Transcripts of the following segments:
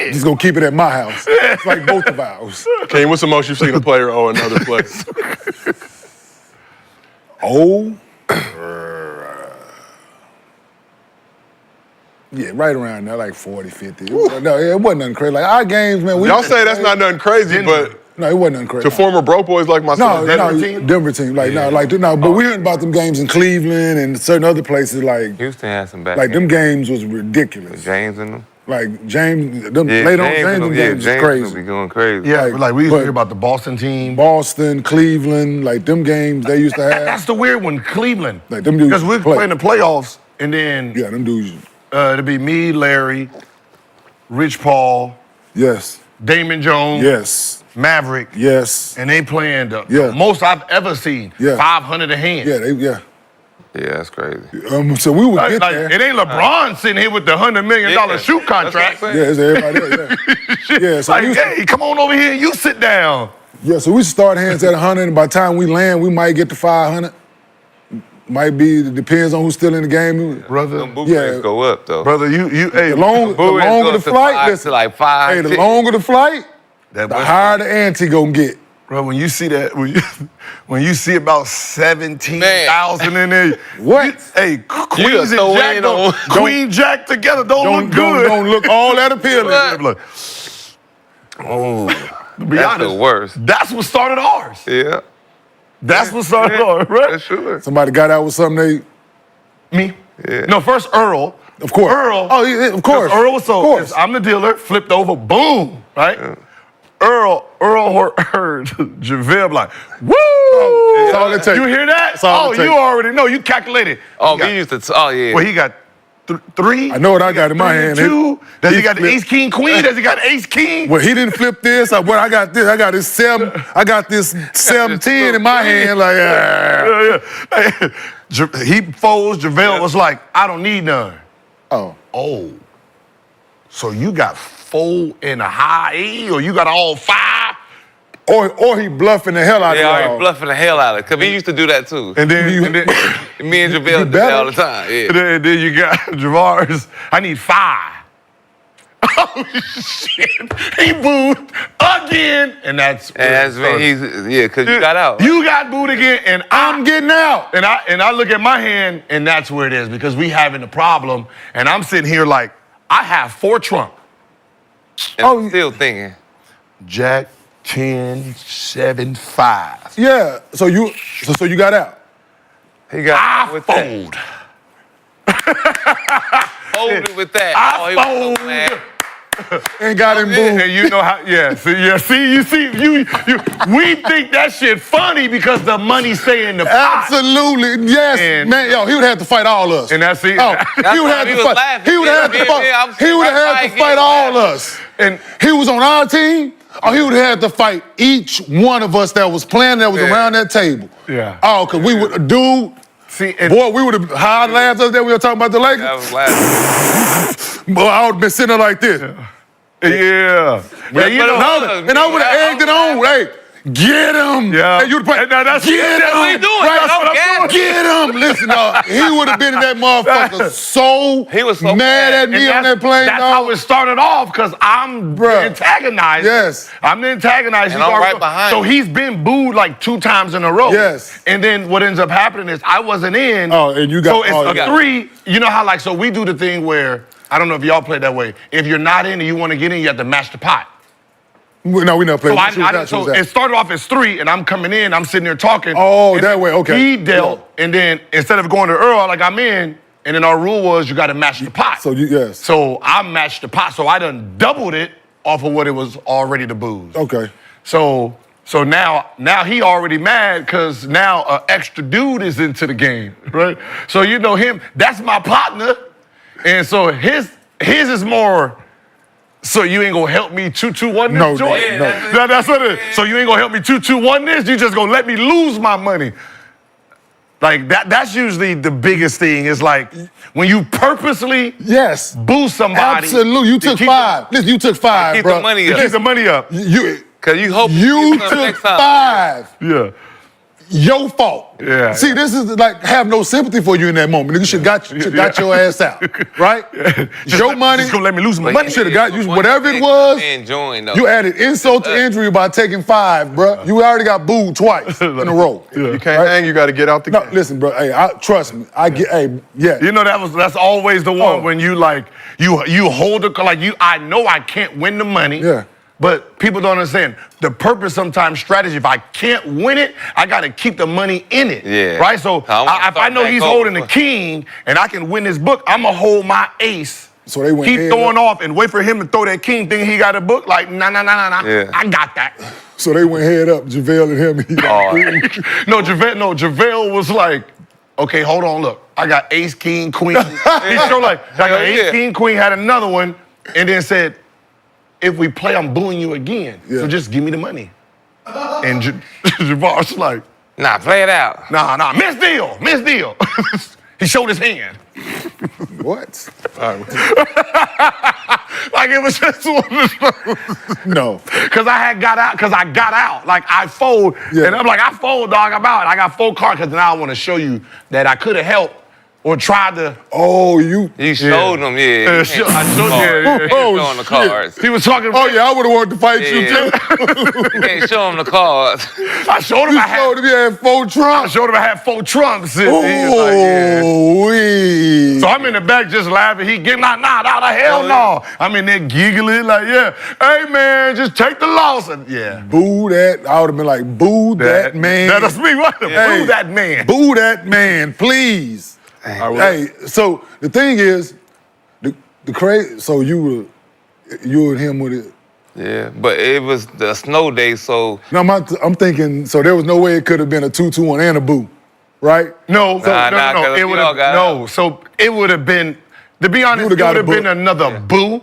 Yeah. Just gonna keep it at my house. It's like both of ours. Kane, what's the most you've seen a player owe another player? Yeah, right around there, like 40, 50. No, it wasn't nothing crazy. Like our games, man. Y'all say that's not nothing crazy, but no, it wasn't nothing crazy. to former broke boys like myself, Denver team. Like but we heard about them games in Cleveland and certain other places. Like Houston had some bad like them games. games was ridiculous. James in them. Like James, later on, James games was crazy. Be going crazy. Yeah, like we used to hear about the Boston team. Boston, Cleveland, like them games they used to have. That's the weird one, Cleveland. Like them dudes because we're playing the playoffs, and then them dudes. It'd be me, Larry, Rich Paul, yes, Damon Jones, yes, Maverick, yes, and they playing the most I've ever seen. Yeah. 500 a hand. Yeah. Yeah, that's crazy. So we would get there. It ain't LeBron sitting here with the $100 million shoe contract. Yeah, it's everybody else. Yeah, so like, hey, come on over here, you sit down. Yeah, so we start hands at 100, and by the time we land, we might get to 500. Might be, it depends on who's still in the game. Brother, them boot rates go up, though. Brother, hey. The longer the flight, listen, like 5, hey, the longer the flight, the higher the ante gonna get. Bro, when you see that, when you see about 17,000 in there, what? Queens and Jack, Queen Jack together don't look good. Don't look all that appealing. Look, to be that's honest, the worst. That's what started ours. Yeah. That's what started ours, right? That's sure. Somebody got out with something Me? Yeah. No, first Earl. Of course. Earl. Oh, yeah, of course. Earl was I'm the dealer, flipped over, boom, right? Yeah. Earl heard JaVale like, woo! That's all it takes. You hear that? All it takes. You already know. You calculated. He used to. Well, he got 3. I know what I got in my hand. 2. Does he got the ace, king, queen? Does he got ace, king? Well, he didn't flip this. I got this. I got this 7. I got this 7-10 in my hand. Like, He folds. JaVale was like, I don't need none. Oh. So you got 4 in a high E, or you got all 5? Or he bluffing the hell out of it. Yeah, he bluffing the hell out of it. Because he used to do that too. And then me and JaVale do that all the time. Yeah. And then you got Javar's, I need 5. Oh, shit. He booed again. And that's when because you got out. You got booed again, and I'm getting out. And I look at my hand, and that's where it is, because we having a problem, and I'm sitting here like, I have 4 trump. And I'm still thinking. Jack, 10, 7, 5. Yeah. So you got out. He got I fold. Folded with that. I fold. Man. And got him booed. And you know how? See, we think that shit funny because the money stay in the pot. Absolutely, yes, man. Yo, he would have to fight all us. And that's it. Oh, he would have to fight. He would have to fight. He would have had to fight all us. And he was on our team. Or he would have to fight each one of us that was playing that was around that table. Yeah. Oh, because we would, dude. See, boy, we would have hard laughed us there. We were talking about the Lakers. I was laughing. Boy, I would have been sitting there like this. Yeah. And I would have egged it on. Hey, get him. Yeah. Hey, you'd get him. What are you doing? Right, That's what I'm doing. Get him. Listen, he would have been in that motherfucker He was so mad at me on that plane. That's how it started off, because I'm the antagonized. Yes. I'm the antagonized. And I'm right behind So him. he's been booed like 2 times in a row. Yes. And then what ends up happening is I wasn't in. Oh, and you got. So it's a 3. You know how, like, so we do the thing where, I don't know if y'all play that way. If you're not in and you want to get in, you have to match the pot. No, we never played. So it started off as 3, and I'm coming in, I'm sitting there talking. Oh, that way, okay. He dealt, and then instead of going to Earl, like I'm in, and then our rule was you got to match the pot. So I matched the pot, so I done doubled it off of what it was already the booze. Okay. So now he already mad because now an extra dude is into the game, right? So you know him, that's my partner, and so his is more. So you ain't gonna help me 2-2-1 this joint? No. That's what it is. So you ain't gonna help me 2-2-1 this? You just gonna let me lose my money. Like that's usually the biggest thing, is like when you purposely boost somebody. Absolutely. You took 5. Listen, you took 5, keep bro. the money up. Keep the money up. Because you hope you took 5. Yeah. your fault. Yeah. See, this is like have no sympathy for you in that moment. You should got your ass out, right? Your money. Just gonna let me lose my You money. should have got you whatever it was. Enjoying though. You added insult to injury by taking 5, bro. You already got booed twice in a row. You can't hang. You got to get out the No, game. listen, bro. Hey, trust me. I get. Hey, yeah. You know that's always the one when you like you hold the like you. I know I can't win the money. Yeah. But people don't understand the purpose. Sometimes strategy. If I can't win it, I got to keep the money in it. Yeah. Right. So I wanna if I start know back he's over. holding the king and I can win this book, I'm gonna hold my ace. So they went keep head throwing up. off and wait for him to throw that king thing. He got a book like nah. Yeah. I got that. So they went head up, JaVale and him. And he got JaVale was like, okay, hold on, look. I got ace, king, queen. He showed like I got ace, king, queen, had another one, and then said, if we play, I'm booing you again. Yeah. So just give me the money. And Javar's like, Nah, play it out. nah, miss deal. He showed his hand. What? Like it was just one of those. No. Cause I got out. Like I fold, and I'm like, I fold, dog. I'm out. I got 4 cards because now I want to show you that I could have helped or tried to. Oh, you. You showed them, yeah. I showed You Oh, showing the shit. cards. He was talking. Oh yeah, I would have wanted to fight you Yeah. too. You can't show them the cards. I showed him You I had. showed him you had 4 I trumps. showed him I had 4 trumps. And he was like, yeah. Oh, wee. So I'm in the back just laughing. He getting nah, the hell no. I'm in there giggling like, yeah. Hey man, just take the loss. And, yeah. Boo that. I would have been like, boo that man. That's me. What? Hey, Boo that man. Boo that man, please. Hey, so the thing is, the crazy. So you and him with it. Yeah, but it was the snow day, so No, I'm thinking. So there was no way it could have been a 2-2-1 and a boo, right? No, Nah, no. 'cause It we would all have got no. So it would have been. To be honest, it would've got would a have been boo. another boo.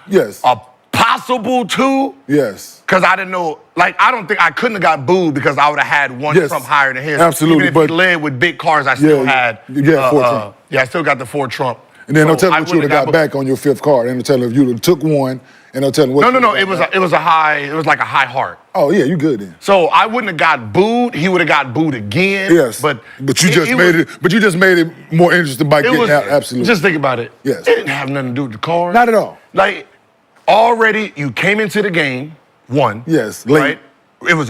Yes. A possible 2. Yes. Because I didn't know, like, I don't think I couldn't have got booed because I would have had 1 Yes. trump higher than his. Absolutely, Even if but- he led with big cards, I still had. you had 4 trump. Yeah, I still got the 4 trump. And then they'll So tell I them what you would wouldn't have got back on your 5th card. And they'll tell them if you would have took 1, and they'll tell them what. No. It was a high. It was like a high heart. Oh yeah, you good then. So I wouldn't have got booed. He would have got booed again. Yes. But you just made it. But you just made it more interesting by It getting was out. Absolutely. Just think about it. Yes. It didn't have nothing to do with the card. Not at all. Like already, you came into the game 1. Yes, late. Right. It was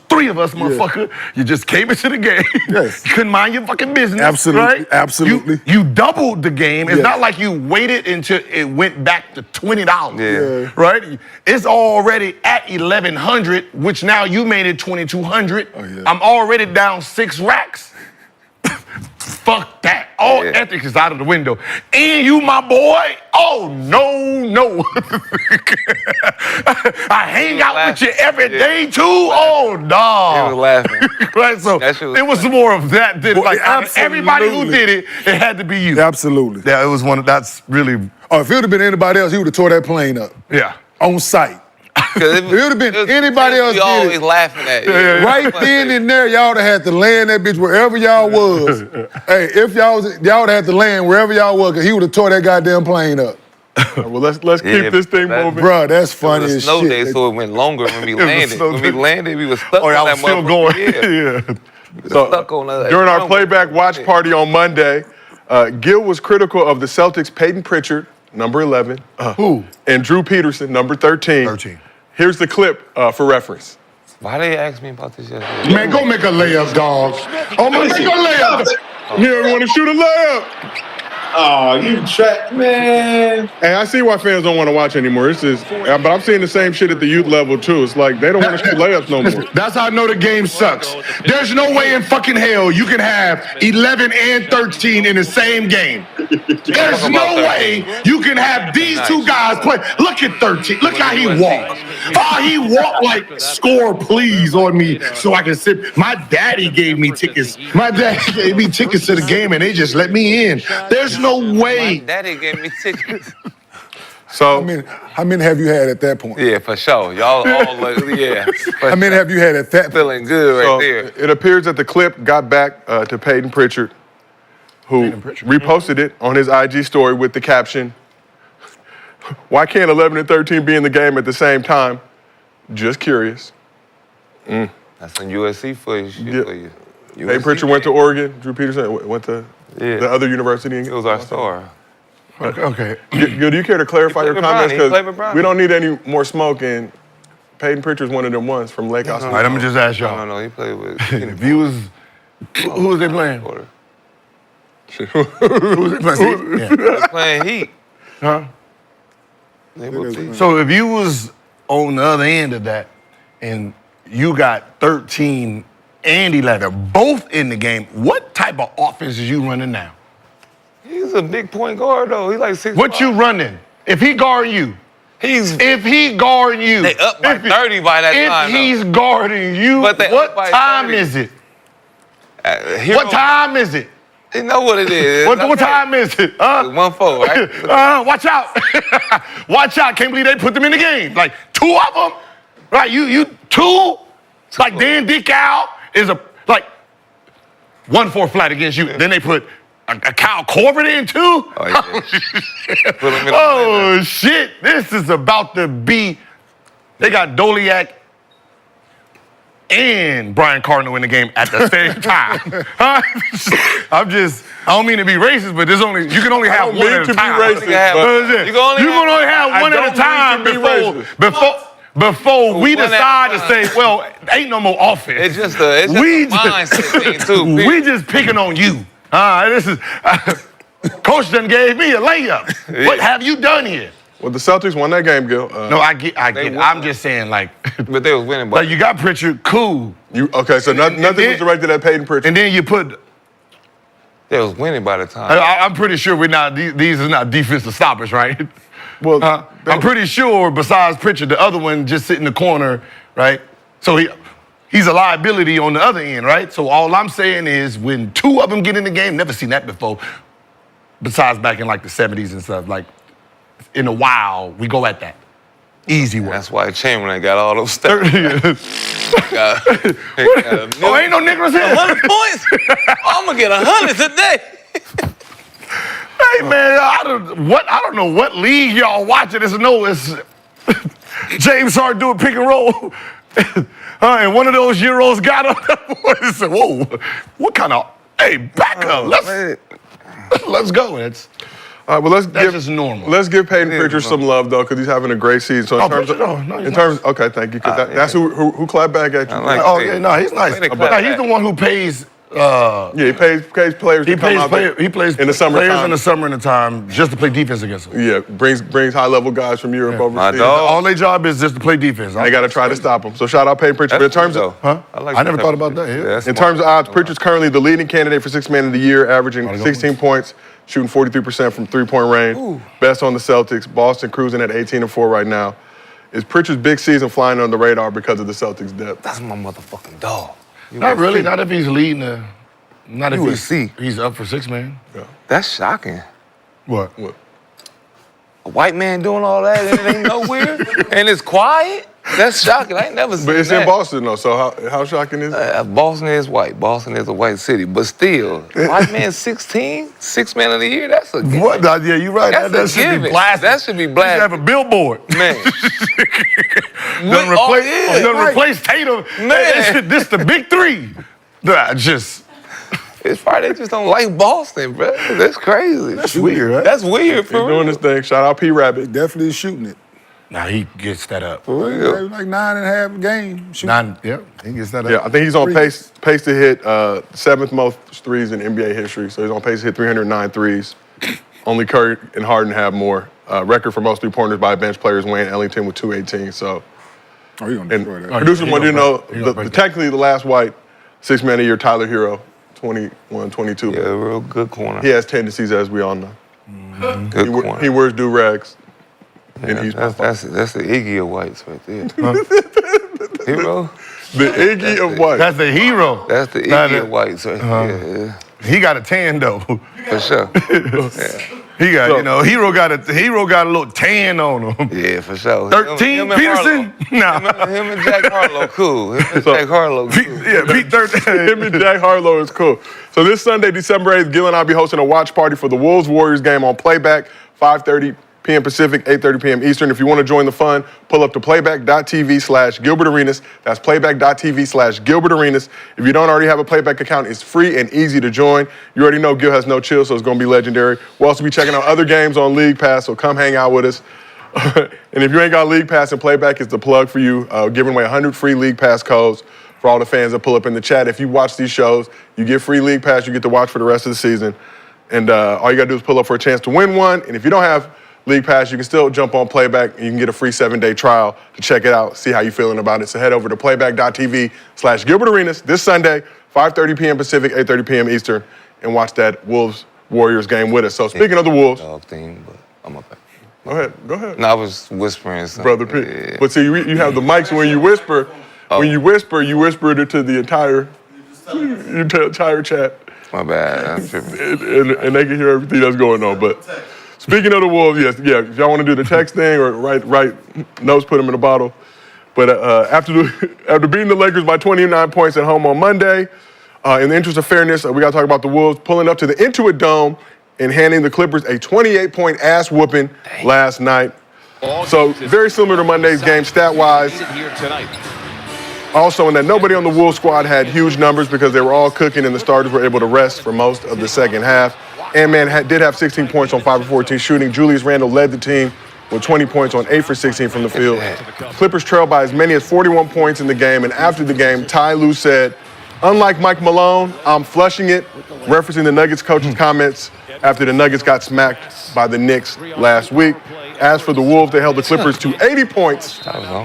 3 of us, motherfucker. You just came into the game. Yes. You couldn't mind your fucking business. Absolutely, Right? absolutely. You doubled the game. It's Yes. not like you waited until it went back to $20. Yeah. Right? It's already at 1,100, which now you made it 2,200. Oh, yeah. I'm already down 6 racks. Fuck that. All Yeah. ethics is out of the window. And you, my boy, oh, no. I hang out with you every day, too. Oh, he was no. laughing. Right, so That shit was it was more of that. Than, Well, like, out of everybody who absolutely. did it, it had to be you. Absolutely. Yeah, it was one of, that's really, Oh, if it would have been anybody else, he would have tore that plane up yeah. on sight. It would have been anybody else We did always it. laughing at you. Right then and there, y'all would have had to land that bitch wherever y'all was. Hey, if y'all would have had to land wherever y'all was, because he would have tore that goddamn plane up. Well, let's Yeah, keep this thing that- moving. Bruh, that's It funny was a as snow shit. day, so it went longer when we was a landed. snow When we day. landed, we was stuck Oh, on yeah, I that was still motherfucker. going. Yeah. Yeah. So, Stuck on that. during our playback watch party on Monday, Gil was critical of the Celtics' Peyton Pritchard, number 11. Who? And Drew Peterson, number 13. 13. Here's the clip for reference. Why they ask me about this yesterday? Man, go make a layup, dog. Oh, man, make a layup. He don't want to shoot a layup. Oh, you track, man. Hey, I see why fans don't want to watch anymore. It's just, but I'm seeing the same shit at the youth level too. It's like they don't want to shoot layups no more. That's how I know the game sucks. There's no way in fucking hell you can have 11 and 13 in the same game. There's no way you can have these 2 guys play. Look at 13. Look how he walked. Oh, he walked like, score please on me so I can sit. My daddy gave me tickets. My daddy gave me tickets to the game and they just let me in. There's no way. Daddy gave me tickets. So, How many have you had at that point? Yeah, for sure. Y'all all like, yeah. How many have you had at that point? Feeling good right so there. it appears that the clip got back to Peyton Pritchard, who reposted it on his IG story with the caption, "Why can't 11 and 13 be in the game at the same time? Just curious." That's some USC for you. Shit Yeah. for you. Peyton Pritchard went to Oregon. Drew Peterson went to the other university. He was our star. Okay. Gil, do you care to clarify your comments? He played with Because Bronny. we don't need any more smoke. And Peyton Pritchard's one of them ones from Lake Austin. All right, I'm gonna just ask y'all. No, he played with. If you was, who was they playing? Who was they playing? Yeah. They was playing Heat. Huh? They were So if you was on the other end of that, and you got 13 and 11, both in the game, what type of offense is you running now? He's a big point guard though. He's like 6'5". What you running? If he guarding you, if he guarding you, They up by 30 by that time. if he's guarding you, But they what up by time 30. is it? Hero, What time is it? They know what it is. What time is it? 1-4, right? Watch out. Watch out. Can't believe they put them in the game. Like, two of them. Right, you two. It's like Dan Dick Al is like 1-4 flat against you. Then they put a Kyle Corbett in too. Oh, yeah. Put him in the Oh, shit. This is about to be. They got Doliak and Brian Cardinal in the game at the same time. Huh? I don't mean to be racist, but you can only have one at a time. You can only have one at a time before we One at a decide to time. say, well, ain't no more offense. It's just a mindset thing too. We just picking on you. This is Coach done gave me a layup. What have you done here? Well, the Celtics won that game, Gil. No, I get. I'm just saying, like, But they was winning. like you got Pritchard, cool, So nothing was directed at Peyton Pritchard. and then you put. They was winning by the time. I'm pretty sure we're not. These is not defensive stoppers, right? Well, I'm pretty sure. Besides Pritchard, the other one just sit in the corner, right? So he's a liability on the other end, right? So all I'm saying is, when two of them get in the game, never seen that before. Besides back in like the 70s and stuff, like in a while, we go at that. Easy work. That's why Chamberlain got all those stats. Oh, ain't no niggas here. 100 points? I'm gonna get 100 today. Hey man, I don't know what league y'all watching. It's James Harden doing pick and roll. And one of those Euros got on that and said, whoa, what kind of, hey, back up. Let's go. That's just normal. Let's give Peyton Pritchard some love though, because he's having a great season. So okay, thank you. That's who clapped back at you. He's nice. He's the one who pays. He pays players. He plays in the summer. Players in the summer and the time just to play defense against them. Yeah, brings high level guys from Europe overseas. All their job is just to play defense. They got to try to stop them. So shout out Peyton Pritchard. But in terms of, I never thought about that. Yeah. In terms of odds, Pritchard's currently the leading candidate for Sixth Man of the Year, averaging 16 points, shooting 43% from three-point range. Ooh. Best on the Celtics. Boston cruising at 18-4 right now. Is Pritchard's big season flying on the radar because of the Celtics' depth? That's my motherfucking dog. Not really. Not if he's leading the. Not if see. He's up for 6 man. Yeah. That's shocking. What? A white man doing all that and it ain't nowhere and it's quiet. That's shocking. I ain't never seen that. But it's in Boston though, so how shocking is it? Boston is white. Boston is a white city, but still, white man 16, 6 man of the year. That's a given. What? Yeah, you're right. That should be blasted. That should be You blasted. should have a billboard. Man. Replace Tatum. Man. This the big three. It's probably they just don't like Boston, bro. That's crazy. That's weird, right? That's weird for He's doing his thing. Shout out P. Rabbit. Definitely is shooting it. Nah, he gets that up. For real. Like 9.5 a game. He gets that up. Yeah, I think he's on pace to hit 7th most threes in NBA history. So he's on pace to hit 309 threes. Only Curry and Harden have more. Record for most three-pointers by bench players, Wayne Ellington with 218. So, he's gonna destroy that. Producers want you to know, technically the last white 6 man a year, Tyler Hero, 21, 22. Yeah, real good corner. He has tendencies, as we all know. Mm-hmm. Good corner. He wears do-rags. Yeah, that's the Iggy of whites right there. Hero? The Iggy of whites. That's the hero. That's the Iggy of whites right there. He got a tan though. For sure. Yeah. He got, Hero got a little tan on him. Yeah, for sure. 13, Peterson? Nah. Him and Jack Harlow cool. Jack Harlow cool. Pete 13. Him and Jack Harlow is cool. So this Sunday, December 8th, Gil and I will be hosting a watch party for the Wolves-Warriors game on Playback, 5:30 p.m. Pacific, 8:30 p.m. Eastern. If you want to join the fun, pull up to playback.tv/GilbertArenas. That's playback.tv/GilbertArenas. If you don't already have a Playback account, it's free and easy to join. You already know Gil has no chill, so it's going to be legendary. We'll also be checking out other games on League Pass, so come hang out with us. And if you ain't got League Pass and Playback, it's the plug for you. Giving away 100 free League Pass codes for all the fans that pull up in the chat. If you watch these shows, you get free League Pass. You get to watch for the rest of the season. And all you got to do is pull up for a chance to win one. And if you don't have League Pass, you can still jump on Playback and you can get a free 7-day trial to check it out, see how you're feeling about it. So head over to playback.tv/GilbertArenas this Sunday, 5:30 p.m. Pacific, 8:30 p.m. Eastern, and watch that Wolves-Warriors game with us. So speaking of the Wolves. Dog thing, but I'm okay. Go ahead. No, I was whispering something. Brother P. Yeah. But see, you have the mics when you whisper. Oh. When you whisper it to the entire chat. My bad. That's tripping. And they can hear everything that's going on. But speaking of the Wolves, yes, if y'all want to do the text thing or write notes, put them in a bottle. But after beating the Lakers by 29 points at home on Monday, in the interest of fairness, we got to talk about the Wolves pulling up to the Intuit Dome and handing the Clippers a 28-point ass whooping last night. So very similar to Monday's game stat-wise. Also, in that nobody on the Wolves squad had huge numbers because they were all cooking and the starters were able to rest for most of the second half. Ant-Man did have 16 points on 5 of 14 shooting. Julius Randle led the team with 20 points on 8 for 16 from the field. Clippers trailed by as many as 41 points in the game, and after the game, Ty Lue said, "Unlike Mike Malone, I'm flushing it," referencing the Nuggets coach's comments after the Nuggets got smacked by the Knicks last week. As for the Wolves, they held the Clippers to 80 points,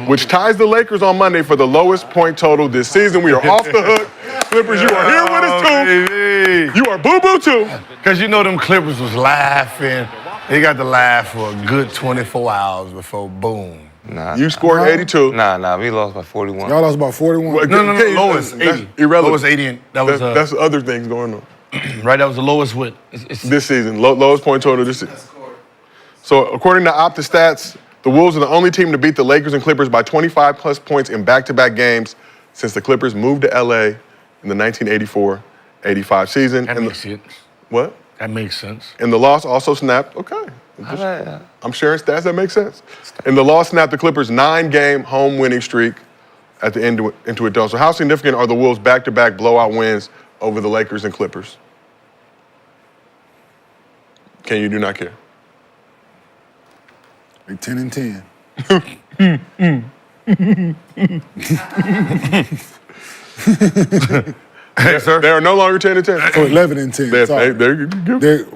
which ties the Lakers on Monday for the lowest point total this season. We are off the hook. Clippers, you are here with us too. You are boo-boo too. Because you know them Clippers was laughing. They got to laugh for a good 24 hours before boom. Nah, you scored 82. Nah, we lost by 41. Y'all lost by 41? Well, No, lowest 80. Irrelevant. Lowest 80. That's other things going on. Right, that was the lowest with. This season, lowest point total this season. So according to Opta Stats, the Wolves are the only team to beat the Lakers and Clippers by 25-plus points in back-to-back games since the Clippers moved to L.A. in the 1984-85 season. That makes sense. What? That makes sense. And the loss also snapped. Okay. I'm sharing stats that make sense. And the loss snapped the Clippers' 9-game home winning streak at the end into it dome. So how significant are the Wolves' back-to-back blowout wins over the Lakers and Clippers? Can you do not care? They 10 and 10. Hey, sir. They are no longer 10 and 10. So 11 and 10.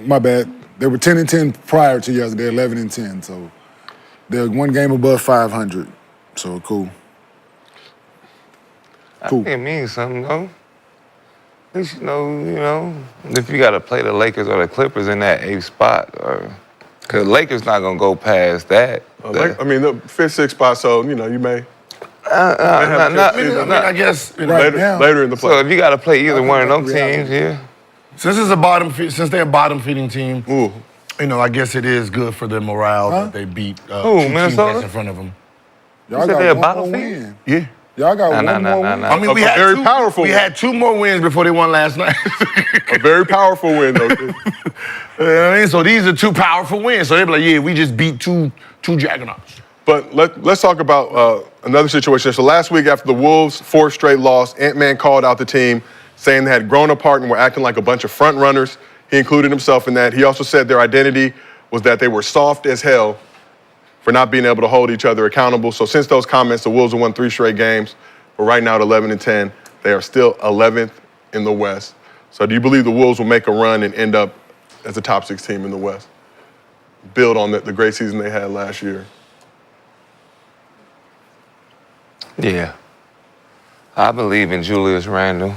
My bad. They were 10 and 10 prior to yesterday, 11 and 10. So they're one game above 500. So cool. I think it means something, though. At least you know, if you got to play the Lakers or the Clippers in that 8th spot, because the Lakers not going to go past that. I mean, the 5th, 6th spot, so, you may. I guess later in the play. So if you got to play either one of those teams, yeah. Since they're a bottom-feeding team, I guess it is good for their morale that they beat Minnesota teams in front of them. Y'all got they're a one bottom more feed? win. Yeah. Y'all got one more win. I mean, we had 2 more wins before they won last night. A very powerful win, though. So these are 2 powerful wins. So they'll be like, yeah, we just beat two juggernauts. But let's talk about another situation. So last week, after the Wolves' 4th straight loss, Ant-Man called out the team, saying they had grown apart and were acting like a bunch of front runners. He included himself in that. He also said their identity was that they were soft as hell for not being able to hold each other accountable. So since those comments, the Wolves have won 3 straight games. But right now at 11 and 10, they are still 11th in the West. So do you believe the Wolves will make a run and end up as a top 6 team in the West? Build on the great season they had last year. Yeah. I believe in Julius Randle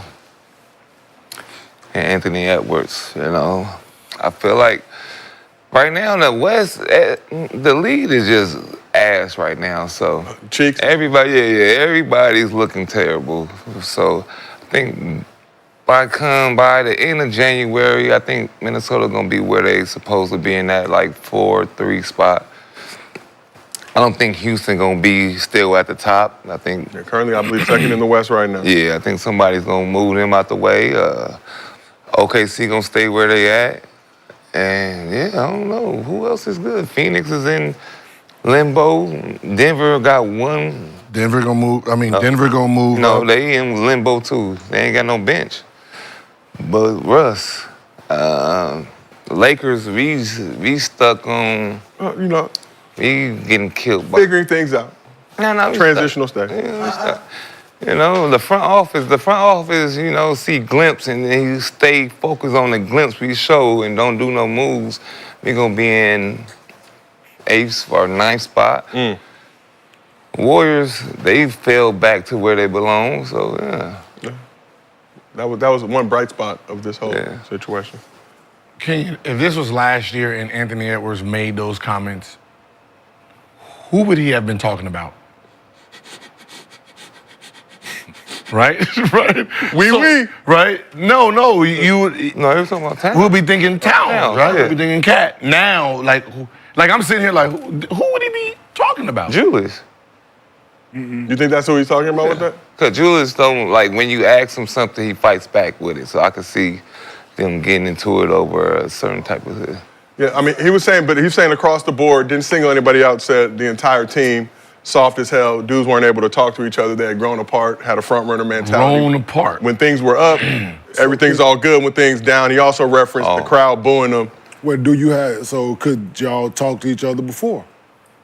and Anthony Edwards, I feel like right now in the West, the lead is just ass right now. So Cheeks. Everybody's looking terrible. So I think by the end of January, I think Minnesota's gonna be where they supposed to be in that 4-3 spot. I don't think Houston gonna be still at the top. I think currently, I believe 2nd in the West right now. Yeah, I think somebody's gonna move them out the way. OKC gonna stay where they at, And yeah, I don't know. Who else is good? Phoenix is in limbo. Denver got one. Denver gonna move. Denver gonna move. No, they in limbo too. They ain't got no bench. But Russ, Lakers, we stuck on. We getting killed. Figuring things out. Transitional stage. The front office, see glimpse and you stay focused on the glimpse we show and don't do no moves. We're gonna be in 8th or 9th spot. Warriors, they fell back to where they belong, so yeah. That was one bright spot of this whole situation. If this was last year and Anthony Edwards made those comments, who would he have been talking about? Right? Right? Right? No, you would. No, he was talking about Towns. We'll be thinking Towns, right? Yeah. We'll be thinking Cat. Now, like I'm sitting here like, who would he be talking about? Julius. You think that's what he's talking about with that? Because Julius don't, when you ask him something, he fights back with it. So I could see them getting into it over a certain type of... Yeah, he was saying across the board, didn't single anybody out, said the entire team, soft as hell, dudes weren't able to talk to each other, they had grown apart, had a front runner mentality. Grown apart. When things were up, everything's all good. When things down, he also referenced the crowd booing them. Could y'all talk to each other before?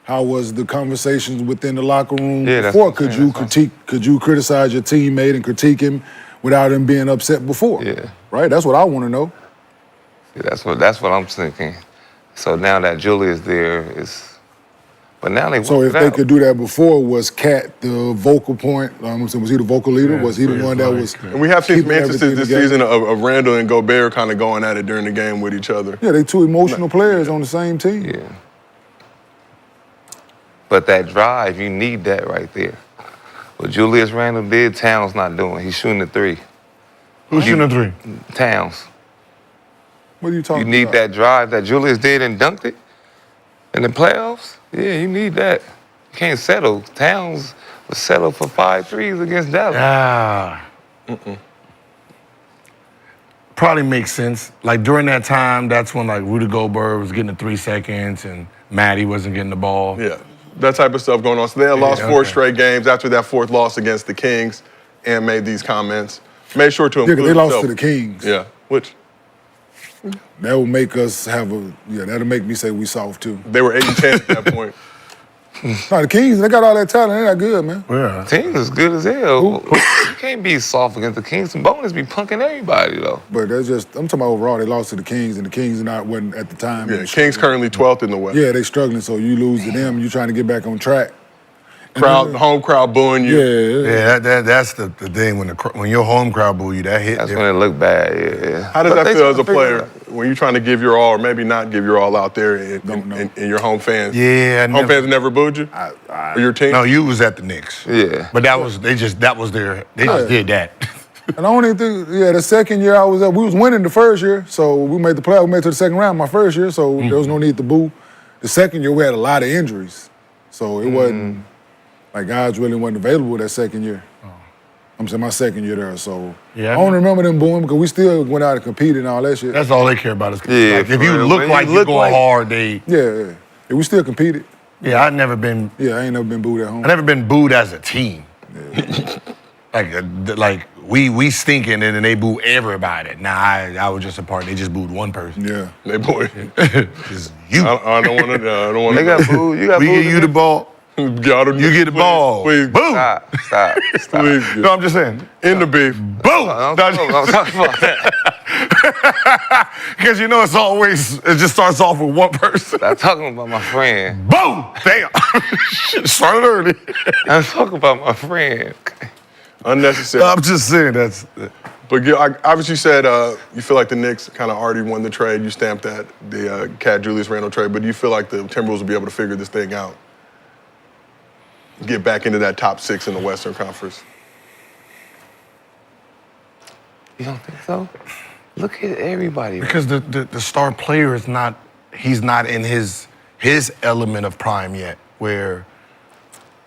How was the conversations within the locker room before? Could you criticize your teammate and critique him without him being upset before? Yeah. Right? That's what I want to know. Yeah, that's what I'm thinking. So now that Julius there is, but now they. So if they could do that before, was Cat the vocal point? Was he the vocal leader? Was he the one that was? And we have seen some instances this together? season of Randall and Gobert kind of going at it during the game with each other. Yeah, they two emotional players on the same team. Yeah. But that drive, you need that right there. What Julius Randle did, Towns not doing. He's shooting the 3. Who's shooting the 3? Towns. What are you talking about? You need that drive that Julius did and dunked it in the playoffs. Yeah, you need that. You can't settle. Towns was settled for 5 threes against Dallas. Probably makes sense. Like during that time, that's when Rudy Gobert was getting the 3 seconds and Matty wasn't getting the ball. Yeah, that type of stuff going on. So they had lost 4 straight games after that 4th loss against the Kings and made these comments. Made sure to include they lost to the Kings. Yeah, which... That will make us that'll make me say we soft too. They were 8-10 at that point. No, the Kings, they got all that talent. They're not good, man. Yeah. Team is good as hell. You can't be soft against the Kings. And Bonus be punking everybody, though. But I'm talking about overall, they lost to the Kings, and the Kings wasn't at the time. Yeah, Kings currently 12th in the West. Yeah, they struggling, so you lose to them, you're trying to get back on track. Home crowd booing you. Yeah, that's the thing. When your home crowd boo you, that hit. That's when it look bad, yeah. How does that feel as a player when you're trying to give your all, or maybe not give your all out there and your home fans? Yeah. Fans never booed you? Or your team? No, you was at the Knicks. Yeah. But they just did that. And I only think, the second year I was there, we was winning the first year, so we made the playoff. We made it to the second round my first year, so there was no need to boo. The second year we had a lot of injuries, so it wasn't like guys really wasn't available that second year. I'm saying my second year there, so I don't remember them booing because we still went out and competed and all that shit. That's all they care about is if you look like you're going hard, they yeah, we still competed. Yeah, I've never been. Yeah, I ain't never been booed at home. I never been booed as a team. like we stinking and then they boo everybody. Nah, I was just a part. They just booed one person. Yeah, they booed. Just you. I don't want to. I don't want to. They got booed. You got we booed. give you the ball. You get the ball. Please. Boom. Stop. Please. No, I'm just saying. In the beef. Boom. I'm talking about that. Because it just starts off with one person. I'm talking about my friend. Boom. Damn. Started early. I'm talking about my friend. Unnecessary. I'm just saying that's. But Gil, obviously you said you feel like the Knicks kind of already won the trade. You stamped that, the Cat Julius Randle trade. But do you feel like the Timberwolves will be able to figure this thing out? Get back into that top 6 in the Western Conference? You don't think so? Look at everybody. Because the star player is not, he's not in his element of prime yet, where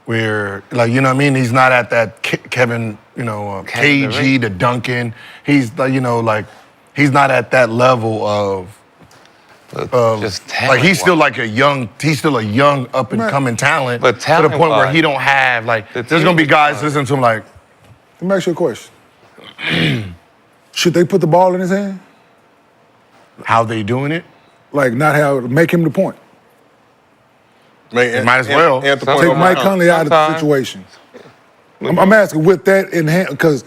like, you know what I mean? He's not at that Kevin, KG to Duncan. He's, he's not at that level of Just like he's still talent-wise. he's still a young up and coming talent. But to the point where talent-wise, he don't have the there's gonna be team- guys listening to him like, Let me ask you a question. Should they put the ball in his hand? how they doing it? Like make him the point. Man, Might as well. And the point Take over Mike Conley. Conley out of the Sometimes. situation. I'm asking with that in hand, because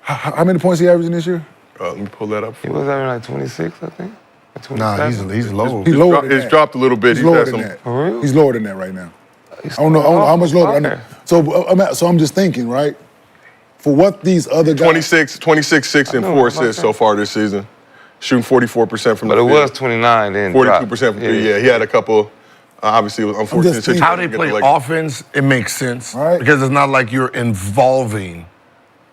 how many points he averaging this year? Let me pull that up. He was having like 26, I think. Or Nah, 27. he's low. He lower than It's that. dropped a little bit. He's lower had than some- that. For real? He's lower than that right now. He's I don't know how much lower. I know. fire. So I'm just thinking, right? For what these other guys. 26, 6, and I know, 4 I'm about assists to so say. far this season. Shooting 44% from But the it field. was 29 then. 42% from three. Yeah, he had a couple. Obviously, it was unfortunate just thinking- situation. How they play offense, it makes sense. Right. Because it's not like you're involving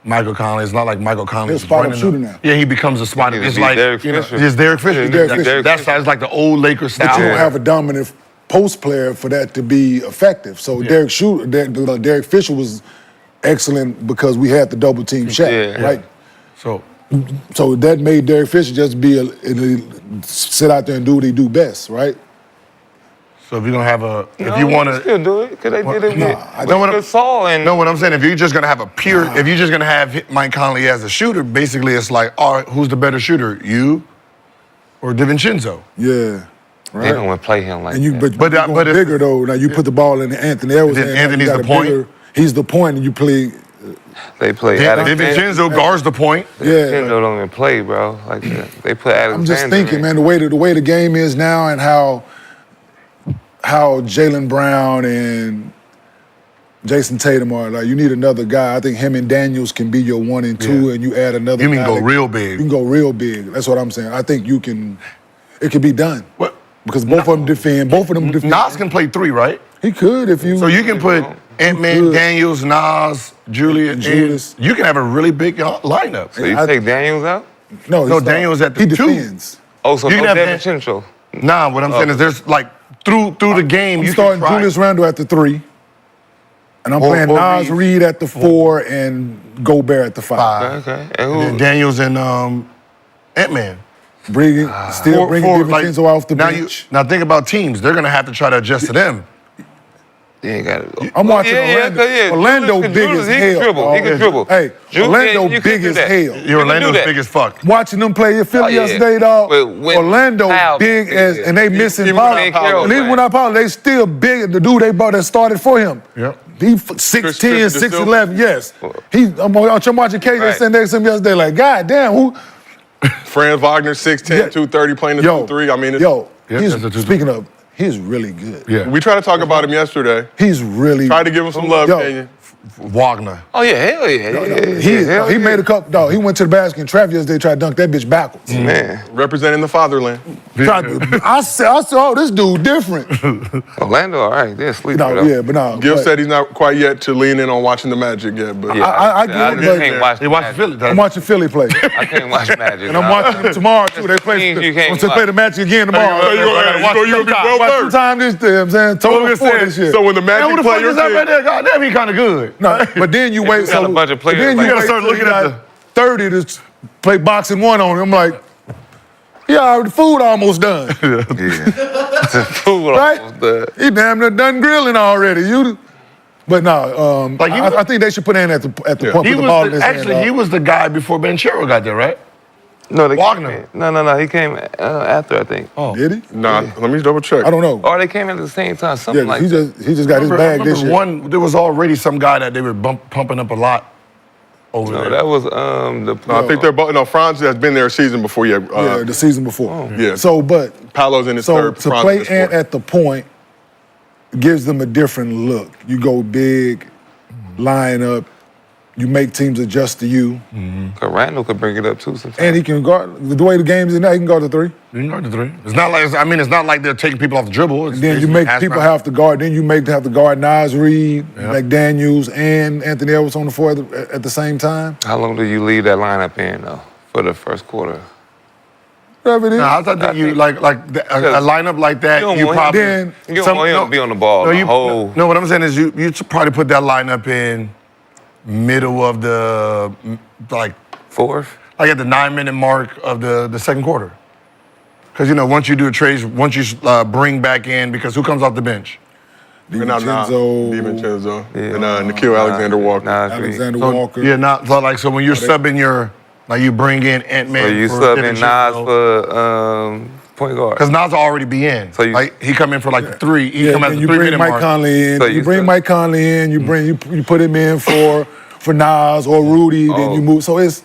Michael Conley. It's not like Michael Conley's He's a spot-up running shooter the- now. Yeah, he becomes a spot. He's It's the like Derek Derek Fisher. Fisher. Derek Fisher. Yeah, Derek Fisher. That's like the old Lakers style. But you don't have a dominant post player for that to be effective. So Derek Fisher was excellent because we had the double team shot, Yeah. right? So So that made Derek Fisher just sit out there and do what he do best, right? if you're gonna have a, if No, you he want can still do it because they did it Nah, with I know what I'm- Gasol and No, what I'm saying, if you're just gonna have if you're just gonna have Mike Conley as a shooter, basically it's like, all right, who's the better shooter, you or DiVincenzo? Yeah, they right. don't want to play him like And you, that. but you're going if- bigger though. Now you put the ball in Anthony Edwards' Then hand. Anthony's you got the a point? bigger- He's the point, and you play. They play Alexander. DiVincenzo guards the point. Yeah, Nintendo don't even play, bro. Like that. They put Alexander. I'm just thinking, in. man, the way the game is now, and how Jaylen Brown and Jason Tatum are, like, you need another guy. I think him and Daniels can be your 1 and 2, Yeah. and you add another. You mean guy go that- real big. You can go real big. That's what I'm saying. I think you can. It can be done What? because both of them defend. Both of them defend. Nas can play 3, right? He could if you. So you can put Ant-Man, could. Daniels, Nas, Julius, Julius. and you can have a really big lineup. So you I- take Daniels out? No, No, Daniels at the he 2. defends. Oh, so You no can have DiVincenzo. Nah, what I'm saying is there's like through the game, I'm you starting can try. Julius Randle at the 3, and I'm Or- playing or Nas Reed at the 4 and Gobert at the 5. Okay. And who? And Daniels and Ant-Man. Bringing DiVincenzo off the now bench. now think about teams. They're gonna have to try to adjust to them. You ain't got it. I'm watching Orlando big as He hell. can dribble. He can dog. dribble. Hey, Julius, Orlando you can big do as that. hell. You can do Orlando's that. big as fuck. Watching them play in Philly Oh, yeah. yesterday, dog. When Orlando Powell big big, as, yeah. and they missing Even Powell. without Powell And even playing. without Powell, they still big. The dude they brought that started for him. Yep. He 6'10", Chris 6'11", yes. I'm watching KJ Right. sitting next to him yesterday, like, God damn, who? Franz Wagner, 6'10", Yeah. 230, playing the Yo, 2-3. I mean, it's, yo, Yeah, he's, that's a 2-3. speaking of, he's really good. Yeah. we tried to talk about him yesterday. He's really. Tried to give him some love, Yo. Kenyon. Wagner. Oh, yeah. Hell yeah. He made a couple. Dog, he went to the basket in traffic yesterday, tried to dunk that bitch backwards. Man. Representing the fatherland. I said, oh, this dude different. Orlando, all right. They're asleep. No, though. yeah, but no. Gil but said he's not quite yet to lean in on watching the Magic yet, but Yeah, I get it, just but- can't watch They watch Magic. Philly. I'm watching Philly play. I can't watch Magic. And I'm watching them tomorrow, too. They play, Teams you can't once they watch. play the Magic again tomorrow. Hey, you gonna- you gonna be well Watch versed. time this day, I'm saying. Total four this year. So when the Man, Magic who the play fuck your is that right team, there? God damn, he kind of good. No, but then you wait. got a bunch of players Then like you that. wait Start till looking you at got 30 to play boxing 1 on him. I'm like, yeah, the food almost done. It's a fool. Right? He damn near done grilling already. But no, Like, I think they should put in at the point, He put the ball in was his hand, actually dog. he was the guy before Banchero got there, right? No, they Wagner. Came in. No. He came after, I think. Oh. Did he? nah, let me double check. I don't know. Or they came in at the same time. Something Yeah, like he that. just got his bag this year. There was already some guy that they were pumping up a lot over No, there. that was the. No, I think they're both. No, Franz has been there a season before. Yeah, Yeah, the season before. yeah. So, but Paolo's in his so third. to Franz play in his fourth. Ant at the point gives them a different look. You go big, line up, you make teams adjust to you, Randall could bring it up too sometimes. and he can guard. The way the game is now, he can guard the 3. You can guard the 3. It's not like it's not like they're taking people off the dribble. It's And then you basically make pass people around. have to guard. Then you have to guard Nas Reed, McDaniels, and Anthony Edwards on the floor at the same time. How long do you leave that lineup in though for the first quarter? Whatever it is. No, I thought that you like a lineup like that. You don't You want probably then- You don't want him to be on the ball. No, the whole. no, what I'm saying is you probably put that lineup in middle of the like Fourth. at the 9-minute mark of the second quarter. Because, once you do a trade, once you bring back in, because who comes off the bench? DiVincenzo. And Nikhil Alexander-Walker. Alexander Walker. Yeah, so when you're subbing you bring in Ant-Man. So you subbing Nas for point guard. Because Nas will already be in. So he come in for like 3. He come at the 3-minute mark. Mike Conley in. So you bring Mike Conley in. You put him in for Nas or Rudy. Then you move. So it's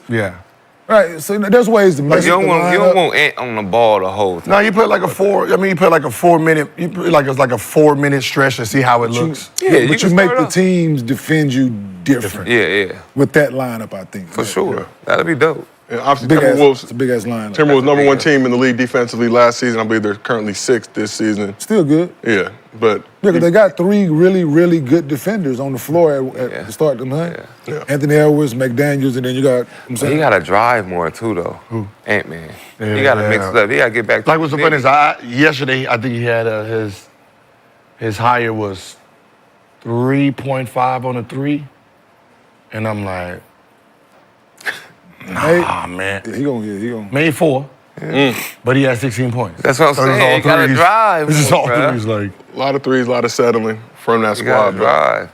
right. So there's ways to mess You with the don't lineup. want Ant on the ball the whole time. No, you put like a 4. I mean, you put like a 4-minute. You put like it's like a 4-minute stretch to see how it looks. But you make the teams defend you different. Yeah. With that lineup, I think. For sure. That'd be dope. And obviously, It's a big ass lineup. Timberwolves number 1 team in the league defensively last season. I believe they're currently 6th this season. Still good. Yeah, but because they got 3 really, really good defenders on the floor at the start of the night. Yeah. Anthony Edwards, McDaniels, and then you got. He got to drive more too, though. Who? Ant-Man. He got to mix it up. He got to get back to Like what's the funny is, yesterday I think he had his higher was 3.5 on a 3, and I'm like, man. He gonna. Made 4, but he had 16 points. That's what I'm saying. He got to drive. This is all bro. threes, like. a lot of threes, a lot of settling from that He got squad. to drive.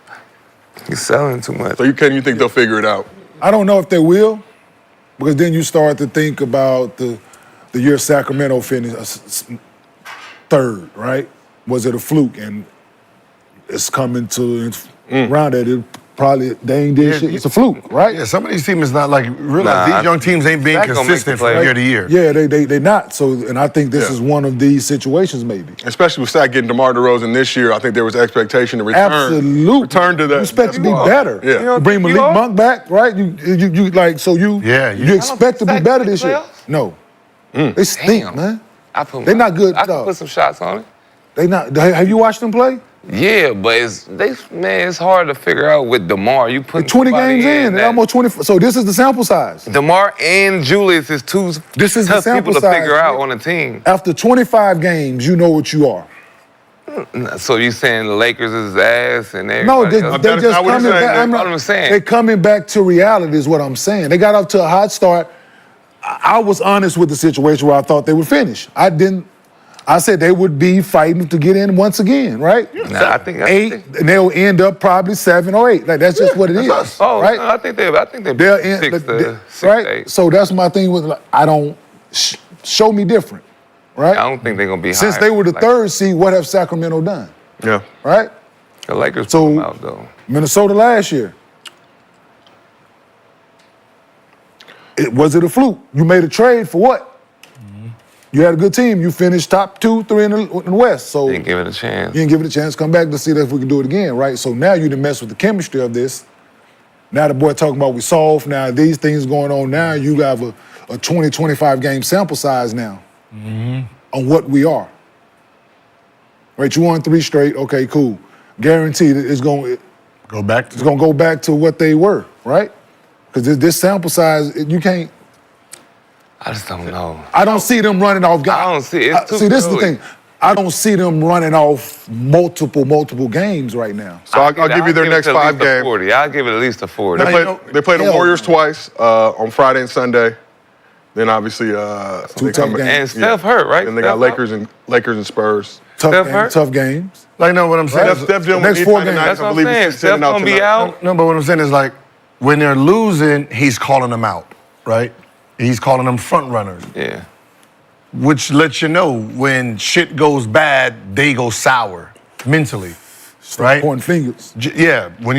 He's selling too much. So you think they'll figure it out? I don't know if they will, because then you start to think about the year Sacramento finished 3rd, right? Was it a fluke? And it's coming to around it. Probably they ain't did shit. It's a fluke, right? Yeah, some of these teams is not like realize these young teams ain't being consistent from year to year. Yeah, they not. So, and I think this is one of these situations, maybe. Especially with Sac getting DeMar DeRozan this year, I think there was expectation to return. Absolutely. Return to that. You expect to be better. Yeah. You bring Malik Monk back, right? You expect to be better this year. No. They stink, man. They're not good. I can put some shots on it. They not. Have you watched them play? Yeah, but it's hard to figure out with DeMar. You put 20 games in, they're almost 20. So this is the sample size. DeMar and Julius is two tough people to figure out on a team. After 25 games, you know what you are. So you saying the Lakers is ass and everybody No, else? they're just coming back. That's what I'm saying. They're coming back to reality is what I'm saying. They got up to a hot start. I was honest with the situation where I thought they would finish. I said they would be fighting to get in once again, right? Nah, I think 8, and they'll end up probably 7 or 8. Like that's just what it is. Right? No, I think they'll end 6 right? 8. So that's my thing with I don't show me different, right? I don't think they're gonna be Since higher. they were the 3rd seed, what have Sacramento done? Yeah. Right? The Lakers put them out though. Minnesota last year. Was it a fluke? You made a trade for what? You had a good team. You finished top 2, 3 in the West. So Didn't give it a chance. You didn't give it a chance. Come back to see if we can do it again, right? So now you done mess with the chemistry of this. Now the boy talking about we solved. Now these things going on now. You have a 20, 25 game sample size now on what we are. Right? You won 3 straight. Okay, cool. Guaranteed it's going to go back. It's going to go back to what they were, right? Because this sample size, you can't. I just don't know. I don't see them running off. I don't see it. See, this is the thing. I don't see them running off multiple games right now. So I'll give you their next 5 games. 40. I'll give it at least a 40. They play the Warriors twice on Friday and Sunday. Then obviously 2 tough games. And Steph hurt, right? And they got Lakers and Spurs. Tough games. Like no, what I'm saying. Steph Dillon next 4 games. That's what I'm saying. Steph gonna be out. No, but what I'm saying is like when they're losing, he's calling them out, right? He's calling them front runners. Yeah. Which lets you know when shit goes bad, they go sour mentally, right? Pointing fingers. Yeah. When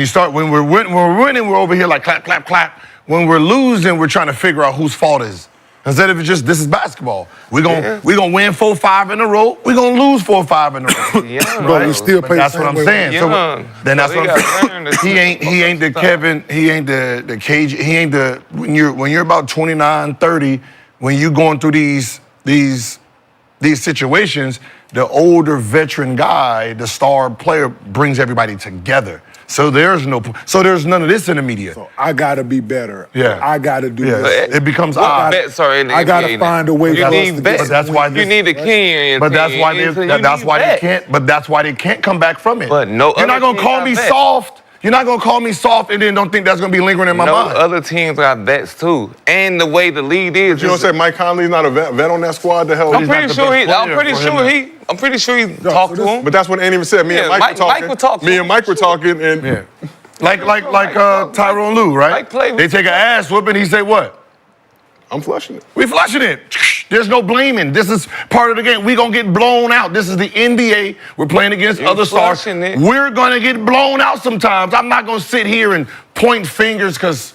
we're winning, we're over here like clap, clap, clap. When we're losing, we're trying to figure out whose fault is. Instead of just this is basketball. We're gonna win 4-5 in a row. We're gonna lose 4-5 in a row. Yeah, Bro, we still play. That's what I'm saying. So then that's what I'm saying. He ain't the Kevin. He ain't the KG. He ain't the when you're about 29, 30. When you going through these situations, the older veteran guy, the star player, brings everybody together. So there's none of this in the media. So I gotta be better. Yeah. I gotta do this. It becomes odd. I gotta find a way for us to get. But that's why you need a king in your But team. that's why they can't come back from it. But no You're not other gonna team call got me vets. soft. You're not gonna call me soft and then don't think that's gonna be lingering in my mind. Other teams got vets too, and the way the league is. You don't say Mike Conley's not a vet on that squad? The hell? I'm pretty sure he talked to him. But that's what Andy even said. Me and Mike were talking. Mike would talk to me him. and Mike were talking, and Like Tyrone Lue, right? Mike play with they take an ass whooping. He say what? I'm flushing it. We flushing it. There's no blaming. This is part of the game. We're going to get blown out. This is the NBA. We're playing against other stars. We're going to get blown out sometimes. I'm not going to sit here and point fingers because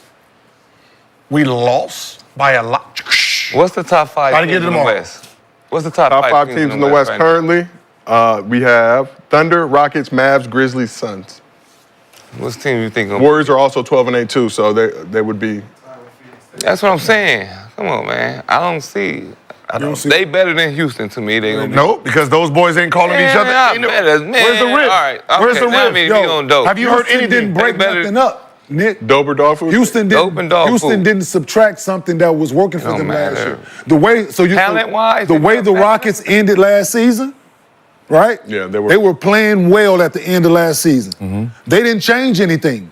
we lost by a lot. What's the top 5 teams in the West? What's the top 5 teams in the West currently? We have Thunder, Rockets, Mavs, Grizzlies, Suns. What's the team you think? Warriors are also 12-8 too, so they would be. That's what I'm saying. Come on, man. I don't see. They better than Houston to me. Nope, because those boys ain't calling each other. Where's the rift? All right. Where's the rift? Have you heard anything? Didn't break nothing up, Nick. Dope or dog food? Houston didn't subtract something that was working for them last year. The way the Rockets ended last season, right? Yeah, they were playing well at the end of last season. Mm-hmm. They didn't change anything.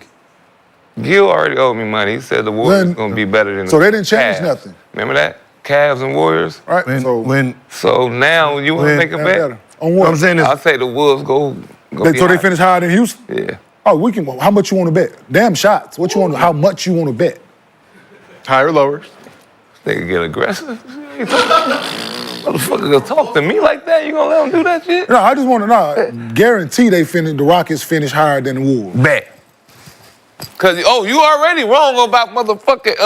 Gil already owed me money. He said the Warriors was going to be better than the So they didn't change Cavs. nothing. Remember that? Cavs and Warriors? Right. So now you want to make a bet? On what? I'm saying is, I'll say the Wolves go so they finish higher than Houston? Yeah. Oh, we can. How much you want to bet? Damn shots. What you want? How much you want to bet? Higher or lower? They can get aggressive. Motherfucker gonna talk to me like that? You gonna let them do that shit? No, I just want to know. Guarantee the Rockets finish higher than the Wolves. Bet. Cause you already wrong about motherfucking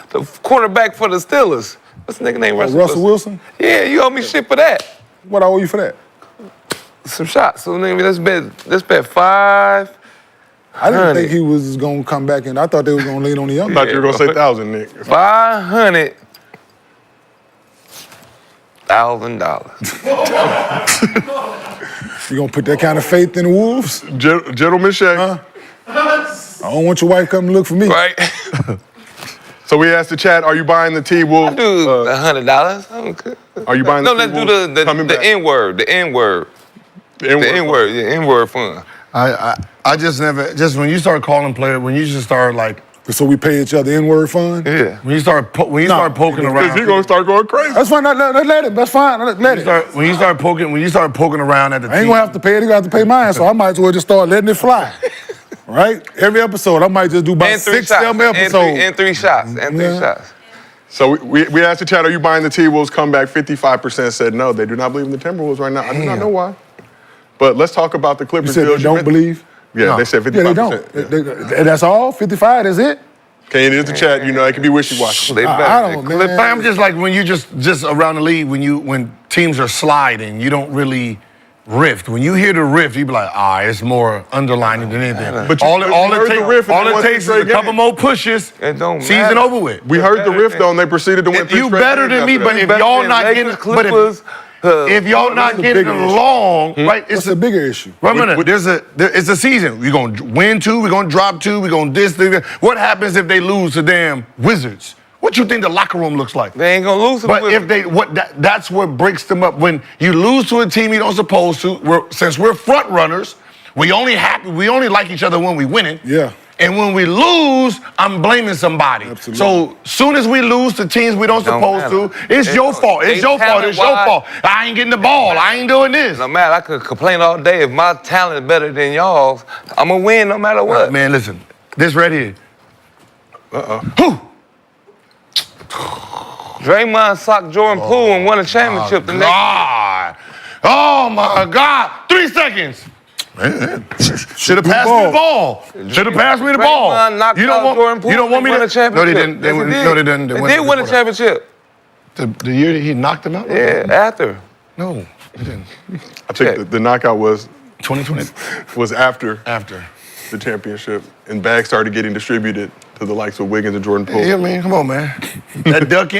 the quarterback for the Steelers. What's the nigga name? Russell Wilson? Yeah, you owe me shit for that. What I owe you for that? Some shots. So nigga, let's bet 5. I didn't think he was gonna come back in. I thought they was gonna lean on the young. I thought you were gonna say 1,000, Nick. $500,000. You gonna put that kind of faith in the Wolves? Gentleman shake. Huh? I don't want your wife coming to look for me. Right. So we asked the chat, are you buying the T-Wolf? I do $100. Are you buying the Let's do the N-word. The N-word. The N-word. The N-word fun. I just when you start calling players, when you just start like. So we pay each other N-word fund? Yeah. When you start poking around. He's gonna start going crazy. That's fine. Let it. That's fine. Let it. When you start poking around at the I ain't gonna have to pay it. They're gonna have to pay mine, so I might as well just start letting it fly. Right? Every episode, I might just do about 6, 7 episodes. And 3 shots. And 3 shots. So we asked the chat, are you buying the T-Wolves comeback? 55% said no. They do not believe in the Timberwolves right now. I do not know why. But let's talk about the Clippers. You said they don't believe? Yeah, no. They said 55%. Yeah, they don't. That's all? 55, that's it? Okay, it is the chat. You know, it can be wishy-washy. I don't know, man. I'm just like when you just around the league, when teams are sliding, you don't really rift. When you hear the rift, you be like, it's more underlining than anything. But all it takes is a couple more pushes. It don't season matter. over with. We heard the rift though, and they proceeded to win 3 You straight better games than me, after but that. if y'all not getting Clippers, if y'all not getting along, right? It's a bigger issue. Wait a minute. It's a season. We're gonna win 2. We're gonna drop 2. We're gonna this. What happens if they lose to damn Wizards? What you think the locker room looks like? They ain't gonna lose to the But if that's what breaks them up. When you lose to a team you don't supposed to. Since we're front runners, we only like each other when we winning. Yeah. And when we lose, I'm blaming somebody. Absolutely. So soon as we lose to teams we don't supposed to, it's your fault. It's your fault. It's your fault. I ain't getting the ball. I ain't doing this. No matter, I could complain all day. If my talent is better than y'all's, I'm gonna win no matter what. Man, listen. This right here. Draymond socked Jordan Poole and won a championship the next year. God. Oh my God. 3 seconds. Should have passed me the ball. Should have passed me the ball. Draymond knocked out Jordan Poole. You don't want me to win a championship. No, they didn't. They didn't. They did win a championship. The year that he knocked him out? Yeah, after. No, he didn't. I think the knockout was 2020. Was after After. the championship, and bags started getting distributed to the likes of Wiggins and Jordan Poole. Yeah, man, come on, man. that duck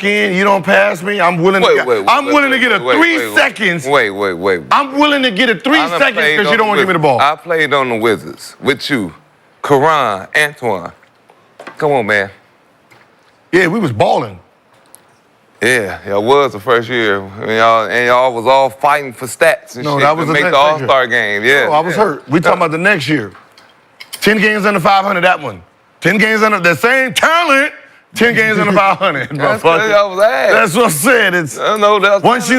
in, you don't pass me. I'm willing to get a 3 seconds. Wait. I'm willing to get a 3 seconds because you don't want to give me the ball. I played on the Wizards with you, Karan, Antoine. Come on, man. Yeah, we was balling. Yeah, y'all was the first year. And y'all was all fighting for stats and shit that was to the make next the All-Star game. Yeah. Oh, I was hurt. We talking about the next year. 10 games under 500, that one. 10 games under the same talent. 10 games under 500. That's what I was asked. That's what I said. It's once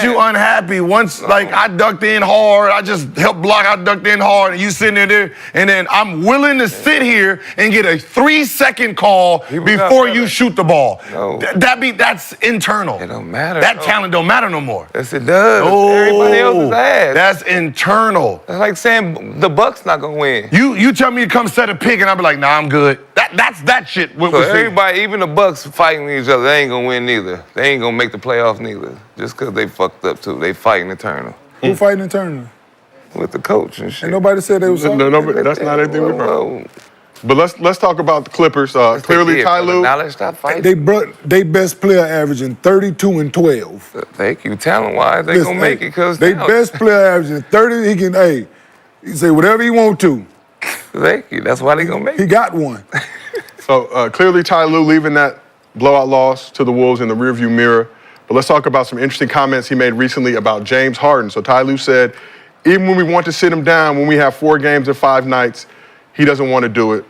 you unhappy, like I ducked in hard, I just helped block, I ducked in hard, and you sitting there, and then I'm willing to sit here and get a 3-second call before you shoot the ball. No. That's internal. It don't matter. That talent don't matter no more. Yes, it does. Oh, Everybody else's ass. That's internal. That's like saying the Bucks not gonna win. You tell me to come set a pick, and I'll be like, nah, I'm good. That's that shit. So everybody, even the Bucks fighting each other, they ain't gonna win neither. They ain't gonna make the playoffs neither. Just because they fucked up too. They fighting eternal. Who fighting internally? With the coach and shit. And nobody said they was. No, that's not anything we heard. But let's talk about the Clippers. Clearly, Ty Lue. Now let's stop fighting. They best player averaging 32 and 12. Thank you. Talent-wise, they gonna make it because they best player averaging 30. He can say whatever he want to. Thank you. That's why they gonna make it. He got one. So clearly, Ty Lue leaving that blowout loss to the Wolves in the rearview mirror. But let's talk about some interesting comments he made recently about James Harden. So Ty Lue said, even when we want to sit him down when we have 4 games in 5 nights, he doesn't want to do it.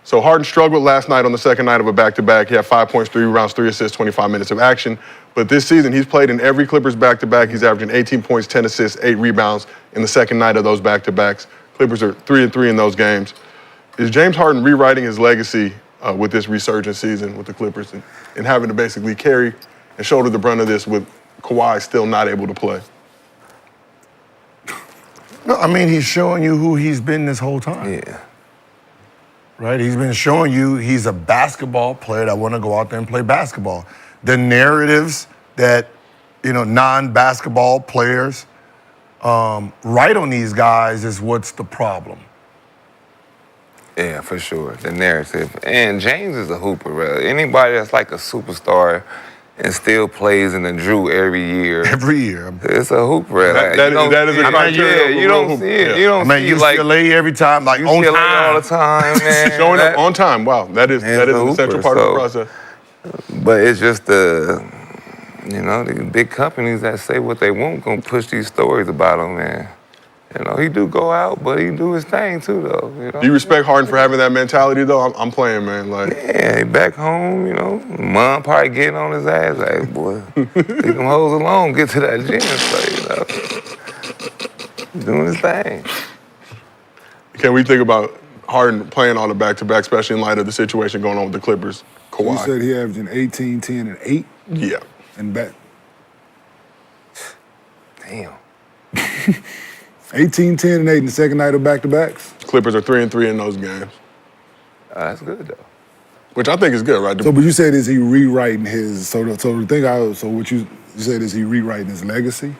So Harden struggled last night on the second night of a back-to-back. He had 5 points, 3 rebounds, 3 assists, 25 minutes of action. But this season, he's played in every Clippers back-to-back. He's averaging 18 points, 10 assists, 8 rebounds in the second night of those back-to-backs. Clippers are 3-3 in those games. Is James Harden rewriting his legacy with this resurgent season with the Clippers and having to basically carry and shoulder the brunt of this with Kawhi still not able to play? No, I mean, he's showing you who he's been this whole time. Yeah. Right? He's been showing you he's a basketball player that want to go out there and play basketball. The narratives that, non-basketball players write on these guys is what's the problem. Yeah, for sure. The narrative. And James is a hooper, bro. Anybody that's like a superstar and still plays in the Drew every year. Every year. It's a hooper. That is a criteria. Yeah, you don't see it. You don't see UCLA every time, like on UCLA time. all the time, man. Showing up on time. Wow, that is an essential part of the process. But it's just the big companies that say what they want gonna push these stories about him, man. He do go out, but he do his thing too, though. Do you respect Harden for having that mentality, though? I'm playing, man. Yeah, he back home, Mom probably getting on his ass, like, boy, leave them hoes alone, get to that gym, so, doing his thing. Can we think about Harden playing on the back-to-back, especially in light of the situation going on with the Clippers? Kawhi. You said he averaging 18, 10, and 8? Yeah. And back. Damn. 18, 10, and 8 in the second night of back-to-backs. Clippers are 3-3 in those games. That's good, though. Which I think is good, right? So, but you said, is he rewriting his, so what you said, is he rewriting his legacy?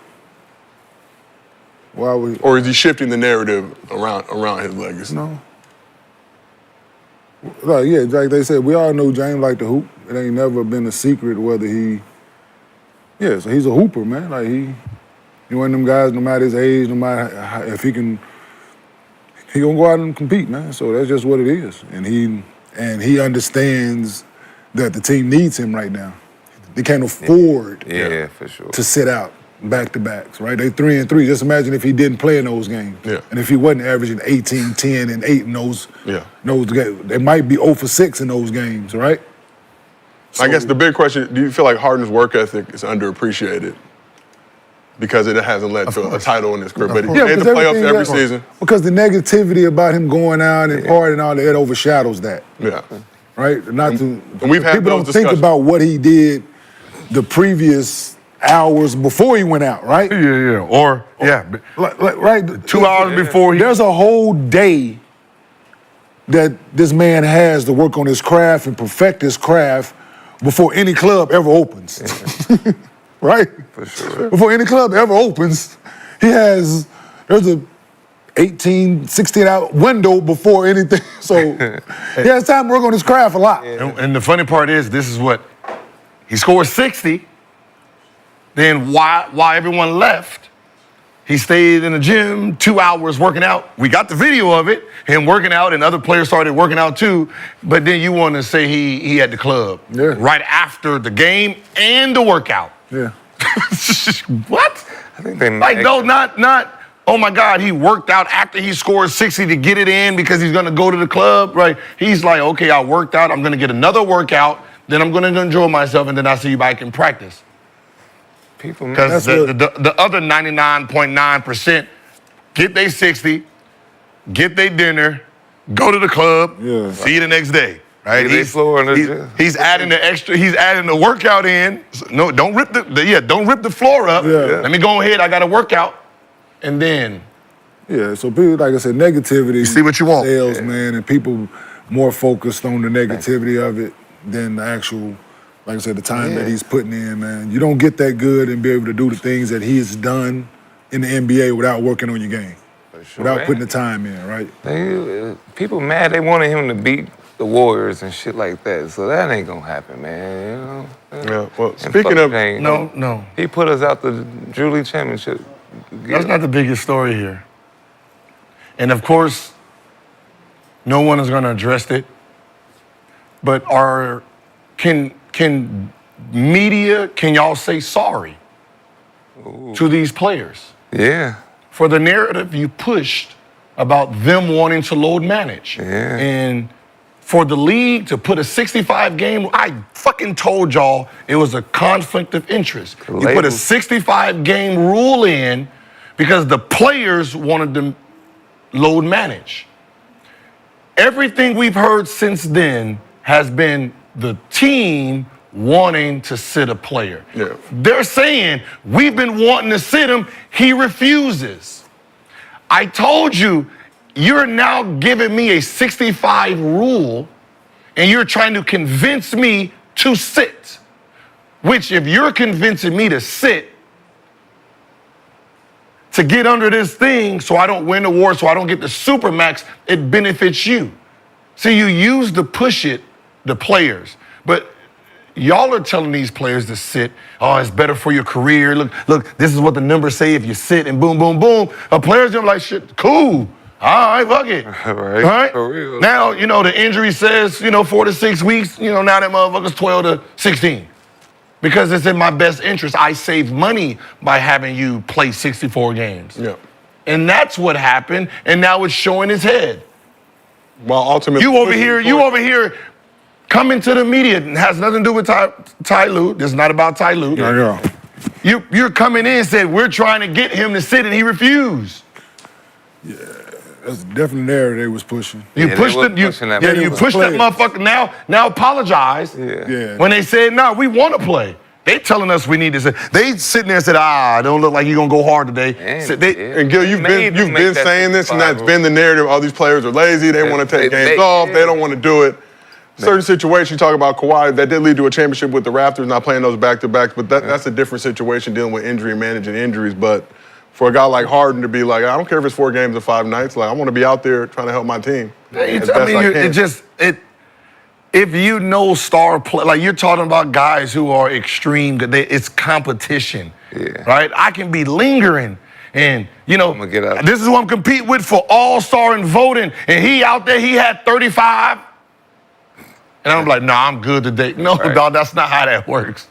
Why would? Or is he shifting the narrative around his legacy? No. Like they said, we all know James like to hoop. It ain't never been a secret whether so he's a hooper, man. Like he one of them guys, no matter his age, no matter if he gonna go out and compete, man. So that's just what it is. And he understands that the team needs him right now. They can't afford for sure. to sit out back-to-backs, right? They 3-3. Just imagine if he didn't play in those games. Yeah. And if he wasn't averaging 18, 10, and 8 in those games. They might be 0 for 6 in those games, right? I guess the big question, do you feel like Harden's work ethic is underappreciated? Because it hasn't led to a title in his career. But he made the playoffs every season. Because the negativity about him going out and partying and all that, it overshadows that. Yeah. Right? And we've had people those don't think about what he did the previous hours before he went out, right? Right. 2 hours before he. There's a whole day that this man has to work on his craft and perfect his craft before any club ever opens. Right? For sure. Before any club ever opens, there's a 18, 16-hour window before anything. So he has time to work on his craft a lot. And the funny part is, this is what, he scored 60, then while everyone left, he stayed in the gym 2 hours working out. We got the video of it, him working out, and other players started working out too. But then you want to say he had the club right after the game and the workout. Yeah. What? I think they not oh my God, he worked out after he scored 60 to get it in because he's gonna go to the club, right? He's like, okay, I worked out, I'm gonna get another workout, then I'm gonna enjoy myself, and then I'll see you back in practice. Because the other 99.9% get their 60, get their dinner, go to the club, see you the next day. Right? He's adding the extra. He's adding the workout in. No, don't rip don't rip the floor up. Yeah. Let me go ahead. I got a workout, and then. Yeah. So people, like I said, negativity. You see what you want. Sales, man, and people more focused on the negativity of it than the actual, like I said, the time that he's putting in, man. You don't get that good and be able to do the things that he's done in the NBA without working on your game, without putting the time in, right? People mad. They wanted him to beat the Warriors and shit like that. So that ain't gonna happen, man. You know? Yeah. Well, speaking of no, he put us out the Drew League championship. That's not the biggest story here. And of course, no one is gonna address it. But can media, can y'all say sorry to these players? Yeah. For the narrative you pushed about them wanting to load manage. Yeah. And for the league to put a 65 game, I fucking told y'all it was a conflict of interest. You put a 65 game rule in because the players wanted to load manage. Everything we've heard since then has been the team wanting to sit a player. Yeah. They're saying, we've been wanting to sit him, he refuses. I told you, you're now giving me a 65 rule, and you're trying to convince me to sit. Which, if you're convincing me to sit, to get under this thing so I don't win the war, so I don't get the Supermax, it benefits you. See, you use to push it, the players. But y'all are telling these players to sit. Oh, it's better for your career. Look, this is what the numbers say if you sit, and boom, boom, boom. A player's gonna be like, shit, cool. All right, fuck it. Right. For real. Now, the injury says, 4 to 6 weeks, now that motherfucker's 12 to 16. Because it's in my best interest. I save money by having you play 64 games. Yeah. And that's what happened, and now it's showing its head. Well, ultimately, You over here coming to the media. It has nothing to do with Ty Lue. This is not about Ty Lue. Yeah. You're coming in and said, we're trying to get him to sit, and he refused. Yeah. That's definitely the narrative they was pushing. You pushed that motherfucker. Now apologize. Yeah. When they said, no, we want to play. They telling us we need to sit. They sitting there and said, it don't look like you're going to go hard today. And Gil, you've been saying this, and that's been the narrative. All these players are lazy. They want to take games off. They don't want to do it. Certain situations, you talk about Kawhi, that did lead to a championship with the Raptors, not playing those back-to-backs, but that's a different situation dealing with injury and managing injuries. But for a guy like Harden to be like, I don't care if it's 4 games or 5 nights, like I want to be out there trying to help my team. If you know star play, like you're talking about guys who are extreme, it's competition, right? I can be lingering, and gonna get out. This is what I'm competing with for All-Star and voting, and he out there, he had 35, and I'm like, nah, I'm good today. No, dog, that's not how that works.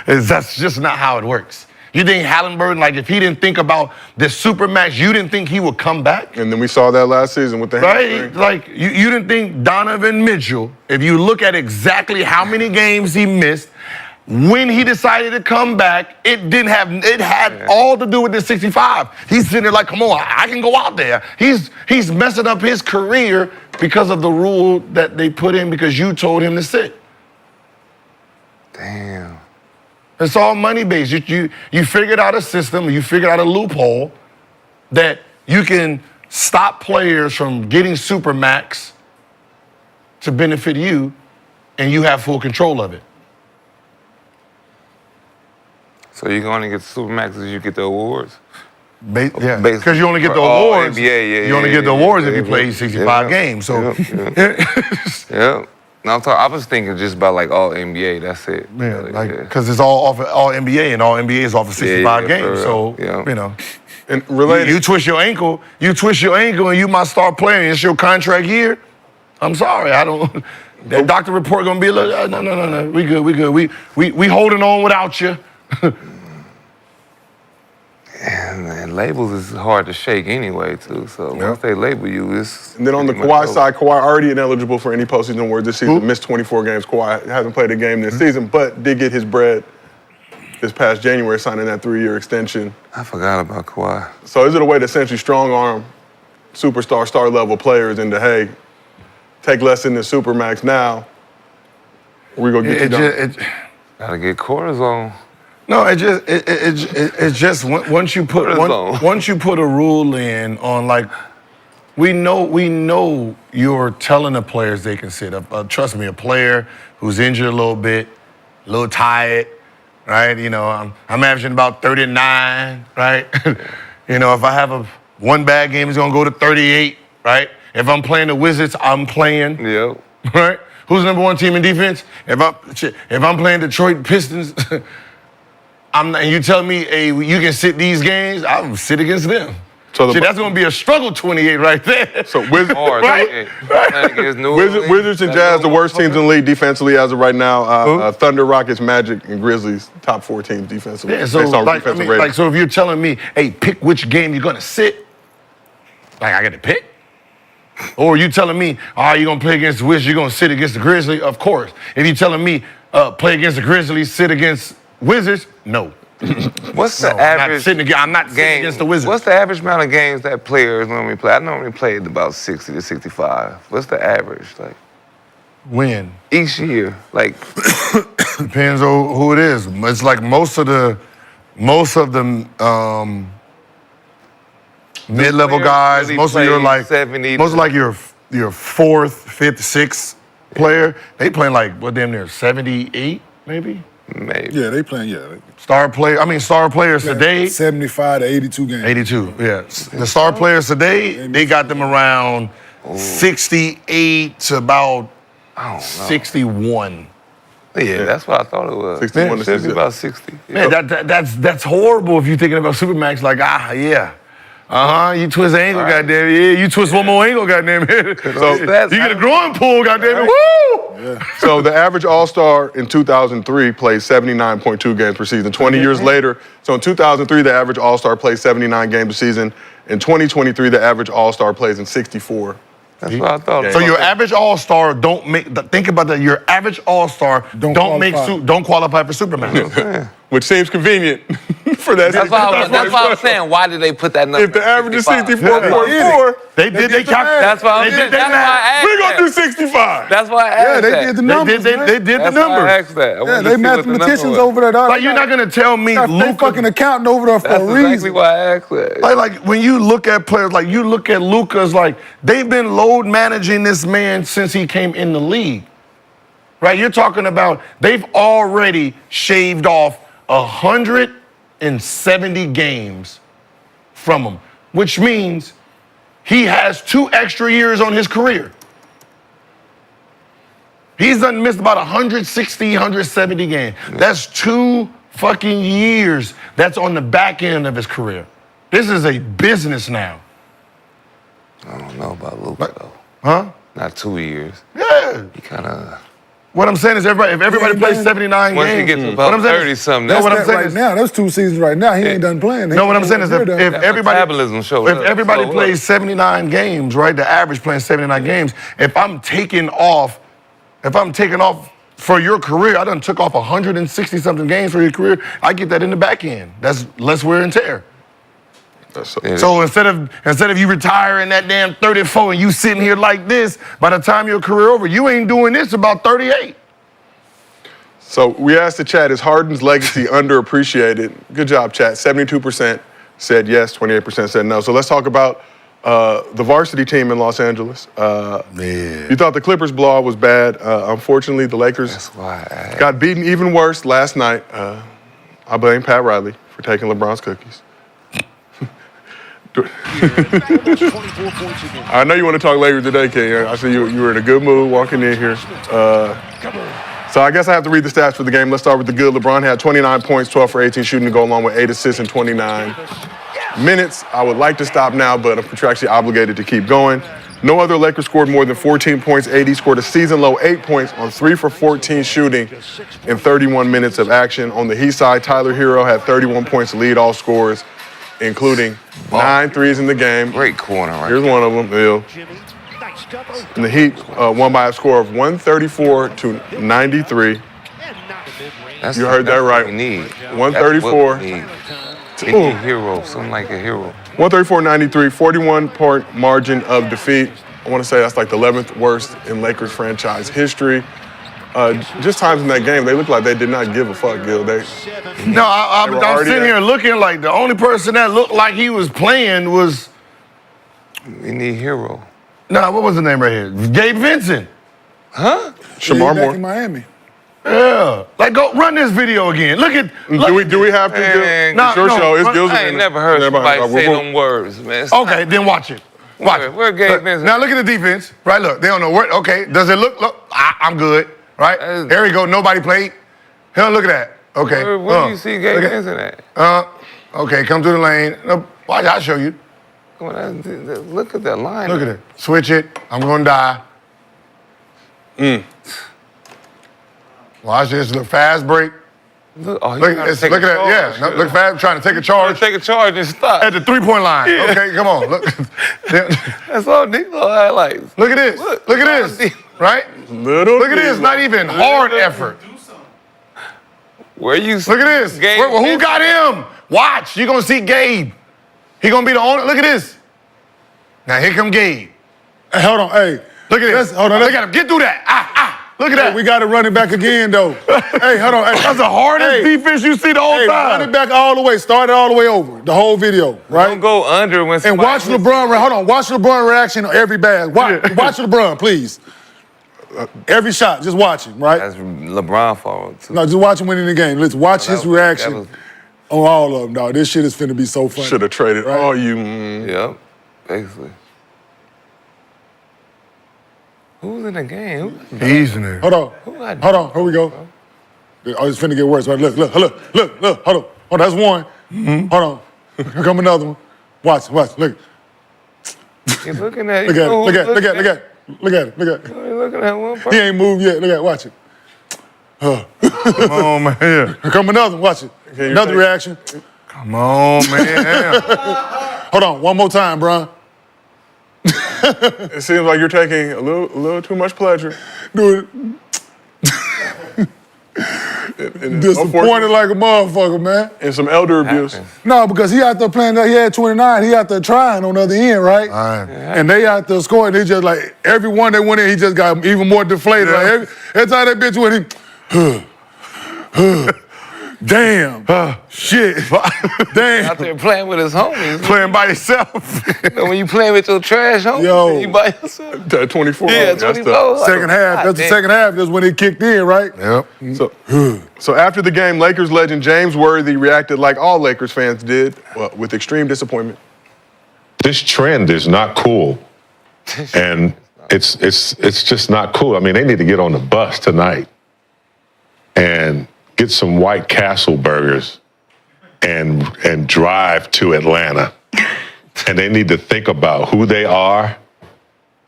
That's just not how it works. You think Halliburton, like if he didn't think about this Supermax, you didn't think he would come back? And then we saw that last season with the hamstring. Like you didn't think Donovan Mitchell, if you look at exactly how many games he missed, when he decided to come back, it had all to do with the 65. He's sitting there like, come on, I can go out there. He's messing up his career because of the rule that they put in because you told him to sit. Damn. It's all money-based. You figured out a system, you figured out a loophole that you can stop players from getting Supermax to benefit you, and you have full control of it. So you can only get the Supermax as you get the awards? Because you only get the awards. NBA, you only get the awards if you play 65 games. So. Yeah. No, I was thinking just about like all NBA. That's it. Because it's all off of all NBA, and all NBA is off of 65 games. So And related, you twist your ankle, and you my star player, and it's your contract year. I'm sorry, I don't. That doctor report gonna be like, no. We good. We holding on without you. And labels is hard to shake anyway, too. So once they label you, it's. And then on the pretty much Kawhi side, Kawhi already ineligible for any postseason awards this season. Missed 24 games. Kawhi hasn't played a game this season, but did get his bread this past January, signing that 3-year extension. I forgot about Kawhi. So is it a way to essentially strong-arm superstar, star-level players into, hey, take less in the Supermax now, we're going to get you done? Gotta get cortisone. No, it's just once you put a rule in on like we know you're telling the players they can sit up. Trust me, a player who's injured a little bit, a little tired, right? You know, I'm averaging about 39, right? You know, if I have one bad game, it's gonna go to 38, right? If I'm playing the Wizards, I'm playing. Yep. Right? Who's the number one team in defense? If I'm playing Detroit Pistons. And you tell me, hey, you can sit these games, I'll sit against them. So that's going to be a struggle 28 right there. So Wizards and Jazz, the worst teams in the league defensively as of right now. Thunder, Rockets, Magic, and Grizzlies, top 4 teams defensively. Yeah, so so if you're telling me, hey, pick which game you're going to sit, like I got to pick? Or you telling me, you're going to play against the Wizards, you're going to sit against the Grizzlies? Of course. If you're telling me, play against the Grizzlies, sit against Wizards? No. What's the average? I'm not sitting against the Wizards. What's the average amount of games that players normally play? I normally played about 60 to 65. What's the average? Like when? Each year. Like depends on who it is. It's like most of the mid-level guys, really most of your like 70 most of like your 4th, 5th, 6th player, they playing like what damn near 78 maybe. Maybe. Yeah, they playing, Star players today. 75 to 82 games. 82, yeah. The star players today, they got them around 68 to about 61. Yeah, that's what I thought it was. 61 to 60, about 60. Man, that's horrible if you're thinking about Supermax like, yeah. You twist an ankle, goddamn it. Yeah, you twist one more ankle, goddamn it. So you get a growing pull, goddamn it. Woo! Yeah. So the average All-Star in 2003 played 79.2 games per season. 20 years later, so in 2003, the average All-Star played 79 games a season. In 2023, the average All-Star plays in 64. That's what I thought. So your average All-Star think about that. Your average All-Star don't qualify for Supermax. Which seems convenient for that. That's why I was saying, why did they put that number? If the average is 64.4, they calculated. That's why I asked. We're going to do 65. That's why I asked they did the numbers. They did the That's numbers. why I asked that. Yeah, they mathematicians over there. Like you're not gonna tell me They fucking accountant over there for That's a reason. exactly why I asked that. like when you look at players, like you look at Luka's, like they've been load managing this man since he came in the league. Right? You're talking about they've already shaved off 170 games from him, which means he has 2 extra years on his career. He's done missed about 160, 170 games. That's 2 fucking years that's on the back end of his career. This is a business now. I don't know about Luka, though. Huh? Not 2 years. Yeah. He kind of... What I'm saying is, if everybody plays 79 Once he games, gets about 30-something, That's that's what I'm saying right now. That's 2 seasons right now. He ain't done playing. No, what I'm saying is if everybody up. plays 79 games, right? The average playing 79 games. If I'm taking off for your career, I done took off 160 something games for your career. I get that in the back end. That's less wear and tear. So instead of you retiring that damn 34 and you sitting here like this, by the time your career over, you ain't doing this about 38. So we asked the chat, is Harden's legacy underappreciated? Good job, chat. 72% said yes, 28% said no. So let's talk about the varsity team in Los Angeles. You thought the Clippers blowout was bad. Unfortunately, the Lakers got beaten even worse last night. I blame Pat Riley for taking LeBron's cookies. I know you want to talk Lakers today, King. I see you were in a good mood walking in here. So I guess I have to read the stats for the game. Let's start with the good. LeBron had 29 points, 12 for 18 shooting to go along with 8 assists in 29 minutes. I would like to stop now, but I'm contractually obligated to keep going. No other Lakers scored more than 14 points. AD scored a season-low 8 points on 3 for 14 shooting in 31 minutes of action. On the Heat side, Tyler Hero had 31 points to lead all scorers. including 9 threes in the game. Great corner right Here's one of them, Bill. And the Heat won by a score of 134-93. That's You heard that right. What we need. 134. That's what we need. We need a hero, something like a hero. 134-93, 41-point margin of defeat. I want to say that's like the 11th worst in Lakers franchise history. Just times in that game, they looked like they did not give a fuck, Gil. No, I'm sitting here looking like the only person that looked like he was playing was. We need hero. No, what was the name right here? Gabe Vincent. Huh? Shamar back Moore. in Miami. Yeah. Like, go run this video again. Look at. Do we have to, Gil? Man, It's your show. It's Gil's I ain't never heard somebody say them words, man. Okay, then watch it. Watch it. Where Gabe Vincent? Now look at the defense. Right, look. They don't know where. Okay, does it look? I'm good. Right? There we go. Nobody played. Hell, look at that. Okay. Where do you see Gabe Vincent at? Okay, come through the lane. No, watch, I'll show you. Come on, look at that line. Look at it. Switch it. I'm going to die. Watch this. Look, fast break. Look at that. Yeah. No, look fast. Trying to take a charge. Take a charge and stop. At the 3-point line. Yeah. Okay, come on. Look. That's all D'Lo highlights. Look at this. Look at this. Right? Look at this. Not even hard effort. Where you Look at this. Gabe Who got him? Watch. You're going to see Gabe. He going to be the owner. Look at this. Now, here come Gabe. Hey, hold on. Hey. Look at this. Hold on. Look at him. Get through that. Look at that. We got to run it back again, though. Hey, hold on. Hey. That's the hardest defense you see the whole time. Run it back all the way. Start it all the way over. The whole video, right? Don't go under when And somebody watch LeBron. Hold on. Watch LeBron reaction on every bag. Watch LeBron, please. Every shot. Just watch him, right? That's LeBron fault too. No, just watch him winning the game. Let's watch his reaction on all of them, dog. This shit is finna be so funny. Should have traded all you. Yep, basically. Who's in the game? He's in there. Hold on. Here we go. Oh, it's finna get worse. Right? Look. Hold on. Oh, that's one. Hold on. Here come another one. Watch. Look. He's looking at. Look at it. Look at it. He's looking at one person. He ain't moved yet. Look at it. Watch it. Come on, man. Here come another one. Watch it. Another reaction. Come on, man. Hold on. One more time, Bron. It seems like you're taking a little too much pleasure. Dude. Disappointed like a motherfucker, man. And some elder abuse. No, because he out there playing, he had 29, he out there trying on the other end, right? And they out there scoring, they just like, every one they went in, he just got even more deflated. Yeah. Like every time that bitch went in, damn, shit, damn. Out there playing with his homies. Playing by yourself. When you playing with your trash homies, Yo. you by yourself. That 24. Yeah, that's 24. Second half, that's the second half, that's when it kicked in, right? Yep. So after the game, Lakers legend James Worthy reacted like all Lakers fans did, with extreme disappointment. This trend is not cool, and it's just not cool. I mean, they need to get on the bus tonight and get some White Castle burgers and drive to Atlanta. And they need to think about who they are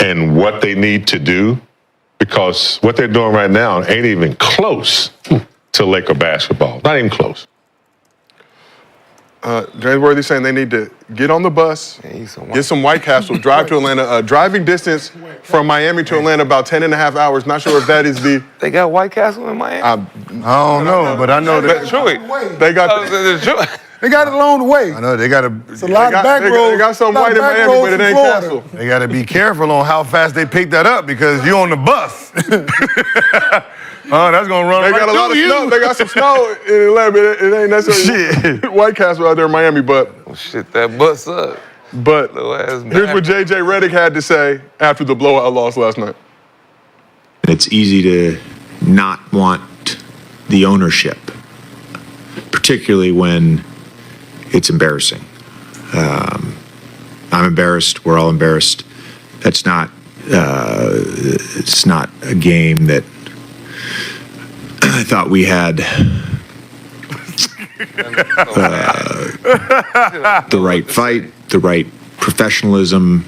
and what they need to do, because what they're doing right now ain't even close to Laker basketball. Not even close. James Worthy saying they need to get on the bus, get some White Castle, drive to Atlanta. Driving distance from Miami to Atlanta about 10 and a half hours. Not sure if that is the... They got White Castle in Miami? I don't know, but I know that. Detroit. They got... Detroit. They got it along the way. I know they got to. It's a lot of back roads. They got something white in Miami, but it ain't Castle. They got to be careful on how fast they pick that up, because you're on the bus. That's gonna run. They right got a lot of through snow. you. They got some snow in Atlanta, but it ain't necessarily White Castle out there in Miami. But Oh, shit, that bus up. But Little ass here's what J.J. Redick had to say after the blowout loss last night. It's easy to not want the ownership, particularly when it's embarrassing. I'm embarrassed. We're all embarrassed. That's not. It's not a game that I thought we had the right fight, the right professionalism.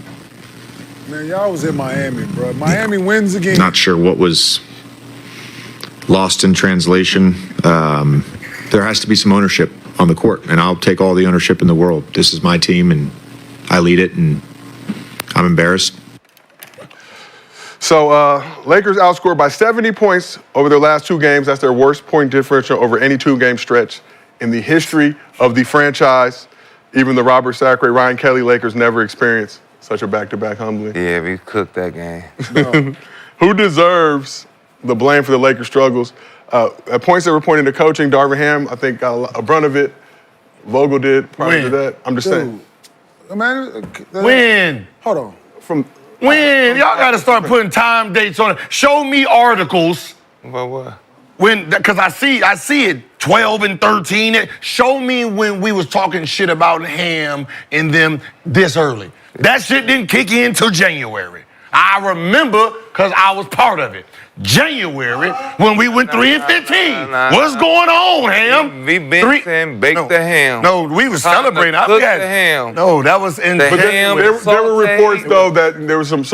Man, y'all was in Miami, bro. Miami wins again. Not sure what was lost in translation. There has to be some ownership on the court, and I'll take all the ownership in the world. This is my team, and I lead it, and I'm embarrassed. So Lakers outscored by 70 points over their last 2 games. That's their worst point differential over any 2-game stretch in the history of the franchise. Even the Robert Sacre, Ryan Kelly Lakers never experienced such a back-to-back humbling. Yeah, we cooked that game. Who deserves the blame for the Lakers' struggles? At points that were pointing to coaching, Darvin Ham, I think, got a brunt of it. Vogel did prior to that. I'm just saying. When? Hold on. When? Y'all got to start putting time dates on it. Show me articles. But what? Because I see it 12 and 13. Show me when we was talking shit about Ham and them this early. That shit didn't kick in till January. I remember because I was part of it. January, when we went 3 and 15. What's going on, Ham? We been saying bake the ham. No, we was celebrating. I Cook forgot. the ham. No, that was in The January. ham. There were reports, though, that there was some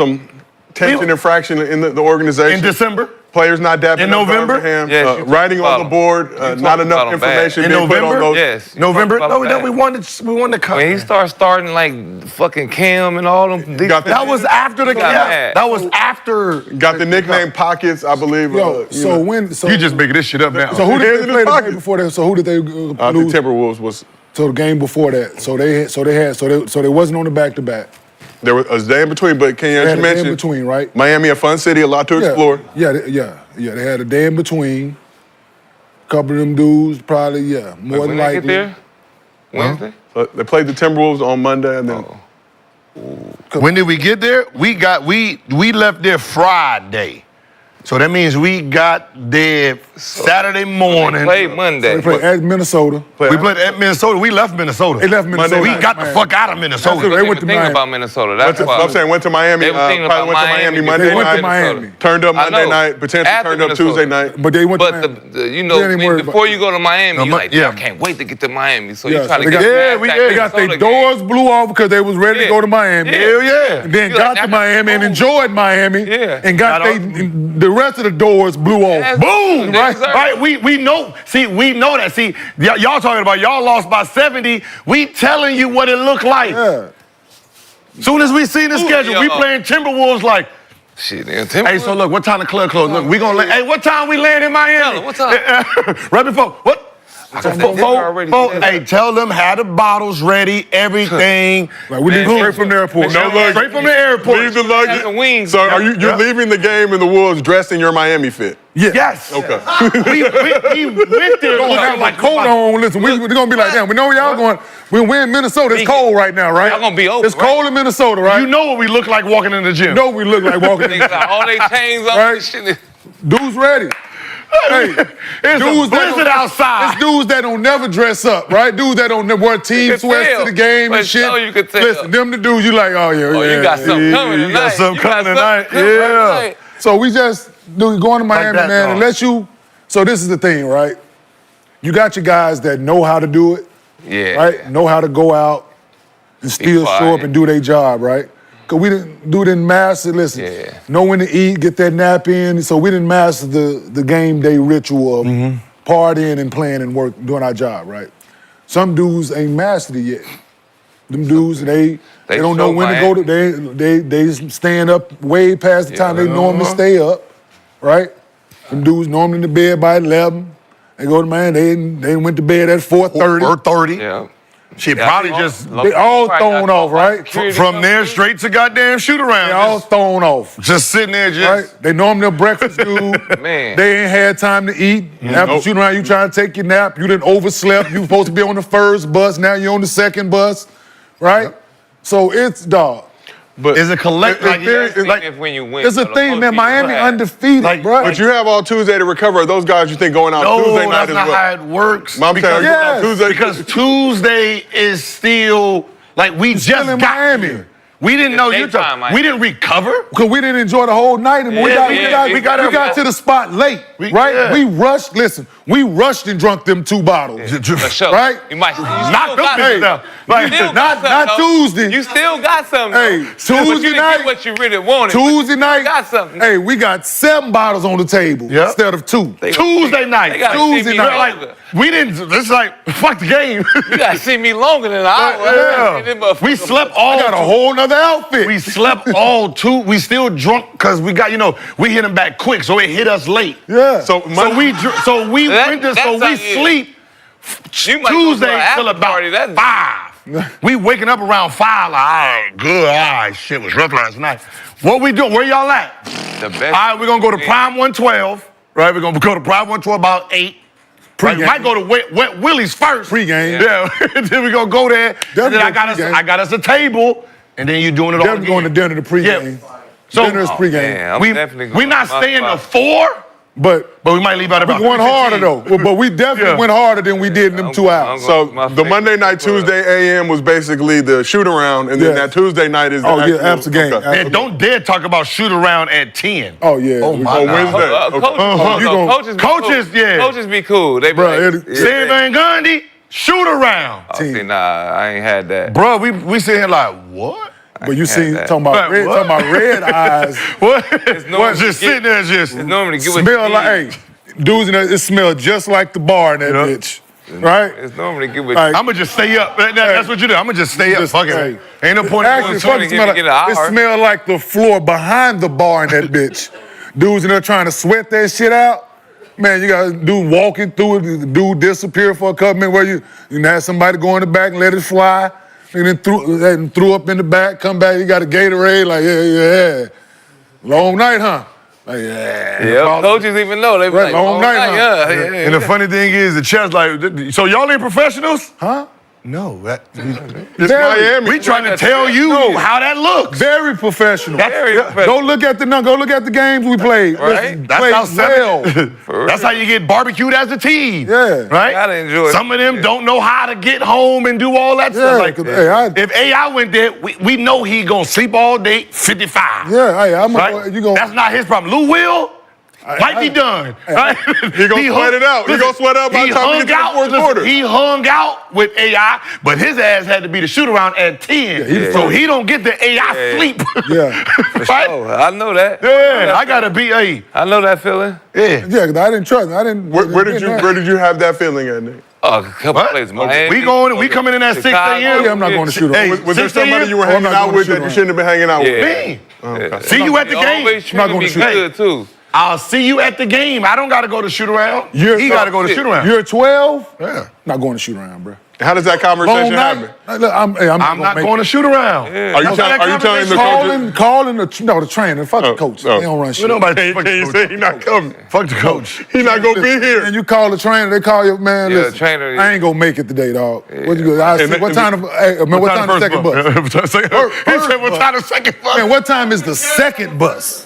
tension and fraction in the organization. In December? Players not dapping In up November? Ham, Yes, you writing talked on the board, about not enough them bad. information In being put on November? those. Yes. you November? talked No, about we won the cup. When he started starting like fucking Cam and all them. That was after the got game. mad. That was after. Got the nickname Pockets, I believe. You just making this shit up now. So who did Hands they in play his the pocket. game before that? So who did they The lose? Timberwolves was. So the game before that. So they wasn't on the back-to-back. There was a day in between, but They as had you a day in mentioned, between, right? Miami, a fun city, a lot to explore. Yeah. They had a day in between. A couple of them dudes, probably, more When than they likely. get there? Wednesday? So they played the Timberwolves on Monday, and then When did we get there? We left there Friday. So that means we got there Saturday morning. Played Monday. They played at Minnesota. We played at Minnesota. We left Minnesota. They left Minnesota. We got the fuck out of Minnesota. They went to Think Miami. about Minnesota. That's why. I'm saying went to Miami. They were thinking Probably about went to Miami Miami. Monday They went night. to Miami. Turned up I Monday know. night. Potentially After turned up Minnesota. Tuesday night. But they went to But Miami. They ain't worried before about- you go to Miami, you're like, yeah. I can't wait to get to Miami. So Yeah, you try so to they get got- Yeah, past we that did. They got their Minnesota game. doors blew off because they was ready to Yeah. go to Miami. Yeah. Hell yeah. And then You're got like, to Miami and enjoyed Miami. Yeah. And got the rest of the doors blew off. Yes. Boom! Yes, Right? sir. We know. See, we know that. See, y'all talking about y'all lost by 70. We telling you what it looked like. Yeah. Soon as we see the schedule, we yo. playing Timberwolves like, Shit, hey, so look, what time the club close? Look, we gonna hey, what time we land in Miami? Tell 'em, what time? Right before, what? already said Hey, tell them have the bottles ready, everything. Like we leave straight from the airport. No luggage. Straight from the airport. Leave the Have luggage. the wings. So are you're Yeah. leaving the game in the Wolves dressed in your Miami fit? Yes. Okay. we went there Don't have looking like coat on. Listen, we're gonna be like, damn, we know where y'all going. We're in Minnesota. It's cold right now, right? Y'all gonna be open, It's right? cold in Minnesota, right? You know what we look like walking in the gym. You know we look like walking in. Niggas got all they chains on Right. and shit. Dudes ready. Hey, It's a dudes that blizzard don't- outside. It's dudes that don't never dress up, right? Dudes that don't never wear team could sweats tell. to the game For and shit. sure you could tell. Listen, them the dudes you like, oh yeah, Oh, yeah. you got something coming you tonight. got something coming tonight. coming Yeah. tonight. So we just going to Miami, that, man. dog. Unless you, so this is the thing, right? You got your guys that know how to do it, Yeah. right? Know how to go out and still show quiet. up and do their job, right? Cause we didn't master. Listen, Yeah. know when to eat, get that nap in. So we didn't master the game day ritual of partying and playing and work, doing our job, right? Some dudes ain't mastered it yet. Them dudes, they don't know show when to go to. They stand up way past the time they normally stay up, right? Them dudes normally in the bed by 11. They go to man. They went to bed at 4:30. 4:30. Yeah. She probably just They all thrown off, right? from there straight to goddamn shoot around. They all thrown off. Just sitting there, just Right? They normally a breakfast dude. Man. They ain't had time to eat. After shooting around, you trying to take your nap. You didn't overslept. You supposed to be on the first bus. Now you're on the second bus, right? So it's dog. But is it collect like, If when you win. It's a though, thing, those man. people Miami had- undefeated, Like- bro. But you have all Tuesday to recover. Are those guys you think going out no, Tuesday night that's as not well? how it works. I'm saying, are you going out Yes. Tuesday? Because Tuesday is still like we still just in got Miami. here. We didn't know you. daytime, We didn't recover. Because we didn't enjoy the whole night, and we got to the spot late, right? Yeah. We rushed. Listen, we rushed and drunk them 2 bottles, For sure. right? You might Knock them bitches down. You still got Not something, though. Tuesday. You still got something. Hey, though. But Tuesday you didn't night- get what you really wanted. but Tuesday night, You got something. hey, we got 7 bottles on the table Yep. instead of 2. Tuesday night. They gotta see Tuesday me night. longer. We didn't. It's like fuck the game. You gotta see me longer than an hour. Yeah. We slept all. I got a whole nother outfit. We slept all 2. We still drunk because we got, we hit them back quick, so it hit us late. Yeah. So We went to, so we sleep You might go to Tuesday an till after about party, that's 5. We waking up around 5, like, all right, good, all right, shit was rough last night. What we doing? Where y'all at? the best. All right, we're gonna go to Prime 112, right? We're gonna go to Prime 112 about 8. Right, we Pre-game. might go to Wet Willie's first. Pre-game. Yeah, then we gonna go there. And then Definitely I got us a table, and then you doing it all Definitely again. going to dinner to pregame. So dinner is pregame. Man, I'm we definitely we going not to my staying to spot. 4, But but we might leave out about we went 3:15. harder though. But we definitely Yeah. went harder than we did in them 2 hours. So My the favorite Monday night, club. Tuesday AM was basically the shoot around, and then Yeah. that Tuesday night is the Oh, yeah, actual after game. Okay. After- And don't dare talk about shoot around at 10. Oh yeah. Oh, my Oh, God. Wednesday. Coaches, you gonna- coaches, be Coaches, cool. yeah. Coaches be cool. They be Bruh, like, Steve Van Gundy, shoot around. Oh, see, nah, I ain't had that. Bro, we sitting here like, what? But you had seen that. talking about What? red eyes. What? normally What? Just get- sitting there, just. It's normally get what Smell you like, need. hey, dudes in there, it smelled just like the bar in that Yeah. bitch. Right? It's normally get what Like, I'm gonna just stay up. That's what you do. I'm gonna just stay up. Just- Fuck it. hey. Ain't no point in Actually, doing fuck, Tony it get smelled to get an like, it hour. smelled like the floor behind the bar in that bitch. Dudes in there trying to sweat that shit out. Man, you got a dude walking through it, the dude disappear for a couple minutes where you had somebody go in the back and let it fly, and then threw up in the back, come back, you got a Gatorade, like, yeah. Long night, huh? Like, yeah. Yeah, coaches even know. They be Right, like, long night, huh? yeah. And the funny thing is, the chef's like, so y'all ain't professionals? Huh? No. It's Miami. We trying to tell you how that looks. Very professional. Very professional. Go look at the games we played. Right. Listen, That's played how well. That's how you get barbecued as a team. Yeah. Right? Gotta enjoy it. Some of them don't know how to get home and do all that Yeah, stuff. Like 'cause, hey, if AI went there, we know he gonna sleep all day, 55. Yeah, hey, Right? you gonna That's not his problem. Lou Will might be done. Right? He gonna sweat it out. He gonna sweat out by the time we get to the fourth quarter. He hung out with AI, but his ass had to be the shoot around at 10. So he don't get the AI sleep. Yeah. Right? Oh, I know that. Yeah, I gotta be a. I know that feeling. Yeah. Yeah, 'cause I didn't trust him. I didn't. Where did you have that feeling at, Nick? Oh, a couple What? places. Miami. We coming in at 6 a.m. Yeah, I'm not going to shoot Hey, him. Was there 6 a.m.? somebody you were I'm hanging not out going to with shoot that you on. shouldn't have been hanging out with? Me. Okay. See you at the He always game. treated not gonna me shoot. good, too. I'll see you at the game. I don't gotta go to shoot around. He You're- gotta go to shoot around. You're 12? Yeah. Not going to shoot around, bro. How does that Long conversation happen? night. Look, I'm I'm not going to shoot around. Are you telling the coaches? calling the trainer. Fuck the coach. oh. They don't run shit. Nobody Can you say he's not coming? Fuck the coach. He's not gonna be And here. you call the trainer, they call you, man, Yeah, listen, trainer, I ain't gonna make it today, dog. What you go? What time the second bus? He said, what time the second bus? Man, what time is the second bus?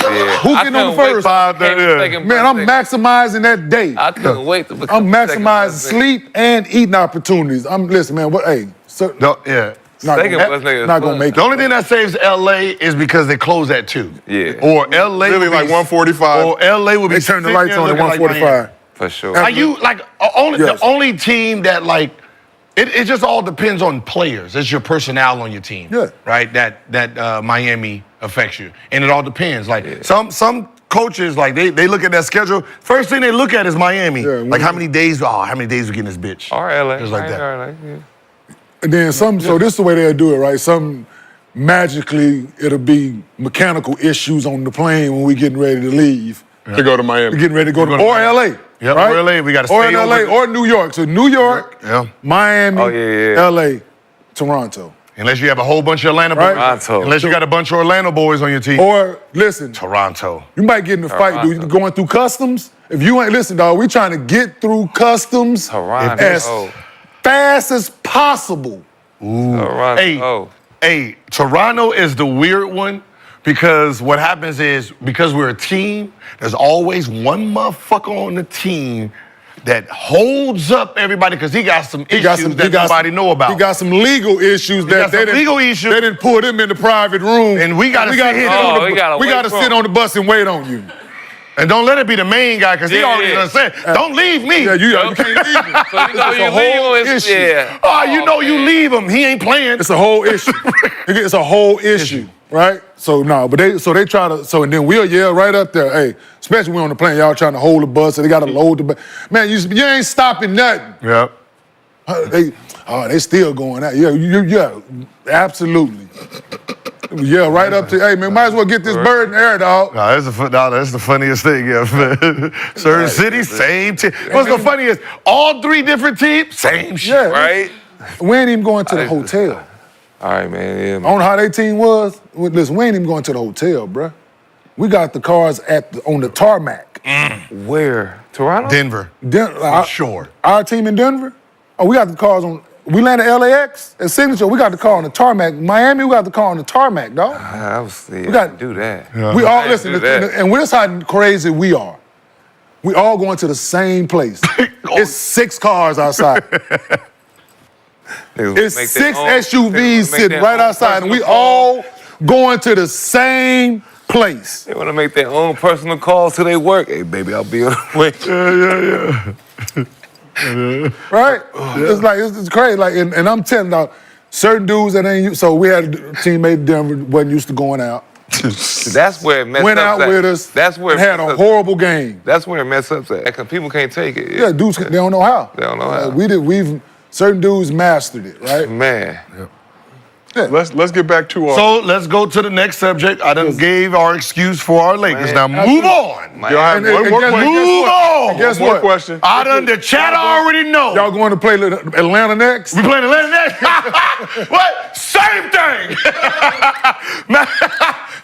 Yeah. Who getting on the first? 5:30. Man, I'm maximizing that day. I couldn't wait to become I'm second maximizing bus nigga. sleep and eating opportunities. Listen, man, sir, No, yeah. not Second gonna, bus nigga is not gonna fun. make The it. only thing that saves LA is because they close at 2. Yeah. Or LA. Really, would be- like 1:45. Or LA would be They turn the sitting lights there on at looking like 1:45. For sure. Are you like Yes. the only team that like it just all depends on players. It's your personnel on your team. Yeah. Right? That Miami affects you. And it all depends. Like some coaches, like they look at that schedule. First thing they look at is Miami. Yeah, like how many days we getting this bitch. Or LA. Just like I ain't that. LA, yeah. And then so this is the way they'll do it, right? Some magically it'll be mechanical issues on the plane when we getting ready to leave. To go to Miami. We're getting ready to go to We're or gonna- LA. Yep, right? or LA, we gotta Or stay in LA over. or New York. So New York, Yeah. Miami, Oh, yeah. LA, Toronto. Unless you have a whole bunch of Atlanta Right. boys. Toronto. Unless you got a bunch of Orlando boys on your team. Or listen, Toronto. you might get in a fight, dude. Toronto. Going through customs. If you ain't listen, dog, we trying to get through customs Toronto. as fast as possible. Toronto. Hey, Toronto is the weird one because what happens is because we're a team, there's always one motherfucker on the team that holds up everybody because he got some issues that nobody know about. He got some legal issues They didn't put him in the private room. And we got to sit on the bus and wait on you. And don't let it be the main guy, because he already done said, don't leave me. Yeah, you can't leave him. So you know you leave him. issue. Oh, you know you leave him. He ain't playing. It's a whole issue. It's a whole issue, right? So no, but they try to, and then we'll yell right up there, hey, especially when we're on the plane, y'all trying to hold the bus, so they got to load the bus. Man, you ain't stopping nothing. Yep. They still going out. Yeah, absolutely. Yeah, right up to, hey, man, might as well get this bird in the air, dog. That's the funniest thing. Yeah. Certain cities, same team. What's the funniest? All 3 different teams, same shit. Yeah. Right? We ain't even going to the hotel. All right, man. Yeah, I don't know how their team was. Listen, we ain't even going to the hotel, bruh. We got the cars on the tarmac. Where? Toronto? Denver. For sure. Our team in Denver? Oh, we got the cars on. We landed LAX at Signature. We got the car on the tarmac. Miami, we got the car on the tarmac, dog. We got to do that. Yeah. We all listen, and this how crazy we are. We all going to the same place. It's 6 cars outside. It's 6 SUVs sitting right outside, and we all going to the same place. They want to make their own personal calls to their work. Hey, baby, I'll be on the way. Yeah. Right? It's like, it's crazy. Like, and I'm telling you, certain dudes that ain't, so we had a teammate in Denver, wasn't used to going out. That's where it messed up. Went out with us. That's where it had a horrible game. That's where it messed up at. Because people can't take it. Yeah, dudes, they don't know how. They don't know how. Certain dudes mastered it, right? Man. Yeah. Let's get back to our. So let's go to the next subject. I done gave our excuse for our Lakers. Now move on. Y'all have one more question. Move on. Guess One more what? question. The chat already know. Y'all going to play Atlanta next? We playing Atlanta next? What? Same thing.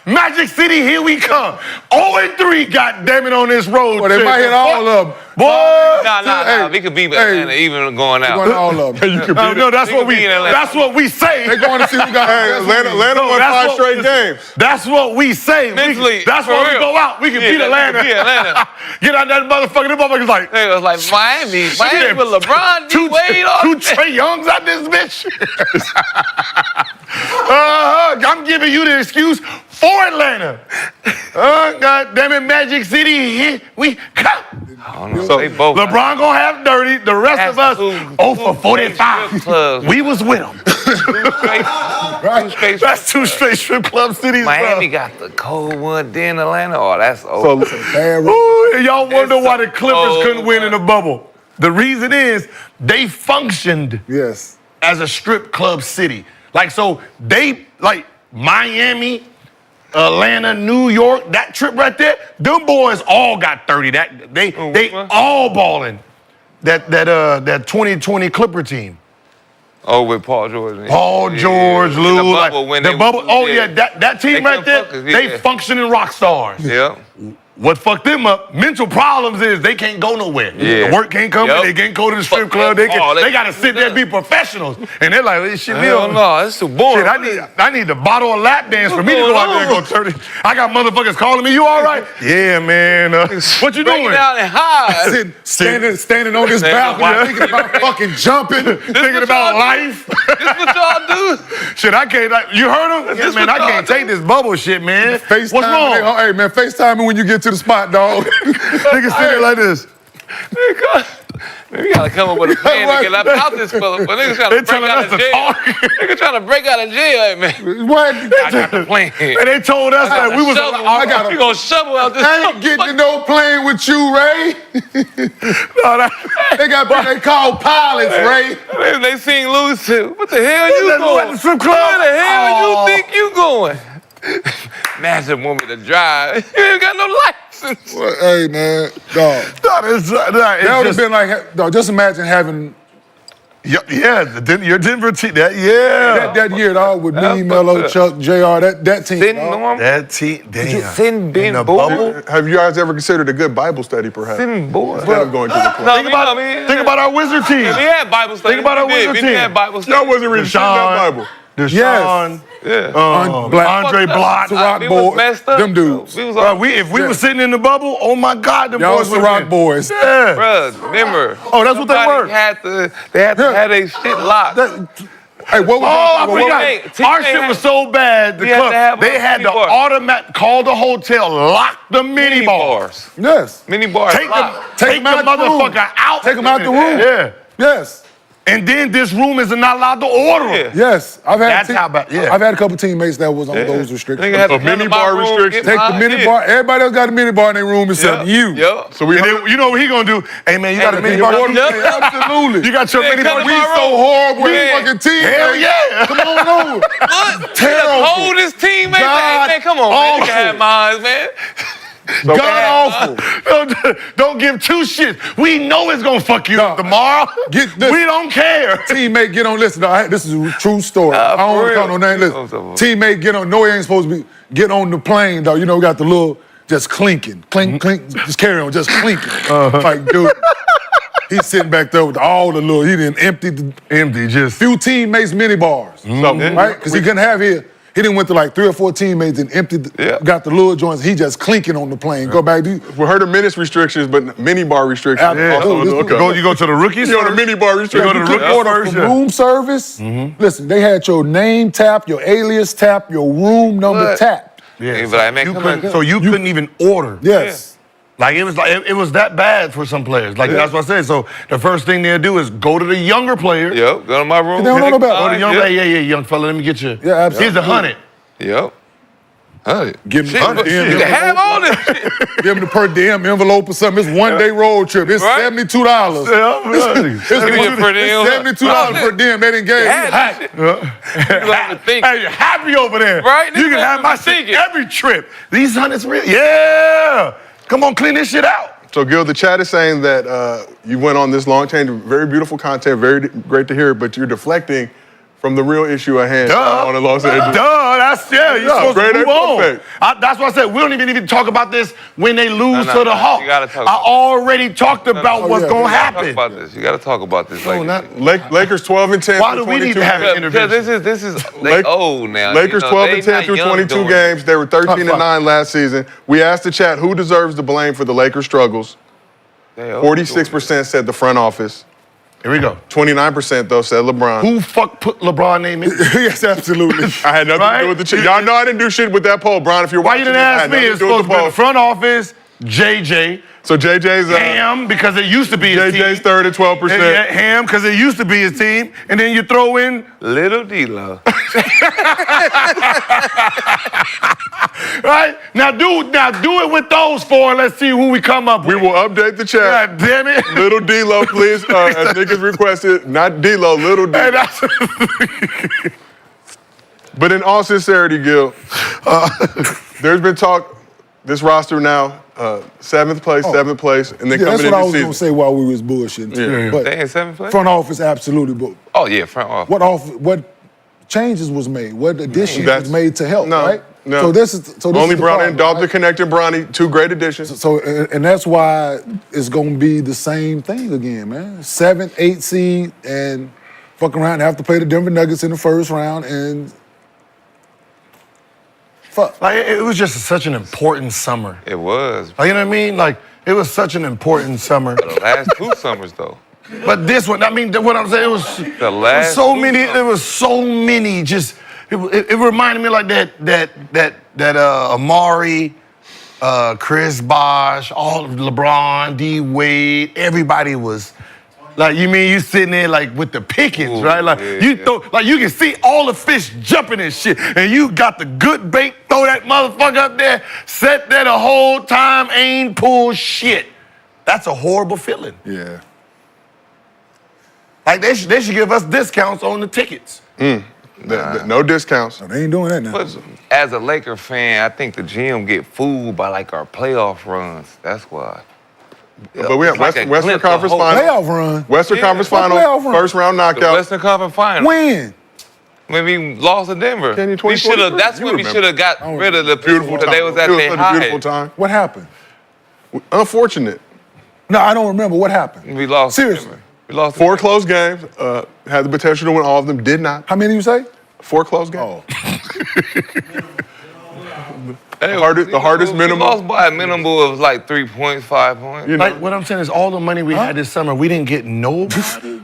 Magic City, here we come. 0-3, goddammit, on this road. Well, they might hit all of them. Boy. Nah. We could beat Atlanta even going out. Going all of them. You could beat No, that's what we say. They going to see who got Atlanta won 5 straight games. That's what we say. Mentally, that's why we go out. We can beat Atlanta. Get out that motherfucker. Them motherfuckers like. They was like Miami with LeBron, D-Wade, two Trae Youngs out this bitch. I'm giving you the excuse for Atlanta. God damn it, Magic City, here we come. I don't know. So they both. LeBron gonna have 30. The rest of us, 0 for 45. We was with them. That's 2 straight strip club cities. Miami got the cold one, then Atlanta. Oh, that's over. Y'all wonder why the Clippers couldn't win in the bubble. The reason is they functioned as a strip club city. Like Miami, Atlanta, New York, that trip right there, them boys all got 30. They all balling. That 2020 Clipper team. Oh, with Paul George. Paul George, Lou. The bubble. Oh, yeah, that team right there, they functioning rock stars. Yeah. What fucked them up, mental problems, is they can't go nowhere. Yeah. The work can't come in, they can't go to the strip club. They got to sit there and be professionals. And they're like, this shit, no, it's too boring. Shit, I need to bottle a lap dance for me to go out there and go 30. I got motherfuckers calling me, you all right? Yeah, man. What you doing? Down and high. Standing on this balcony, thinking about fucking jumping, thinking about life. This what y'all do? Shit, I can't. You heard him? Yeah, man, I can't take this bubble shit, man. What's wrong? Hey, man, FaceTime me when you get to the spot, dog. Niggas sitting like this. We gotta come up with a plan to get out this fella. But niggas trying to break out of jail. Niggas trying to break out of jail, man. What? I got the plan. And they told us that we was. We gonna shovel out this. I ain't getting to no plane with you, Ray. They call pilots, Ray. They seen Louis too. What the hell you going? Where the hell you think you going? Imagine want me to drive. You ain't got no license. Well, hey, man, dog. That would have been like, dog, just imagine having. Your Denver team. That year, dog, with me, Melo, Chuck, JR, that team. That team, damn. Sitting in the bubble. Have you guys ever considered a good Bible study, perhaps? Sitting boy. Instead of going to the club. Think about our Wizard team. We had Bible study. Think about our Wizard team. We had Bible study. Y'all wasn't reading that Bible. Deshaun, Andre Block. Ciroc We was boys, messed up. them dudes. We was Bro, all, if we were sitting in the bubble, oh my God, them Y'all boys Ciroc boys. Yeah. bruh, remember. Oh, that's what they somebody were. They had to have their shit locked. Hey, what was Oh, I what- forgot. Teammate Our shit was so bad. The We had club, to have they a had mini to bar. call the hotel, lock the mini bars. Yes. Mini bars. Take locked. the them out the room. motherfucker out. Take them out the room. Yeah. Yes. And then this room is not allowed to order. Yeah. Yes. I've had That's how bad- yeah. I've had a couple teammates that was on those restrictions. Nigga had to A come to mini my bar room, restriction. get Take the my- mini yeah. bar. Everybody else got a mini bar in their room except you. Yep. So we And heard, then, you know what he gonna do? Hey man, you got a Hey, mini you bar? order- Yeah. Absolutely. You got your Yeah, mini come bar? to We my so room. horrible. We Yeah. fucking team. Hell yeah. Come on over. What? Terrible. The coldest teammate. God Man, come on, man. You can awful. have mine, man. God awful. Don't give two shits. We know it's gonna fuck you No, up tomorrow. get this. We don't care. Teammate get on, listen, this is a true story. Nah, I don't for want to call real. no name. Listen, teammate get on, no, he ain't supposed to be, get on the plane, though. You know, we got the little, just clinking, clink, clink, just carry on, just clinking. Like, dude, he's sitting back there with all the little, he didn't empty Just. few teammates mini bars, right? Because he couldn't have here. He didn't went to like 3 or 4 teammates and emptied, got the little joints. He just clinking on the plane. Go back. we heard of minutes restrictions, but mini bar restrictions. Yeah. Also, Dude, okay. You go to the rookies. You on the mini bar restriction. go to the You rookie could order first, from yeah. room service. Listen, they had your name tapped, your alias tapped, your room number What? tapped. Yeah, He be like, man, come on. so you couldn't even order. Yes. Like it was that bad for some players. Like that's what I said. So the first thing they'll do is go to the younger player. Yep, go to my room. They don't know no better. Go to the young Yep. player. Yeah, young fella. Let me get you. Yeah, absolutely. Here's $100. Yep. Hey. Give him Shit, the per but diem you can have envelope. all this shit. Give him the per diem envelope or something. It's 1 day road trip. It's Right? $72. It's Give me a per diem. $72 per diem. They didn't give Had you. this shit. You have to think. Hey, you're happy over there. Right? You can Nigga, have my I'm shit thinking. every trip. These hundreds real. Yeah. Come on, clean this shit out. So, Gil, the chat is saying that you went on this long change, very beautiful content, very great to hear, but you're deflecting from the real issue at hand on the Los Angeles. That's you're supposed great to move on. perfect. That's why I said we don't even talk about this when they lose No, to the Hawks. you gotta talk I about it. already talked about what's yeah. gonna Talk happen. about this. You got to talk about this. No, Like, not- Lakers 12 and 10 Why through do we need 22 to have games. an because this is they Lake- old now. Lakers you know, 12 they and 10 not through young 22 doing games. They were 13 fuck. and 9 last season. We asked the chat who deserves the blame for the Lakers' struggles. it. They old doing it. 46% said the front office. Here we go. 29% though said LeBron. Who put LeBron name in? Yes, absolutely. I had nothing to Right? do with the chat. Y'all know I didn't do shit with that poll, Bron. If you're Why watching you didn't this, I ask had me? nothing It's to do with supposed to be the poll. front office, JJ, So JJ's Ham, because it used to be his team. JJ's third at 12%. Yeah, Ham, because it used to be his team. And then you throw in, Little D-Lo. right? Now do it with those four and let's see who we come up We with. will update the chat. God damn it. Little D-Lo, please, as niggas requested. Not D-Lo, Little D. Hey, that's- But in all sincerity, Gil, there's been talk, this roster now, 7th place, 7th place, and then Yeah, that's coming what I in was this going to season. say while we was bullshitting. Yeah. But They in 7th place? front office, absolutely. But Oh, yeah, front office. what changes was made? What additions That's- was made to help, no, right? no. So this is Only the Bronny and problem, Dalton right? connected Bronny, 2 great additions. So and that's why it's gonna be the same thing again, man. 7th, 8th seed, and fuck around and have to play the Denver Nuggets in the first round, and fuck. like, it was just such an important summer. It was. Like, you know what I mean? Like, it was such an important summer. The last 2 summers, though. But this one, I mean, what I'm saying, it was The last so 2 many. summers. There was so many. Just it reminded me like that Amari, Chris Bosh, all of LeBron, D Wade, everybody was. Like, you mean you sitting there like with the pickings, Ooh, right? Like yeah, you yeah. throw, like you can see all the fish jumping and shit, and you got the good bait, throw that motherfucker up there, sit there the whole time, ain't pull shit. That's a horrible feeling. Yeah. Like they should give us discounts on the tickets. No discounts. No, they ain't doing that now. But as a Laker fan, I think the GM get fooled by like our playoff runs. That's why. But we have It's like a Western glimpse Conference of hope. Final. Playoff run. Western Yeah. Conference What Final, playoff run? first round The knockout. Western Conference Final. When? When we lost to Denver. Can you we should have. 2023? That's You when we remember. should have got rid of the Beautiful because time. they was at It was their such a beautiful high. time. What happened? Unfortunate. No, I don't remember what happened. We lost. to Seriously. Denver. We lost. to 4 Denver. close games. Had the potential to win all of them. Did not. How many you say? Foreclosed game. Oh. The hardest We minimum. lost by a minimum of like 3 points, 5 points. You know, Like what I'm saying is all the money we had this summer, we didn't get nobody.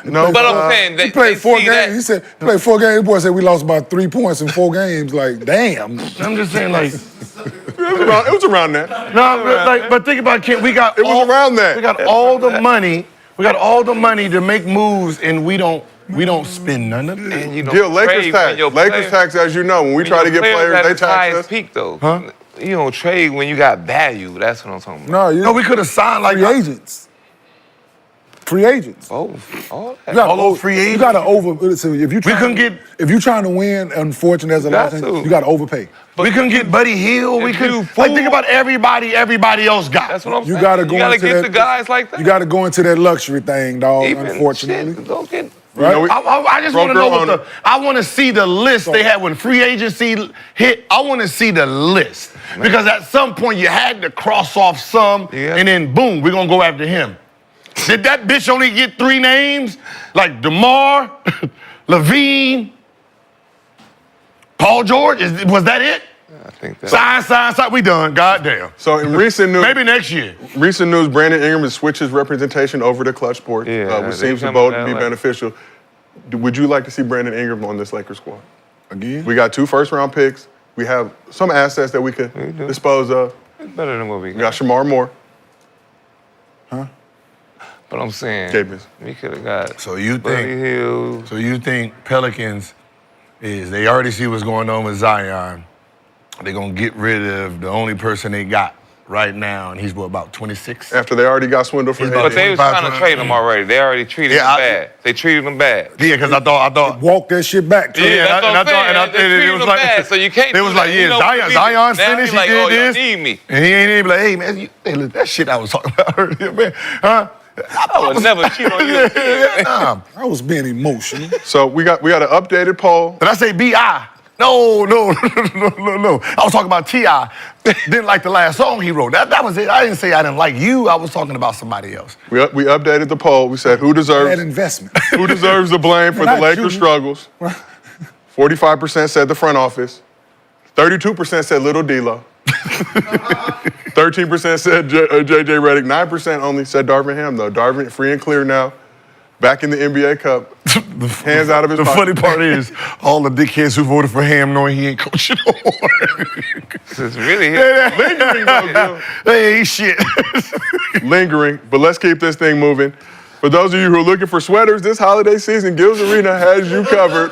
no, But I'm saying He they played 4 see games. that. He said he played 4 games. The boy said we lost by 3 points in 4 games. Like, damn. I'm just saying, like, it was around that. no, but think about Ken. We got It was around that. We got all the money. We got all the money to make moves, and we don't spend none of it. And you don't Gil, Lakers trade tax. when your Lakers players- tax, as you know, when we when try to your get players, at they its tax highest us. peak though. Huh? You don't trade when you got value. That's what I'm talking about. No, No, we could have signed like free agents. Free agents. Oh, all that. You gotta all those free You agents. got to over. So if you couldn't get- If you're trying to win, unfortunately, as a got lot, to. you got to overpay. we couldn't get Buddy Hill. We if could you like fool- think about everybody else got. That's what I'm You saying. got to go You gotta into get that. the guys like that. You got to go into that luxury thing, dog. Even Unfortunately, shit, go get. right? You know, I just want to Broker know what owner. I want to see the list they had when free agency hit. I want to see the list because at some point you had to cross off some, Yeah. and then boom, we're gonna go after him. Did that bitch only get 3 names? Like DeMar, Levine, Paul George? Was that it? I think that. Sign. We done. Goddamn. So in recent news, Maybe next year. recent news, Brandon Ingram has switched his representation over to Clutch Sports, Yeah, which they seems to come both to be LA. beneficial. Would you like to see Brandon Ingram on this Lakers squad? Again, We got 2 first-round picks. We have some assets that we could We do. dispose of. It's better than what we We got got. Shamar Moore. But I'm saying Davis. we could have got So you Buddy think? Hill. So you think Pelicans they already see what's going on with Zion. They're gonna get rid of the only person they got right now, and he's about 26. After they already got swindled for He's AD. about But they was 25 trying to trade him already. They already treated Yeah, him bad. They treated him bad. Yeah, because I thought. walk that shit back. To Yeah, that's what I'm saying. and They treated it was him like, bad, so you can't It do was that. like, You yeah, know, Zion now finished. he like, he did oh, y'all this, need me. and he ain't even like, hey man, hey, look, that shit I was talking about earlier, man, huh? I would never cheat on you. Nah. I was being emotional. So we got an updated poll. Did I say B.I.? No. I was talking about T.I. Didn't like the last song he wrote. That was it. I didn't say I didn't like you. I was talking about somebody else. We updated the poll. We said who Bad deserves investment. who deserves the blame for the Not Lakers' you. struggles. 45% said the front office. 32% said Little D-Lo. 13% said J.J. Redick. 9% only said Darvin Ham, though. Darvin free and clear now. Back in the NBA Cup. Hands out of his The pocket. funny part is, all the dickheads who voted for Ham knowing he ain't coaching no more. It's really Lingering, though, Gil. They ain't shit. Lingering. But let's keep this thing moving. For those of you who are looking for sweaters this holiday season, Gil's Arena has you covered.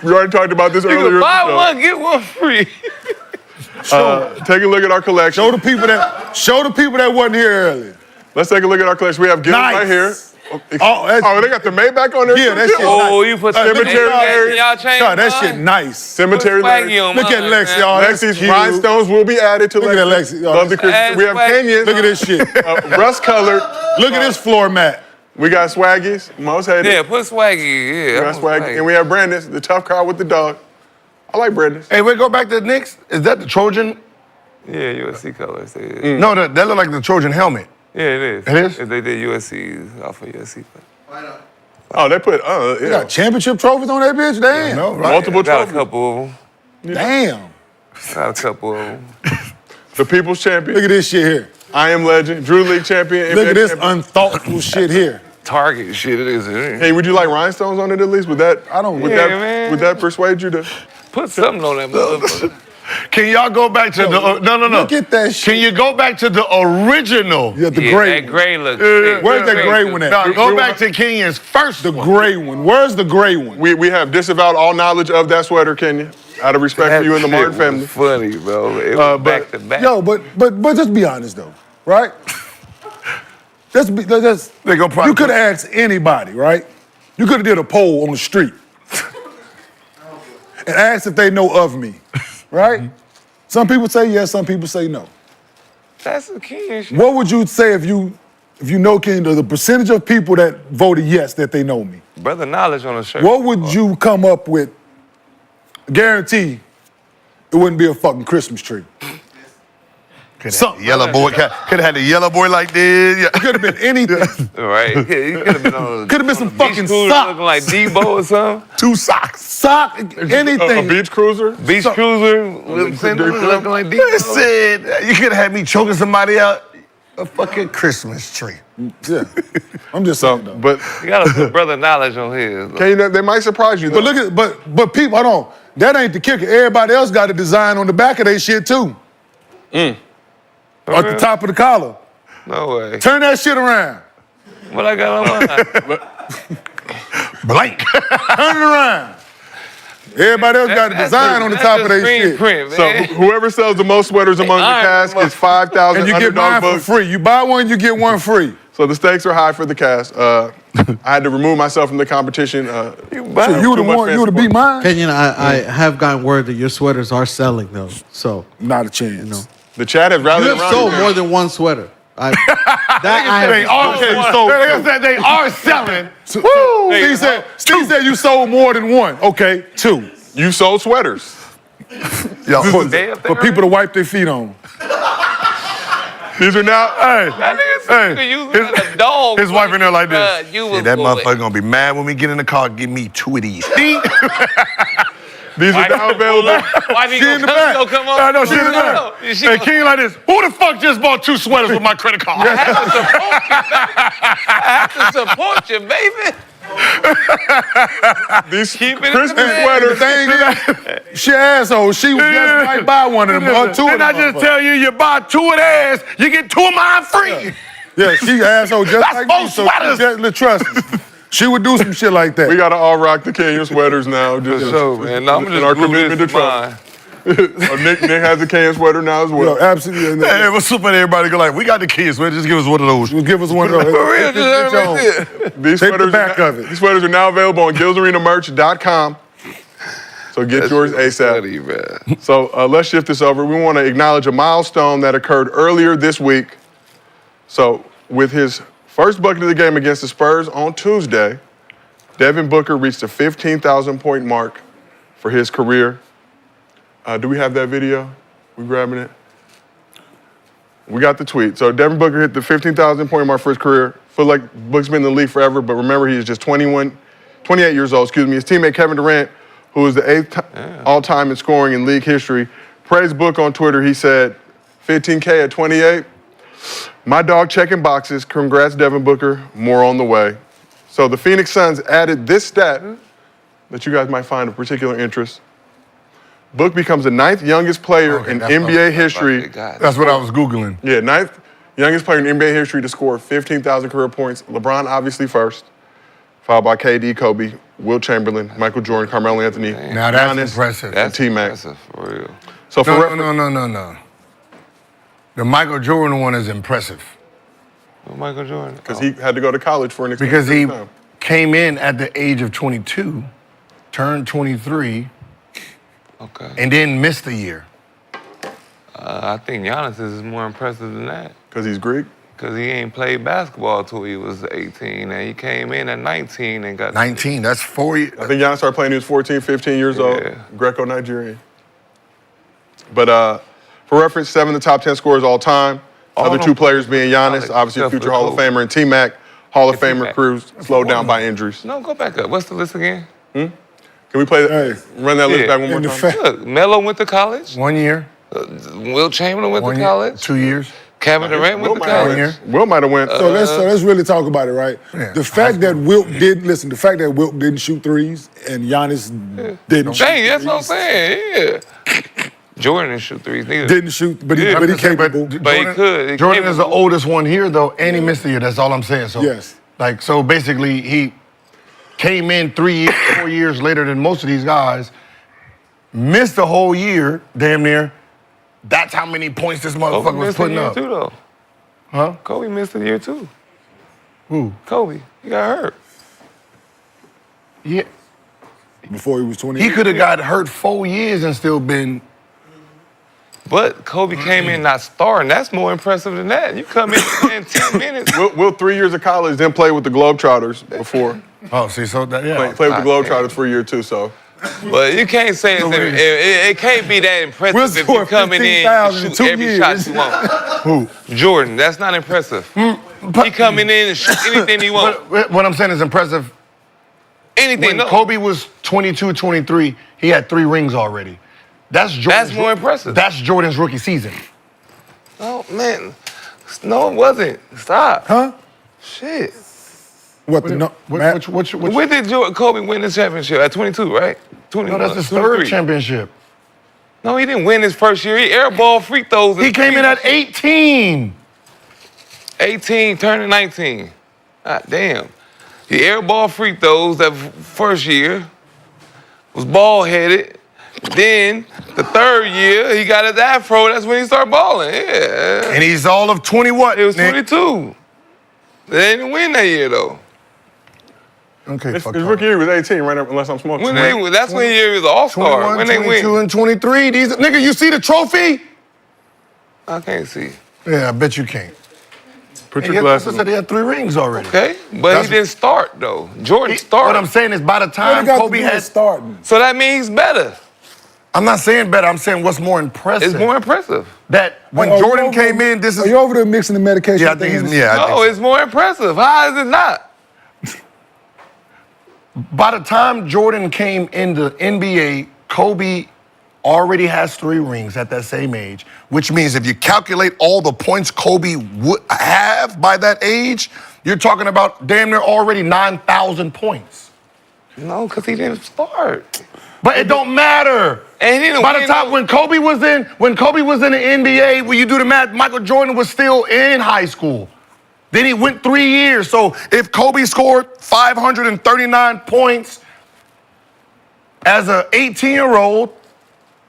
We already talked about this You earlier. can in the buy show. one, get one free. Take a look at our collection. Show the people that wasn't here earlier. Let's take a look at our collection. We have Gil Nice. right here. Oh, They got the Maybach on there. Yeah, too, that Gil? shit Oh, you put Cemetery. Y'all change God, that mine? shit nice. Cemetery Put swaggy Lane. on Look at mine, Lexi, man. y'all. That's Lexi's cute. rhinestones will be added to Look at that Lexi, y'all. Love the Christmas. Add We have swag. Kenyans. Look at this shit. Rust colored. Look at this floor mat. We got Swaggies. Most hated. Yeah, put swaggy. Yeah, We I got want Swaggy. And we have Brandon's, the tough crowd with the dog. I like Brandon's. Hey, we go back to the Knicks. Is that the Trojan? Yeah, USC colors. Yeah, No, that look like the Trojan helmet. it is. It is? If they did USC, off of USC. Oh, they put, You yeah. got championship trophies on that bitch? Damn. No, right? Multiple Got a trophies. couple of them. Damn. Got a couple of them. The People's Champion. Look at this shit here. I Am Legend. Drew League Champion. Look NBA at this champion. unthoughtful shit here. Target shit, it is. Hey, would you like rhinestones on it at least? Would that? I don't- Would Yeah, that? man. Would that persuade you to? Put something on that motherfucker. Can y'all go back to the no? Look at that shit. Can you go back to the original? Yeah, the Yeah, gray that one. gray look. Where's that gray one at? No, go back to Kenyon's first The one. gray one. Where's the gray one? We have disavowed all knowledge of that sweater, Kenya, out of respect for you and the Martin family. Funny, bro. It was back to back. Yo, but just be honest though, right? They gonna probably You could have asked anybody, right? You could have did a poll on the street and asked if they know of me, right? Some people say yes, some people say no. That's the key and shit. What would you say if you know Ken, the percentage of people that voted yes that they know me? Brother knowledge on the shirt. What would you come up with? Guarantee it wouldn't be a fucking Christmas tree. Something. Yellow boy. Could have had the yellow boy like this. Yeah. Could have been anything. Right. He could have been on. Could have been some fucking socks. socks. Looking like Debo or something. 2 socks. Sock, anything. A beach cruiser? Beach cruiser. Looking like Debo. Listen, you could have had me choking somebody out a fucking Christmas tree. Yeah. I'm just saying though. But You gotta put brother knowledge on his. they might surprise you, though. But look at but people, hold on. That ain't the kicker. Everybody else got a design on the back of their shit too. At the top of the collar. No way. Turn that shit around. What I got on mine? Blank. Turn it around. Everybody else got a design on the top of their shit. Print, So whoever sells the most sweaters among the cast gets 5,000 And you get mine for free. You buy one, you get one free. So the stakes are high for the cast. I had to remove myself from the competition. So you would have beat mine? Kenyon, I have gotten word that your sweaters are selling though. So Not a chance. The chat has rallied you have around sold you. more than one sweater. They are selling. Steve said you sold more than one. Okay, 2. You sold sweaters. Yo, For people to wipe their feet on. These are now. That nigga you like a dog. his wife in there like this. You Yeah, was that boy. motherfucker gonna be mad when we get in the car. Give me 2 of these. These are now available. Why She in the back. Come on. I know, she in the back. Hey, King like this. Who the fuck just bought 2 sweaters with my credit card? I have to support you, baby. These Keep it in Christmas the bag. sweaters. Thing is, she asshole. She was just might buy one of them or 2 of them. Didn't I just tell you, you buy 2 of theirs, you get 2 of mine free. Yeah, she asshole just That's like both me. So sweaters. trust me. She would do some shit like that. We gotta all rock the Kenyon sweaters now. Just So, man, I'm in just our glue commitment to this Trump. mine. Nick has a Kenyon sweater now as well. Yo, absolutely. Hey, what's up, everybody? Go like, we got the kids, man. Just give us one of those. Give us one of those. For real, just right there. These Take the sweaters, back of it. These sweaters are now available on GillsArenaMerch.com. So get yours ASAP. Funny, man. So let's shift this over. We want to acknowledge a milestone that occurred earlier this week. So with his first bucket of the game against the Spurs on Tuesday, Devin Booker reached the 15,000 point mark for his career. Do we have that video? We grabbing it? We got the tweet. So Devin Booker hit the 15,000 point mark for his career. Feel like Book's been in the league forever, but remember he is just 28 years old, excuse me. His teammate Kevin Durant, who is the 8th all-time in scoring in league history, praised Book on Twitter. He said, 15K at 28. My dog checking boxes. Congrats, Devin Booker. More on the way. So the Phoenix Suns added this stat that you guys might find of particular interest. Book becomes the 9th youngest player in NBA history. That's what I was Googling. Yeah, 9th youngest player in NBA history to score 15,000 career points. LeBron obviously first, followed by KD, Kobe, Wilt Chamberlain, Michael Jordan, Carmelo Anthony. Now that's Giannis, impressive. and T-Mac. Impressive, for real. So for No. The Michael Jordan one is impressive Well, Michael Jordan. because he had to go to college for an extended because he period of time. came in at the age of 22, turned 23, Okay. and then missed a year. I think Giannis is more impressive than that. Because he's Greek. Because he ain't played basketball till he was 18, and he came in at 19 and got 19, that's 4 years. I think Giannis started playing when he was 14, 15 years old. Yeah. Greco-Nigerian. But for reference, 7 of the top 10 scorers all time. Other no. 2 players being Giannis, College, obviously except future for Hall of Kobe. Famer, and T-Mac, Hall of And Famer T-Mac. Cruz, slowed down by injuries. No, go back up. What's the list again? Can we play Hey. run that list Yeah. back one more And the time? fact- Look, Melo went to college. 1 year, Wilt Chamberlain went 1 to year, college. 2 years. Kevin Durant went to might have college. went. Will might have went. So let's really talk about it, right? Yeah. The fact that Wilt didn't shoot threes and Giannis didn't shoot Dang, that's what I'm threes. saying. Yeah. Jordan didn't shoot threes neither. Didn't shoot, but he Yeah, capable. But he could. He Jordan is the capable. oldest one here, though, and he missed a year. That's all I'm saying. So, Yes. so basically, he came in 3 years, 4 years later than most of these guys, missed a whole year, damn near. That's how many points this motherfucker Kobe was missed a putting year up. too, though. Huh? Kobe missed a year too. Who? Kobe, he got hurt. Yeah. Before he was 20. He could have got hurt 4 years and still been. But Kobe came in not starting. That's more impressive than that. You come in in 10 minutes. Will 3 years of college, then play with the Globetrotters before. Oh, see, so that, yeah. Play with the Globetrotters for a year too. So But you can't say it can't be that impressive We'll if you score coming in 15,000 in and 2 shoot every years. shot you want. Who? Jordan, that's not impressive. He coming in and shoot anything he wants. What I'm saying is impressive. Anything. When No. Kobe was 22, 23, he had 3 rings already. That's more impressive. That's Jordan's rookie season. Oh man, no, it wasn't. Stop. Huh? Shit. What the no? Matt? Which When did Kobe win this championship? At 22, right? 20, no, that's his 23. third championship. No, he didn't win his first year. He airball free throws. He came in at 18. 18, turning 19. God damn. He airball free throws that first year. Was ball headed. Then the third year he got his afro. That's when he started balling. Yeah. And he's all of 20 what? It was Nick? 22. They didn't win that year though. Okay, His fuck rookie year was 18, right? Unless I'm smoking. When they win, that's when he was an all-star. 21, When they 22, win. and 23. These nigga, you see the trophy? I can't see. Yeah, I bet you can't. Put He your glasses said on. he had 3 rings already. Okay, but he didn't start though. Jordan started. What I'm saying is by the What time it got Kobe to do with had... starting? So that means he's better. I'm not saying better. I'm saying what's more impressive. It's more impressive. That when Are you Jordan over- came in, this is... Are you over there mixing the medication? Yeah, I think things? he's... Yeah, I think No, so. it's more impressive. How is it not? By the time Jordan came into NBA, Kobe already has 3 rings at that same age, which means if you calculate all the points Kobe would have by that age, you're talking about damn near already 9,000 points. No, because he didn't start. But it don't matter. And he didn't By the win time no- when Kobe was in the NBA, when you do the math, Michael Jordan was still in high school. Then he went 3 years. So if Kobe scored 539 points as an 18-year-old,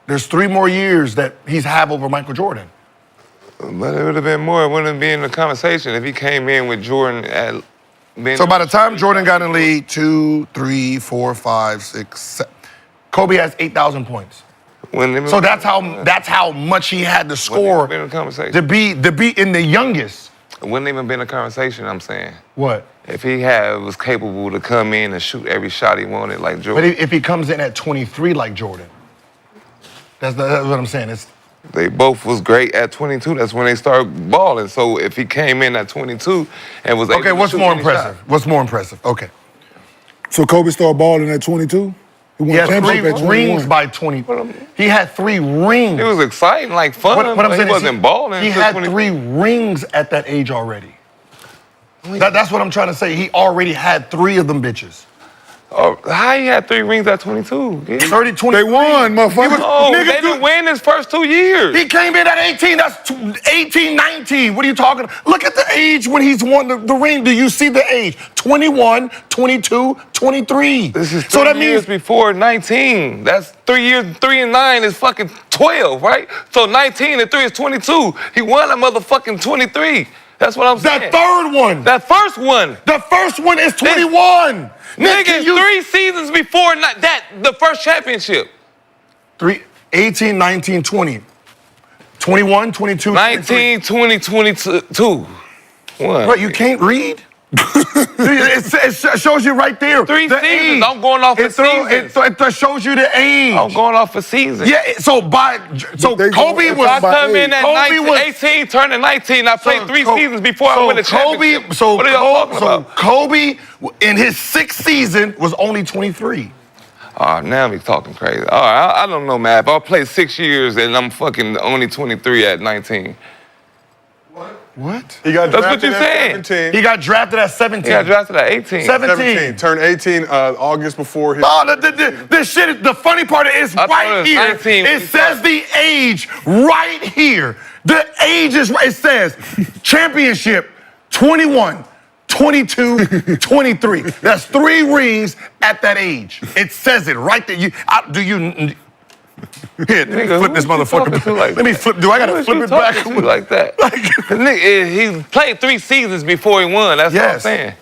there's 3 more years that he's have over Michael Jordan. But it would have been more. It wouldn't be in the conversation if he came in with Jordan at being. So by the time Jordan got in the league, 2, 3, 4, 5, 6, 7, Kobe has 8,000 points. So that's how much he had to score been in the conversation. to be in the youngest. It wouldn't even been a conversation. I'm saying. What? If he was capable to come in and shoot every shot he wanted like But Jordan. if he comes in at 23 like Jordan, that's what I'm saying. They both was great at 22. That's when they started balling. So if he came in at 22 and was able Okay, to what's shoot more any impressive? shot. What's more impressive? Okay. So Kobe started balling at 22. He won He had championship 3 at 21. rings by 20. He had 3 rings. It was exciting, like fun, What I'm but saying he is wasn't balling. He until had 20 3 rings at that age already. That's what I'm trying to say. He already had 3 of them bitches. Oh, how he had 3 rings at 22? 30, 20. They won, motherfucker. Oh, Nigga, they didn't win his first 2 years. He came in at 18. That's 18, 19. What are you talking about? Look at the age when he's won the ring. Do you see the age? 21, 22, 23. This is 3 so that years means before 19. That's 3 years. 3 and 9 is fucking 12, right? So 19 and 3 is 22. He won a motherfucking 23. That's what I'm saying. that third one. That first one. The first one is 21. Nigga, 3 seasons before the first championship. 18, 19, 20. 21, 22, 19, 20, 22. What? But you can't read? it shows you right there. 3 the seasons. age. I'm going off the seasons. It shows you the age. I'm going off a season. Yeah, so they Kobe go- was... I come in at Kobe 19, was- 18, turning 19. I played 3 Ko- seasons before I win the championship. What are y'all talking about? Kobe, in his 6th season, was only 23. Oh, now we talking crazy. All right, I don't know, man. If I play 6 years and I'm fucking only 23 at 19. What? He got That's what drafted you're at saying. 17. He got drafted at 17. He got drafted at 18. 17. Turned 18 August before his... Oh, this shit, the funny part is I thought right it was here. 19 when It he says the age right here. The age is right. It says championship 21, 22, 23. That's 3 rings at that age. It says it right there. Here, let me Nigga, flip this who you talking motherfucker. to like Let me that? flip. Do I gotta Who flip you it back? talking to like that? Nigga, he played 3 seasons before he won. That's what I'm Yes. saying.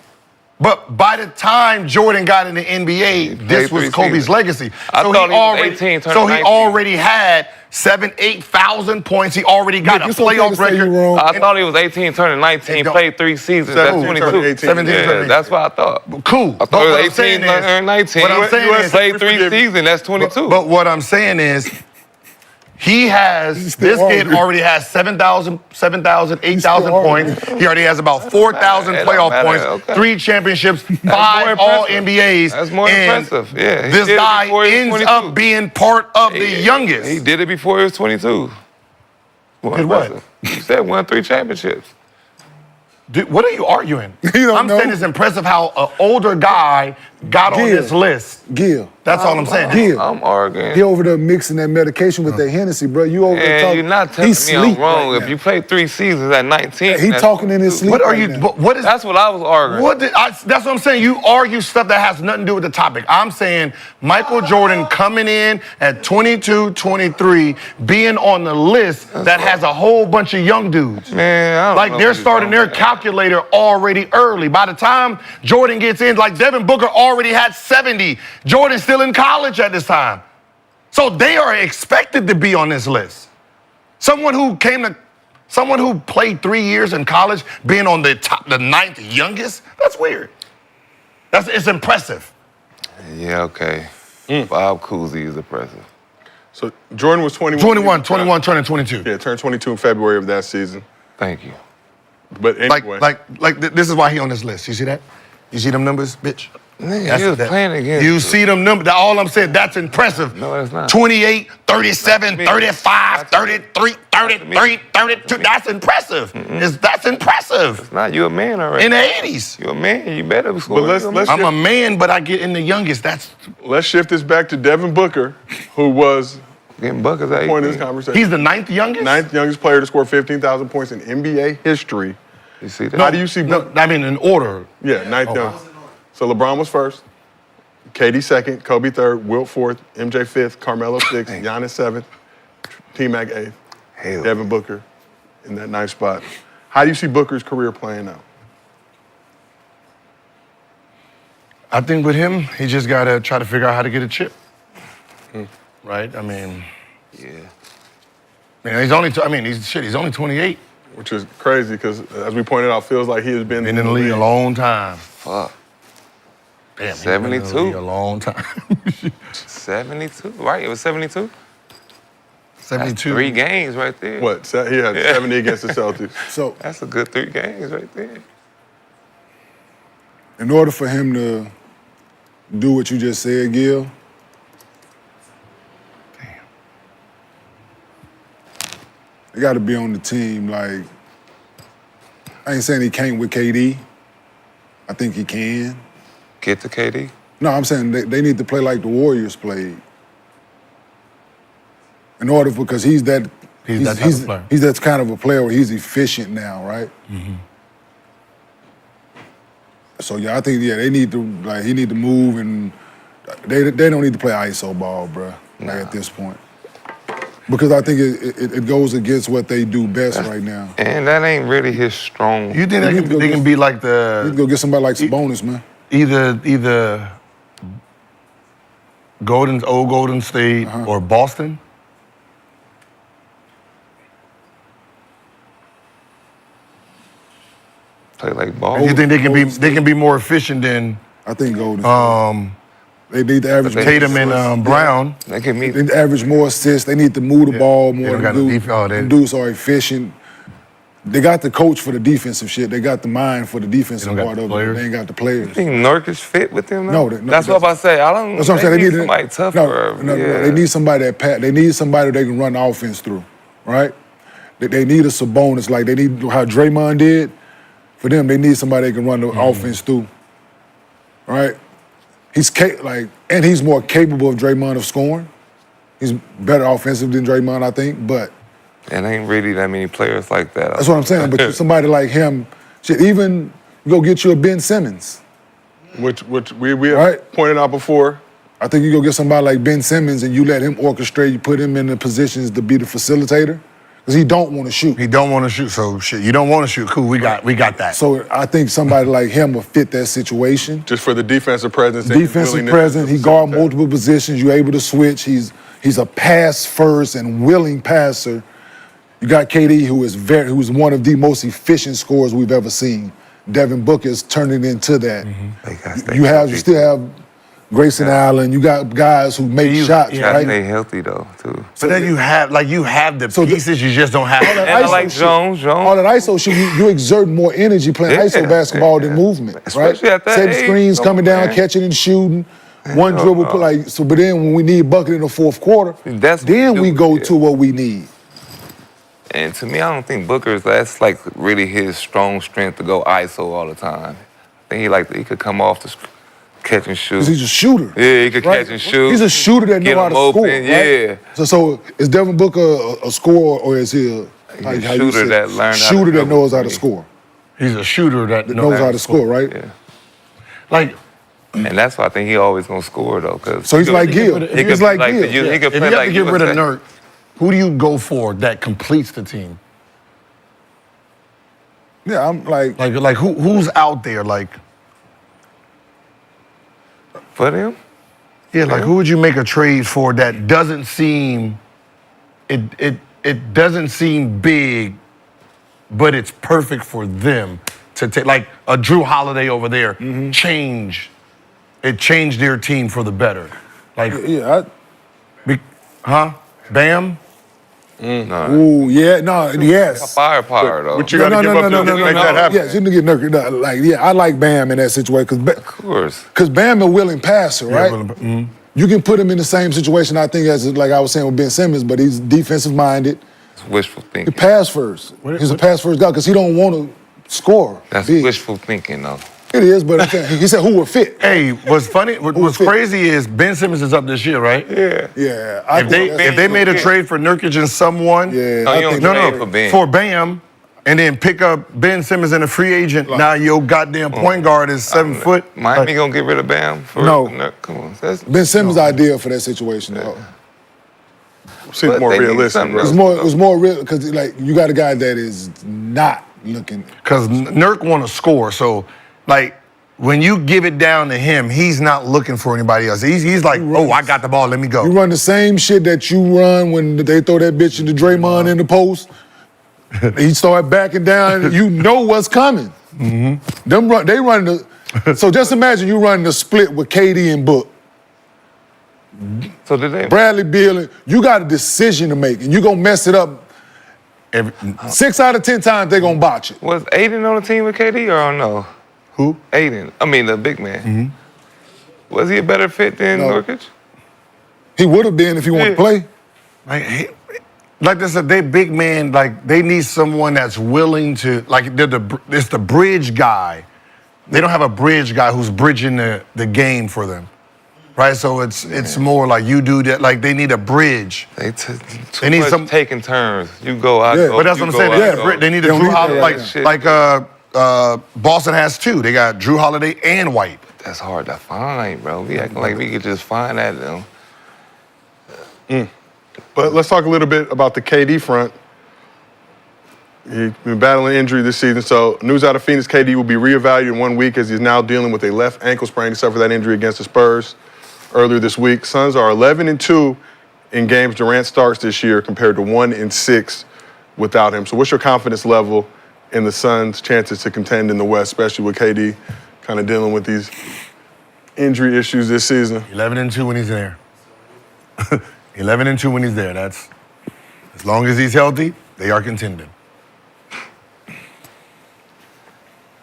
But by the time Jordan got in the NBA, this played was 3 Kobe's seasons. legacy. I thought he was 18, turning so he 19. already had 8,000 points. He already got Nick, a it's okay to playoff say you record. wrong. I thought he was 18 turning 19, don't- played 3 seasons. That's 17 22. turning 18. 17 Yeah, turning that's what I thought. Cool. I thought But it what was I'm saying 18 is- turning 19. what I'm saying is- played 3 forgive you. seasons. That's 22. But what I'm saying is, He's this still kid arguing. already has 7,000, 8,000 arguing. points. He already has about 4,000 It don't playoff matter. points, Okay. 3 championships, more 5 impressive. All-NBAs. That's more and impressive. Yeah, he this did it guy before he was ends 22. up being part of the youngest. He did it before he was 22. More Did what? impressive. You said won 3 championships. Dude, what are you arguing? don't I'm know. saying it's impressive how an older guy got on Gil. this list. Gil. That's all I'm saying. Gil. I'm arguing. He over there mixing that medication with that Hennessy, bro. You over there And talking. you're not telling He me I'm sleep wrong. right If now. you played 3 seasons at 19, He that's talking in his 22. sleep. What are right you? now. What is? That's what I was arguing. That's what I'm saying. You argue stuff that has nothing to do with the topic. I'm saying Michael Jordan coming in at 22, 23, being on the list that has a whole bunch of young dudes. Man, I don't Like know they're what you're starting their talking about. calculator already early. By the time Jordan gets in, like Devin Booker already had 70. Jordan's still in college at this time. So they are expected to be on this list. Someone who played 3 years in college, being on the 9th youngest, that's weird. It's impressive. Yeah, okay. Bob Cousy is impressive. So Jordan was 21. 21 turning 22. Yeah, turned 22 in February of that season. Thank you. But anyway. This is why he on this list. You see that? You see them numbers, bitch? Nigga, you was playing against. You see them numbers. All I'm saying, that's impressive. No, it's not. 28, 37, Not me. 35, Not 33, 33, 32. That's impressive. That's impressive. It's not. You a man already. In the 80s. You a man. You better be scoring. let's- You a let's- man. I'm a man, but I get in the youngest. Let's shift this back to Devin Booker, who was Getting buckets at point of this 18. conversation. he's the 9th youngest? 9th youngest player to score 15,000 points in NBA history. You see that? How do you see? No, I mean in order. Yeah, 9th youngest. So LeBron was first, KD second, Kobe third, Wilt fourth, MJ fifth, Carmelo sixth, Giannis seventh, T-Mac eighth, Hell. Devin Booker in that 9th spot. How do you see Booker's career playing out? I think with him, he just got to try to figure out how to get a chip. Right? I mean, Yeah. he's only, he's only 28. Which is crazy because, as we pointed out, feels like he has been Been in the league a long time. Fuck. Damn, he's been in the 72? league a long time. 72, right? It was 72. That's 72. 3 games right there. What? He had 70 against the Celtics. So, That's a good 3 games right there. in order for him to do what you just said, Gil, they got to be on the team. Like, I ain't saying he can't with KD. I think he can. Get to KD. No, I'm saying they need to play like the Warriors played. In order because he's that He's that type of player. He's that kind of a player where he's efficient now, right? Mm-hmm. So yeah, I think he need to he need to move and they don't need to play ISO ball, bro. Like at this point. Because I think it goes against what they do best right now. And that ain't really his strong. You think You need to go they can get- be like You can go get somebody like Sabonis, man. either old Golden State or Boston? Play like ball. You think they can be more efficient than I think Golden. They need to average Tatum and Brown? They can meet. They need to average more assists. They need to move the ball more. don't got The no def- they- dudes are efficient. They got the coach for the defensive shit. They got the mind for the defensive They don't got part the of players? it. They ain't got the players. You think Nurkic fit with them? No, though? no, that's what I say. I don't. That's what I'm saying. They need somebody tougher. No, yeah. they need somebody that they need somebody they can run the offense through, right? They need a Sabonis like they need how Draymond did. For them, they need somebody they can run the offense through, right? And he's more capable of Draymond of scoring. He's better offensive than Draymond, I think, but And ain't really that many players like that. that's what I'm saying. But somebody like him, shit, even go get you a Ben Simmons. Which we have Right. pointed out before. I think you go get somebody like Ben Simmons and you let him orchestrate, you put him in the positions to be the facilitator, because he don't want to shoot. He don't want to shoot, so shit. You don't want to shoot. Cool, we got that. So I think somebody like him will fit that situation. Just for the defensive presence. and his Defensive willingness presence, to he guard facilitate. multiple positions. You're able to switch. He's He's a pass first and willing passer. You got KD, who's one of the most efficient scorers we've ever seen. Devin Booker is turning into that. You still have Grayson Allen. You got guys who make shots, You gotta right? stay healthy though, too. But then you have the pieces, you just don't have. All that And I ISO like shit- Jones. All that ISO shit, you exert more energy playing ISO basketball than movement, right? Especially at that Setting age, screens, coming down, man. catching and shooting. One dribble, but then when we need bucket in the fourth quarter, That's what then you we do, go yeah. to what we need. And to me, I don't think that's like really his strong strength to go ISO all the time. I think he could come off the catch and shoot. 'Cause he's a shooter. Yeah, he could right? catch and shoot. He's a shooter that Get knows how him to open, score. yeah. Right? So is Devin Booker a scorer or is he He's a shooter that learned how to shooter that dribble knows how to free. score? He's a shooter that Knows how to score, right? Yeah. Like, And that's why I think he always gonna score though. Cause So he's like Gil. He He's could like like Gil. the, he could if play you have like to get rid of USA. Nurk, who do you go for that completes the team? Yeah, I'm like Like who's out there? Like, For them? yeah, like who would you make a trade for that doesn't seem it doesn't seem big, but it's perfect for them to take, like a Drew Holiday over there. Changed their team for the better. Like, Bam. ooh, yeah, no, yes. Firepower though. What you got to give up to make that happen? Yes, you need to get Nurkic. No, like, yeah, I like Bam in that situation Of course. because Bam a willing passer, right? You can put him in the same situation, I think, as like I was saying with Ben Simmons, but he's defensive minded. It's wishful He thinking. pass first. He's a pass first guy because he don't want to score. That's big. wishful thinking though. It is, but I'm saying, he said who would fit. Hey, what's crazy is Ben Simmons is up this year, right? Yeah. Yeah, I If think they made a trade for Nurkic and someone, yeah, No, I you don't think trade for Ben. for Bam, and then pick up Ben Simmons and a free agent. Now your goddamn point guard is 7 foot. Miami gonna get rid of Bam for No. Come on. That's, Ben Simmons' idea for that situation, though. Seems But more they need realistic, something bro. else. It was more real because like you got a guy that is not looking. Because Nurk want to score, so like when you give it down to him, he's not looking for anybody else. He's like, oh, I got the ball, let me go. You run the same shit that you run when they throw that bitch into Draymond in the post. He start backing down. You know what's coming. They run the. So just imagine you running the split with KD and Book. So did they? Bradley Beal, you got a decision to make, and you gonna mess it up. 6 out of 10 times they gonna botch it. Was Aiden on the team with KD or no? Who? Aiden. I mean the big man. Was he a better fit than No. Nurkic? He would have been if he wanted to play. Like they said, they big man. Like they need someone that's willing to. Like it's the bridge guy. They don't have a bridge guy who's bridging the game for them, right? So it's more like you do that. Like they need a bridge. They They need much some- taking turns. You go, I Yeah. go. But that's you what I'm go, saying. I They, go. they need a They don't Drew need Holiday. that, yeah. Boston has two. They got Drew Holiday and White. That's hard to find, bro. We acting like we could just find that. But let's talk a little bit about the KD front. He's been battling injury this season. So news out of Phoenix, KD will be reevaluated in 1 week as he's now dealing with a left ankle sprain. He suffered that injury against the Spurs earlier this week. Suns are 11-2 in games Durant starts this year compared to 1-6 without him. So what's your confidence level in the Suns' chances to contend in the West, especially with KD kind of dealing with these injury issues this season? 11-2 when he's there. 11-2 when he's there. That's as long as he's healthy, they are contending.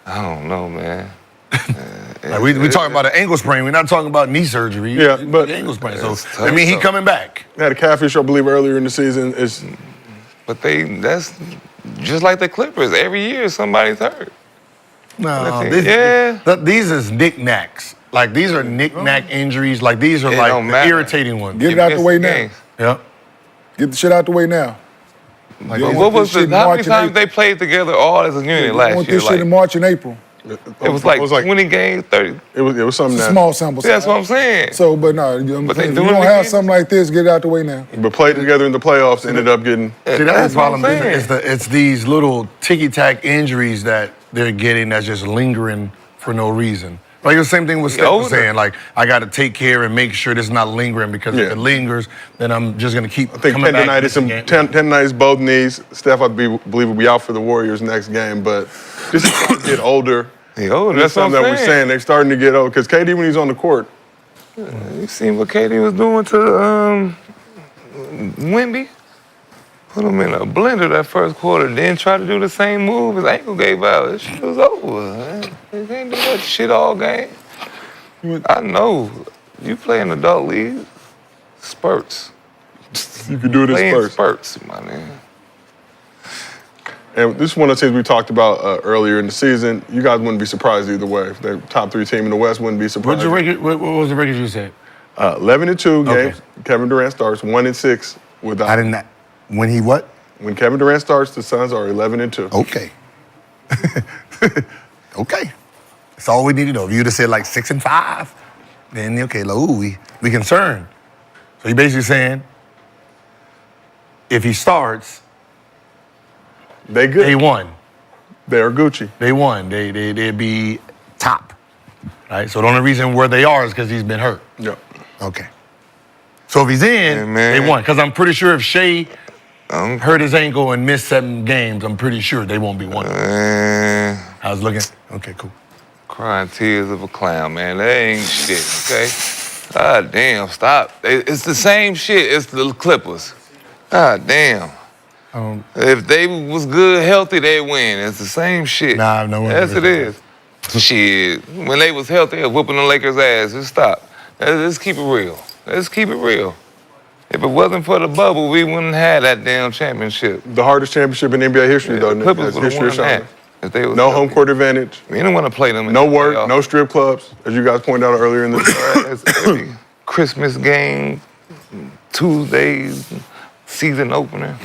I don't know, man. Like we talking about an ankle sprain. We're not talking about knee surgery. Yeah, but- ankle sprain. So It's tough, I mean, he though. coming back. Had a calf issue, I believe, earlier in the season. But that's just like the Clippers. Every year somebody's hurt. No, Yeah. these is knickknacks. Like these are knick-knack injuries. Like these are It like don't the matter. irritating ones. Get it out the way now. Games. Yeah. Get the shit out the way now. But what was This shit the? in How March many and times April. they played together all as a unit We last want year? this shit in March and April. It was like 20 games, 30. It was something It's a that. small sample size. That's what I'm saying. So, but no, But they if you doing don't it have again? something like this, get it out the way now. But played together in the playoffs, ended up getting. See, that's the what I'm problem. saying. It's these little ticky-tack injuries that they're getting that's just lingering for no reason. Like the same thing with Steph was older. saying. Like, I got to take care and make sure this not lingering because if it lingers, then I'm just going to keep I think coming back. tendonitis, both knees. Steph, I believe, will be out for the Warriors next game. But just starting to get older. He older. That's That's what something that I'm we're saying. They're starting to get old. Because KD, when he's on the court, You seen what KD was doing to Wemby? Put him in a blender that first quarter, then try to do the same move. His ankle gave out. This shit was over, man. He can't do that shit all game. I know. You play in adult league, spurts. you can do it in Play in spurts. spurts, my man. And this is one of the things we talked about earlier in the season. You guys wouldn't be surprised either way. If they're top 3 team in the West, wouldn't be surprised. What was the record you said? 11-2 Okay. games. Kevin Durant starts 1-6 without. I didn't. When he what? When Kevin Durant starts, the Suns are 11-2. Okay. Okay. That's all we need to know. If you'd have said like 6-5, then okay, like, ooh, we concerned. So you're basically saying if he starts, They good. they won. They're Gucci. They won. They'd be top. Right? So the only reason where they are is because he's been hurt. Yeah. Okay. So if he's in, Yeah, man. they won. Because I'm pretty sure if Shea hurt his ankle and missed 7 games, I'm pretty sure they won't be winning. Man, I was looking. Okay, cool. crying tears of a clown, man. That ain't shit, okay? God damn, stop. It's the same shit as the Clippers. God damn. If they was good, healthy, they win. It's the same shit. Nah, no one Yes, it agrees is. Shit. When they was healthy, they was whooping the Lakers' ass. Just stop. Let's keep it real. Let's keep it real. If it wasn't for the bubble, we wouldn't have that damn championship. The hardest championship in NBA history, though, the Nick. Clippers That's would have history won showing. that. If they was No home healthy. court advantage. We didn't want to play them in No the work, playoffs. no strip clubs, as you guys pointed out earlier in the Every Christmas game, Tuesdays, season opener.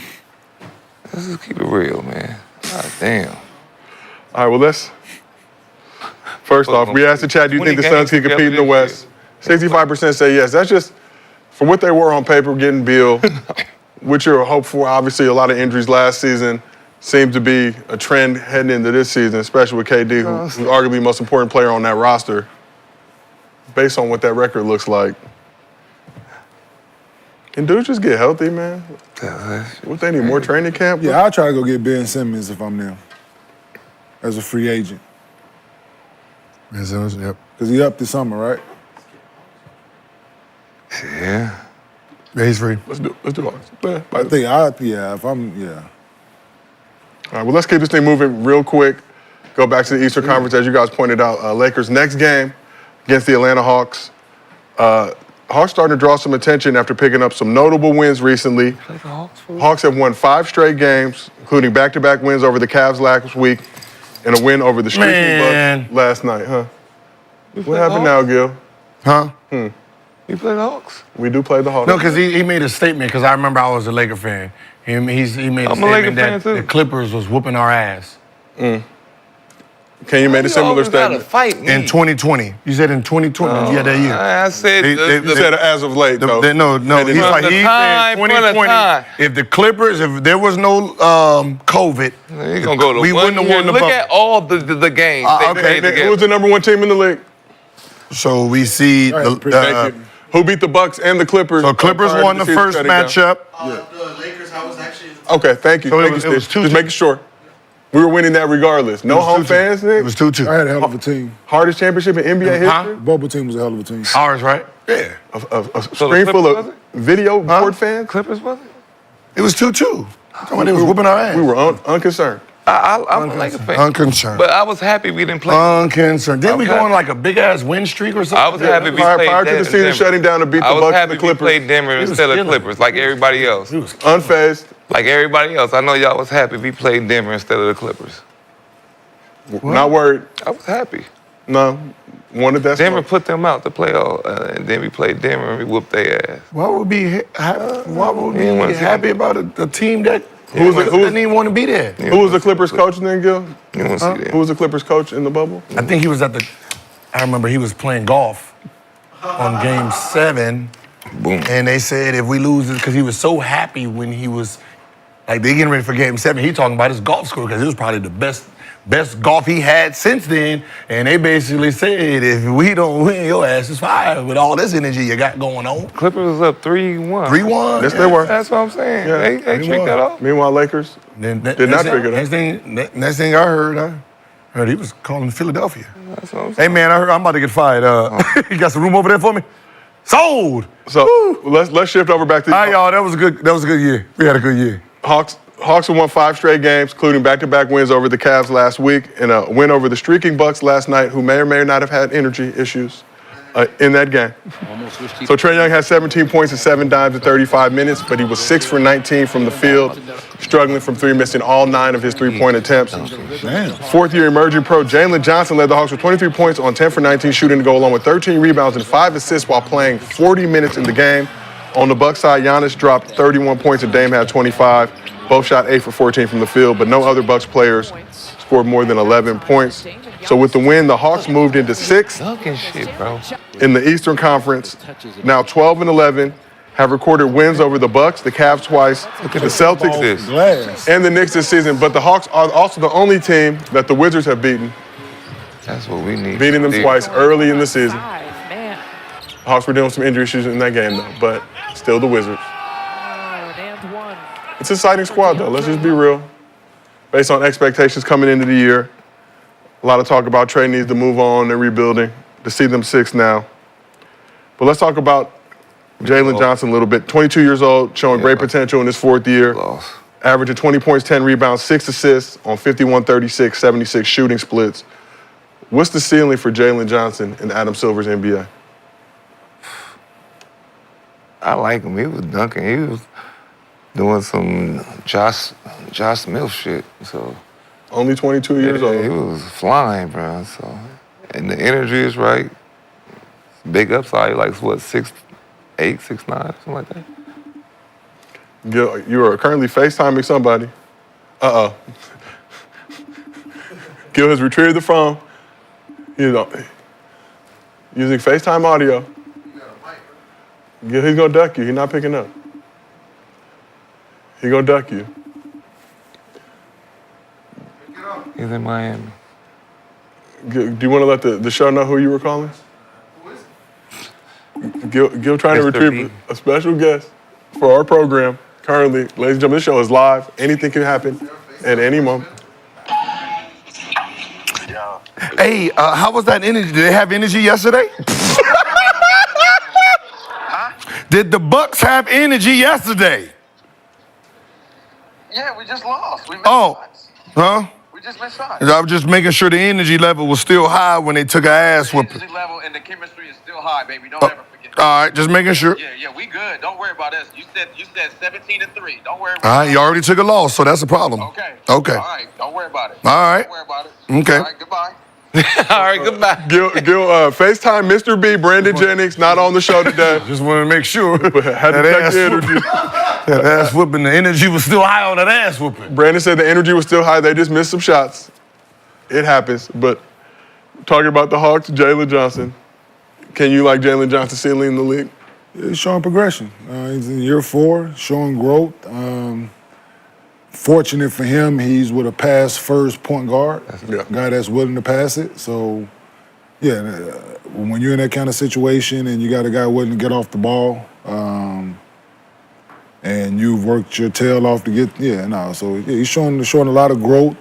Let's just keep it real, man. God damn. All right, well, let's. First off, we asked the chat, do you think the 20 Suns can games compete in the together West? 65% say yes. That's just from what they were on paper, getting Beal, which you're hoped for. Obviously, a lot of injuries last season. Seems to be a trend heading into this season, especially with KD, who's arguably the most important player on that roster. Based on what that record looks like. Can dudes just get healthy, man? What they need, more training camp? Yeah, I'll try to go get Ben Simmons if I'm them. As a free agent. Ben Simmons, yep. Because he up this summer, right? Yeah. Yeah, he's free. Let's do it. If I'm. All right, well, let's keep this thing moving real quick. Go back to the Eastern Conference, as you guys pointed out. Lakers' next game against the Atlanta Hawks. Hawks starting to draw some attention after picking up some notable wins recently. Hawks have won 5 straight games, including back-to-back wins over the Cavs last week and a win over the streaking Man. Bucks last night, huh? We What play happened the now, Gil? Huh? You play the Hawks? We do play the Hawks. No, because he made a statement, because I remember I was a Laker fan. He made a I'm a Laker statement fan, that too. the Clippers was whooping our ass. Can you make a similar statement? Fight me. In 2020. You said in 2020, yeah, that year. I said You said as of late, though. No, he's From like, the he time, said from the 2020, time. if the Clippers, if there was no COVID, You're gonna go to we one wouldn't have year. won the Look bubble. at all the games they okay, played Nick, together. who was the number 1 team in the league? So we see Thank you. Who beat the Bucks and the Clippers? So Clippers prior to won the season first shutting down? matchup. The Lakers, I was actually. Okay, thank you. So Thank you, it was Steve. 2-2. Just making sure. We were winning that regardless. No home fans, Nick? It was 2-2. I had a hell of a team. Hardest championship in NBA Huh? history? Bubble team was a hell of a team. Ours, right? Yeah. A screen full Clippers was of it? video board fans? Clippers was it? It was 2-2. They was whooping our ass. We were unconcerned. I'm a Laker fan. Unconcerned. But I was happy we didn't play. Unconcerned. Didn't we Okay. go on like a big ass win streak or something? I was happy we played Prior to the season Denver. shutting down to beat the I was Bucks happy and the we Clippers. played Denver was instead of killing Clippers, like everybody else. Unfazed. Like everybody else. I know y'all was happy we played Denver instead of the Clippers. Not worried. I was happy. No. Wanted that Denver smoke. put them out to play all, and then we played Denver and we whooped their ass. Why would we be didn't wanna see happy about a team that Who was didn't even want to be there? Who was the Clippers coach then, Gil? You don't see that. Who was the Clippers coach in the bubble? I think he was at the. I remember he was playing golf on Game 7, Boom. and they said if we lose it, because he was so happy when he was like they getting ready for Game 7. He talking about his golf score because it was probably the best best golf he had since then. And they basically said, if we don't win, your ass is fired with all this energy you got going on. Clippers was up 3-1. 3-1. Yes, they were. That's what I'm saying. Yeah. They tricked that off. Meanwhile, Lakers did not figure it out. Next thing I heard he was calling Philadelphia. That's what I'm Hey, saying. man, I heard I'm about to get fired. You got some room over there for me? Sold! So let's shift over back to All right, y'all, that was a good year. We had a good year. Hawks have won 5 straight games, including back-to-back wins over the Cavs last week and a win over the streaking Bucks last night, who may or may not have had energy issues in that game. So Trae Young had 17 points and 7 dimes in 35 minutes, but he was 6 for 19 from the field, struggling from 3, missing all 9 of his 3-point attempts. Fourth-year emerging pro Jalen Johnson led the Hawks with 23 points on 10 for 19 shooting to go along with 13 rebounds and 5 assists while playing 40 minutes in the game. On the Bucks side, Giannis dropped 31 points and Dame had 25. Both shot 8 for 14 from the field, but no other Bucks players scored more than 11 points. So with the win, the Hawks moved into 6th Dunking shit, bro. in the Eastern Conference. Now 12-11, have recorded wins over the Bucks, the Cavs twice, the Celtics, Glass. and the Knicks this season. But the Hawks are also the only team that the Wizards have beaten, That's what we need. beating them twice early in the season. Man. Hawks were dealing with some injury issues in that game, though, but still the Wizards. And one. It's an exciting squad, though. Let's just be real. Based on expectations coming into the year, a lot of talk about Trae needs to move on and rebuilding. To see them 6 now. But let's talk about Jalen Johnson a little bit. 22 years old, showing great potential in his 4th year. Lost. Averaging 20 points, 10 rebounds, 6 assists on 51, 36, 76 shooting splits. What's the ceiling for Jalen Johnson in Adam Silver's NBA? I like him. He was dunking. He was doing some Josh Smith shit. So Only 22 years he old. was flying, bro. So and the energy is right. Big upside, like what, 6'8", 6'9", something like that. Gil, you are currently FaceTiming somebody. Uh-oh. Gil has retrieved the phone. Using FaceTime audio. Gil, he's gonna duck you. He's not picking up. He's gonna duck you. He's in Miami. Gil, do you want to let the show know who you were calling? Gil trying to Mr. retrieve B. a special guest for our program. Currently, ladies and gentlemen, this show is live. Anything can happen at any moment. Hey, how was that energy? Did they have energy yesterday? Did the Bucks have energy yesterday? Yeah, we just lost. We missed shots. Huh? We just missed shots. I was just making sure the energy level was still high when they took an ass The whooping. energy level and the chemistry is still high, baby. Don't ever forget. All right, just making sure. Yeah, we good. Don't worry about us. You said 17-3. Don't worry about All right, you already took a loss, so that's a problem. Okay. Okay. All right, don't worry about it. All right. Don't worry about it. Okay. All right, goodbye. All right, goodbye. Gil, FaceTime Mr. B, Brandon Jennings, not on the show today. Just wanted to make sure Had to check the energy. that ass whooping, the energy was still high on that ass whooping. Brandon said the energy was still high. They just missed some shots. It happens. But talking about the Hawks, Jalen Johnson. Can you like Jalen Johnson ceiling in the league? He's showing progression. He's in year 4, showing growth. Fortunate for him, he's with a pass-first point guard, guy that's willing to pass it. So, yeah, when you're in that kind of situation and you got a guy willing to get off the ball, and you've worked your tail off to get, so he's showing a lot of growth.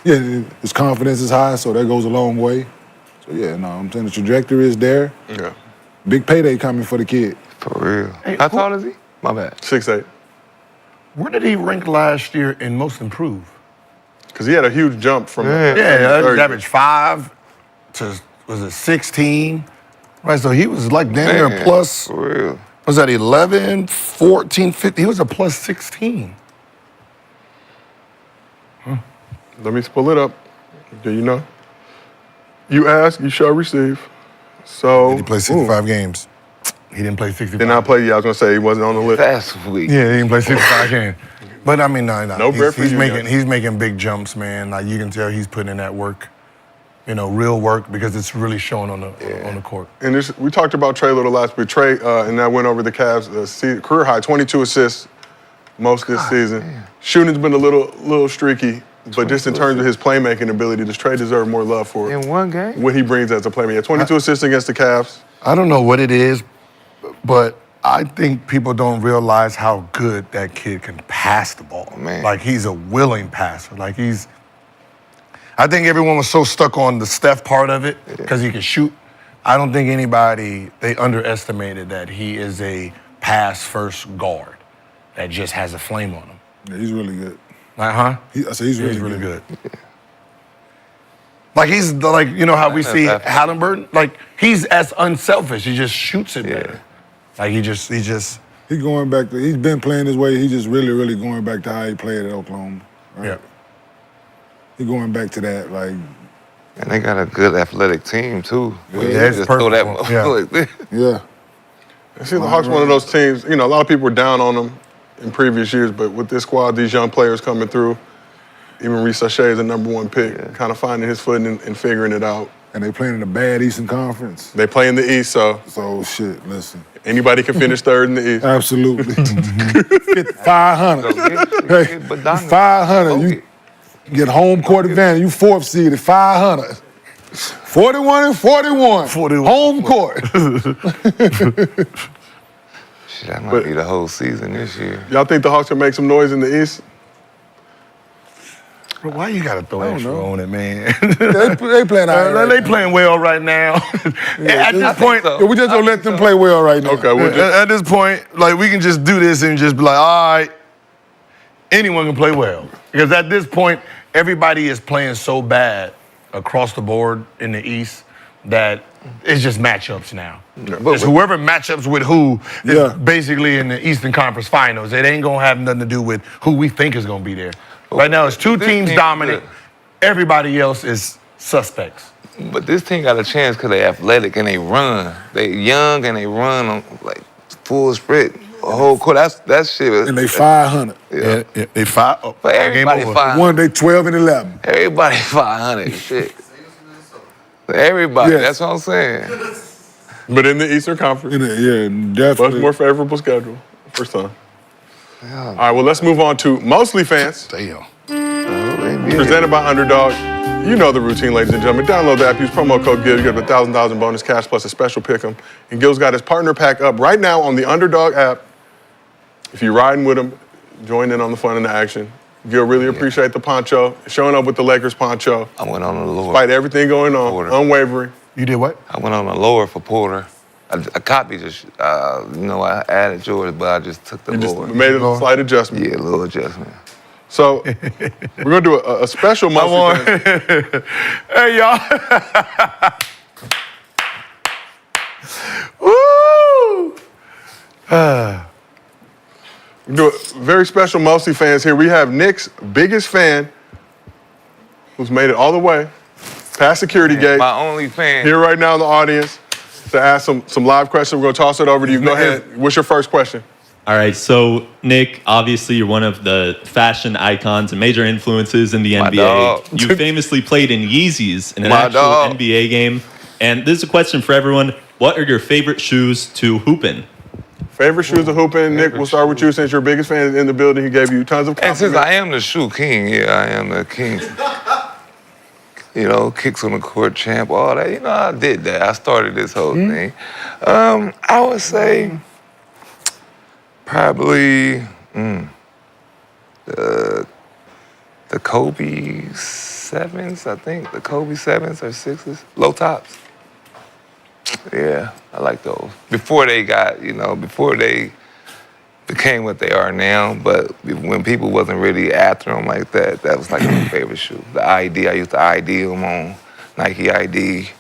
His confidence is high, so that goes a long way. So, I'm saying the trajectory is there. Yeah. Big payday coming for the kid. For real. Hey, How tall is he? My bad. 6'8". Where did he rank last year in most improved? Because he had a huge jump from he averaged 5 to, was it 16? Right, so he was like damn near a plus, For real. was that 11, 14, 15? He was a plus 16. Let me pull it up. Do you know? You ask, you shall receive. So Did he play 65 games? He didn't play 65. Did not play. Yeah, I was gonna say he wasn't on the list. Fast week. Yeah, he didn't play 65 games. But I mean, no. No bread for He's you, making guys. he's making big jumps, man. Like you can tell he's putting in that work, real work because it's really showing on the court. And we talked about Trae a little last week. Trae, and that went over the Cavs' career high, 22 assists most this season. Man. Shooting's been a little streaky But just in terms of his playmaking ability, does Trey deserve more love for In one game? what he brings as a playmaker? He had 22 assists against the Cavs. I don't know what it is, but I think people don't realize how good that kid can pass the ball. Man. Like, he's a willing passer. Like, I think everyone was so stuck on the Steph part of it because he can shoot. I don't think they underestimated that he is a pass-first guard that just has a flame on him. Yeah, he's really good. Like, huh? I said he's really, really good. Like, he's like, you know how we see Halliburton? Like, he's as unselfish. He just shoots it better. Like, he's going back to, he's been playing his way. He's just really, really going back to how he played at Oklahoma. Right? Yeah. He's going back to that, like. And they got a good athletic team, too. Yeah, Just throw that motherfucker like this. Yeah. I see the Hawks one of those teams, you know, a lot of people were down on them in previous years, but with this squad, these young players coming through, even Rashad is a #1 pick, kind of finding his footing and figuring it out. And they playing in a bad Eastern Conference. They play in the East, so shit, listen. Anybody can finish third in the East. Absolutely. 500. Hey, 500. You get home court advantage. You 4th seed at 500. 41 and 41. Home court. Shit, that might be the whole season this year. Y'all think the Hawks can make some noise in the East? But why you gotta throw extra on it, man? They playing all right. They playing well right now. At this point, we just don't let them play well right now. Okay, at this point, like, we can just do this and just be like, all right, anyone can play well. Because at this point, everybody is playing so bad across the board in the East that it's just matchups now. Just whoever matchups with who is basically in the Eastern Conference Finals. It ain't gonna have nothing to do with who we think is gonna be there. Right now, it's 2 teams dominant. Everybody else is suspects. But this team got a chance because they athletic and they run. They young and they run on like full sprint. A whole court. That shit. And they 500. Yeah, they 5. But everybody 500. One, they 12 and 11. Everybody 500. Shit. Everybody. Yes. That's what I'm saying. But in the Eastern Conference. Definitely. Much more favorable schedule. First time. All right, well, let's move on to Mostly Fans. Damn. Presented by Underdog. You know the routine, ladies and gentlemen. Download the app, use promo code GIL. You get $1,000 in bonus cash plus a special pick'em. And Gil's got his partner pack up right now on the Underdog app. If you're riding with him, join in on the fun and the action. Gil, really appreciate the poncho. Showing up with the Lakers poncho. I went on the lower. Despite everything going on, unwavering. You did what? I went on the lower for Porter. I copied I added yours, but I just took the lower. Just made a slight adjustment. Yeah, a little adjustment. So we're gonna do a special Mostly Fans. Hey, y'all. Woo! We do a very special Mostly Fans here. We have Nick's biggest fan, who's made it all the way past security gate. My only fan. Here right now in the audience to ask some live questions. We're gonna toss it over to you. Go ahead. What's your first question? All right, so Nick, obviously you're one of the fashion icons and major influences in the NBA. You famously played in Yeezys in an actual NBA game. And this is a question for everyone. What are your favorite shoes to hoop in? Favorite shoes to hoop in? Nick, we'll start with you since your biggest fan is in the building. He gave you tons of compliments. And since I am the shoe king, I am the king. Kicks on the court champ, all that. I did that. I started this whole thing. I would say probably the Kobe 7s, I think. The Kobe 7s or 6s. Low tops. Yeah, I like those. Before they got, before they became what they are now, but when people wasn't really after them like that, that was like my favorite shoe. The ID, I used to ID them on Nike ID.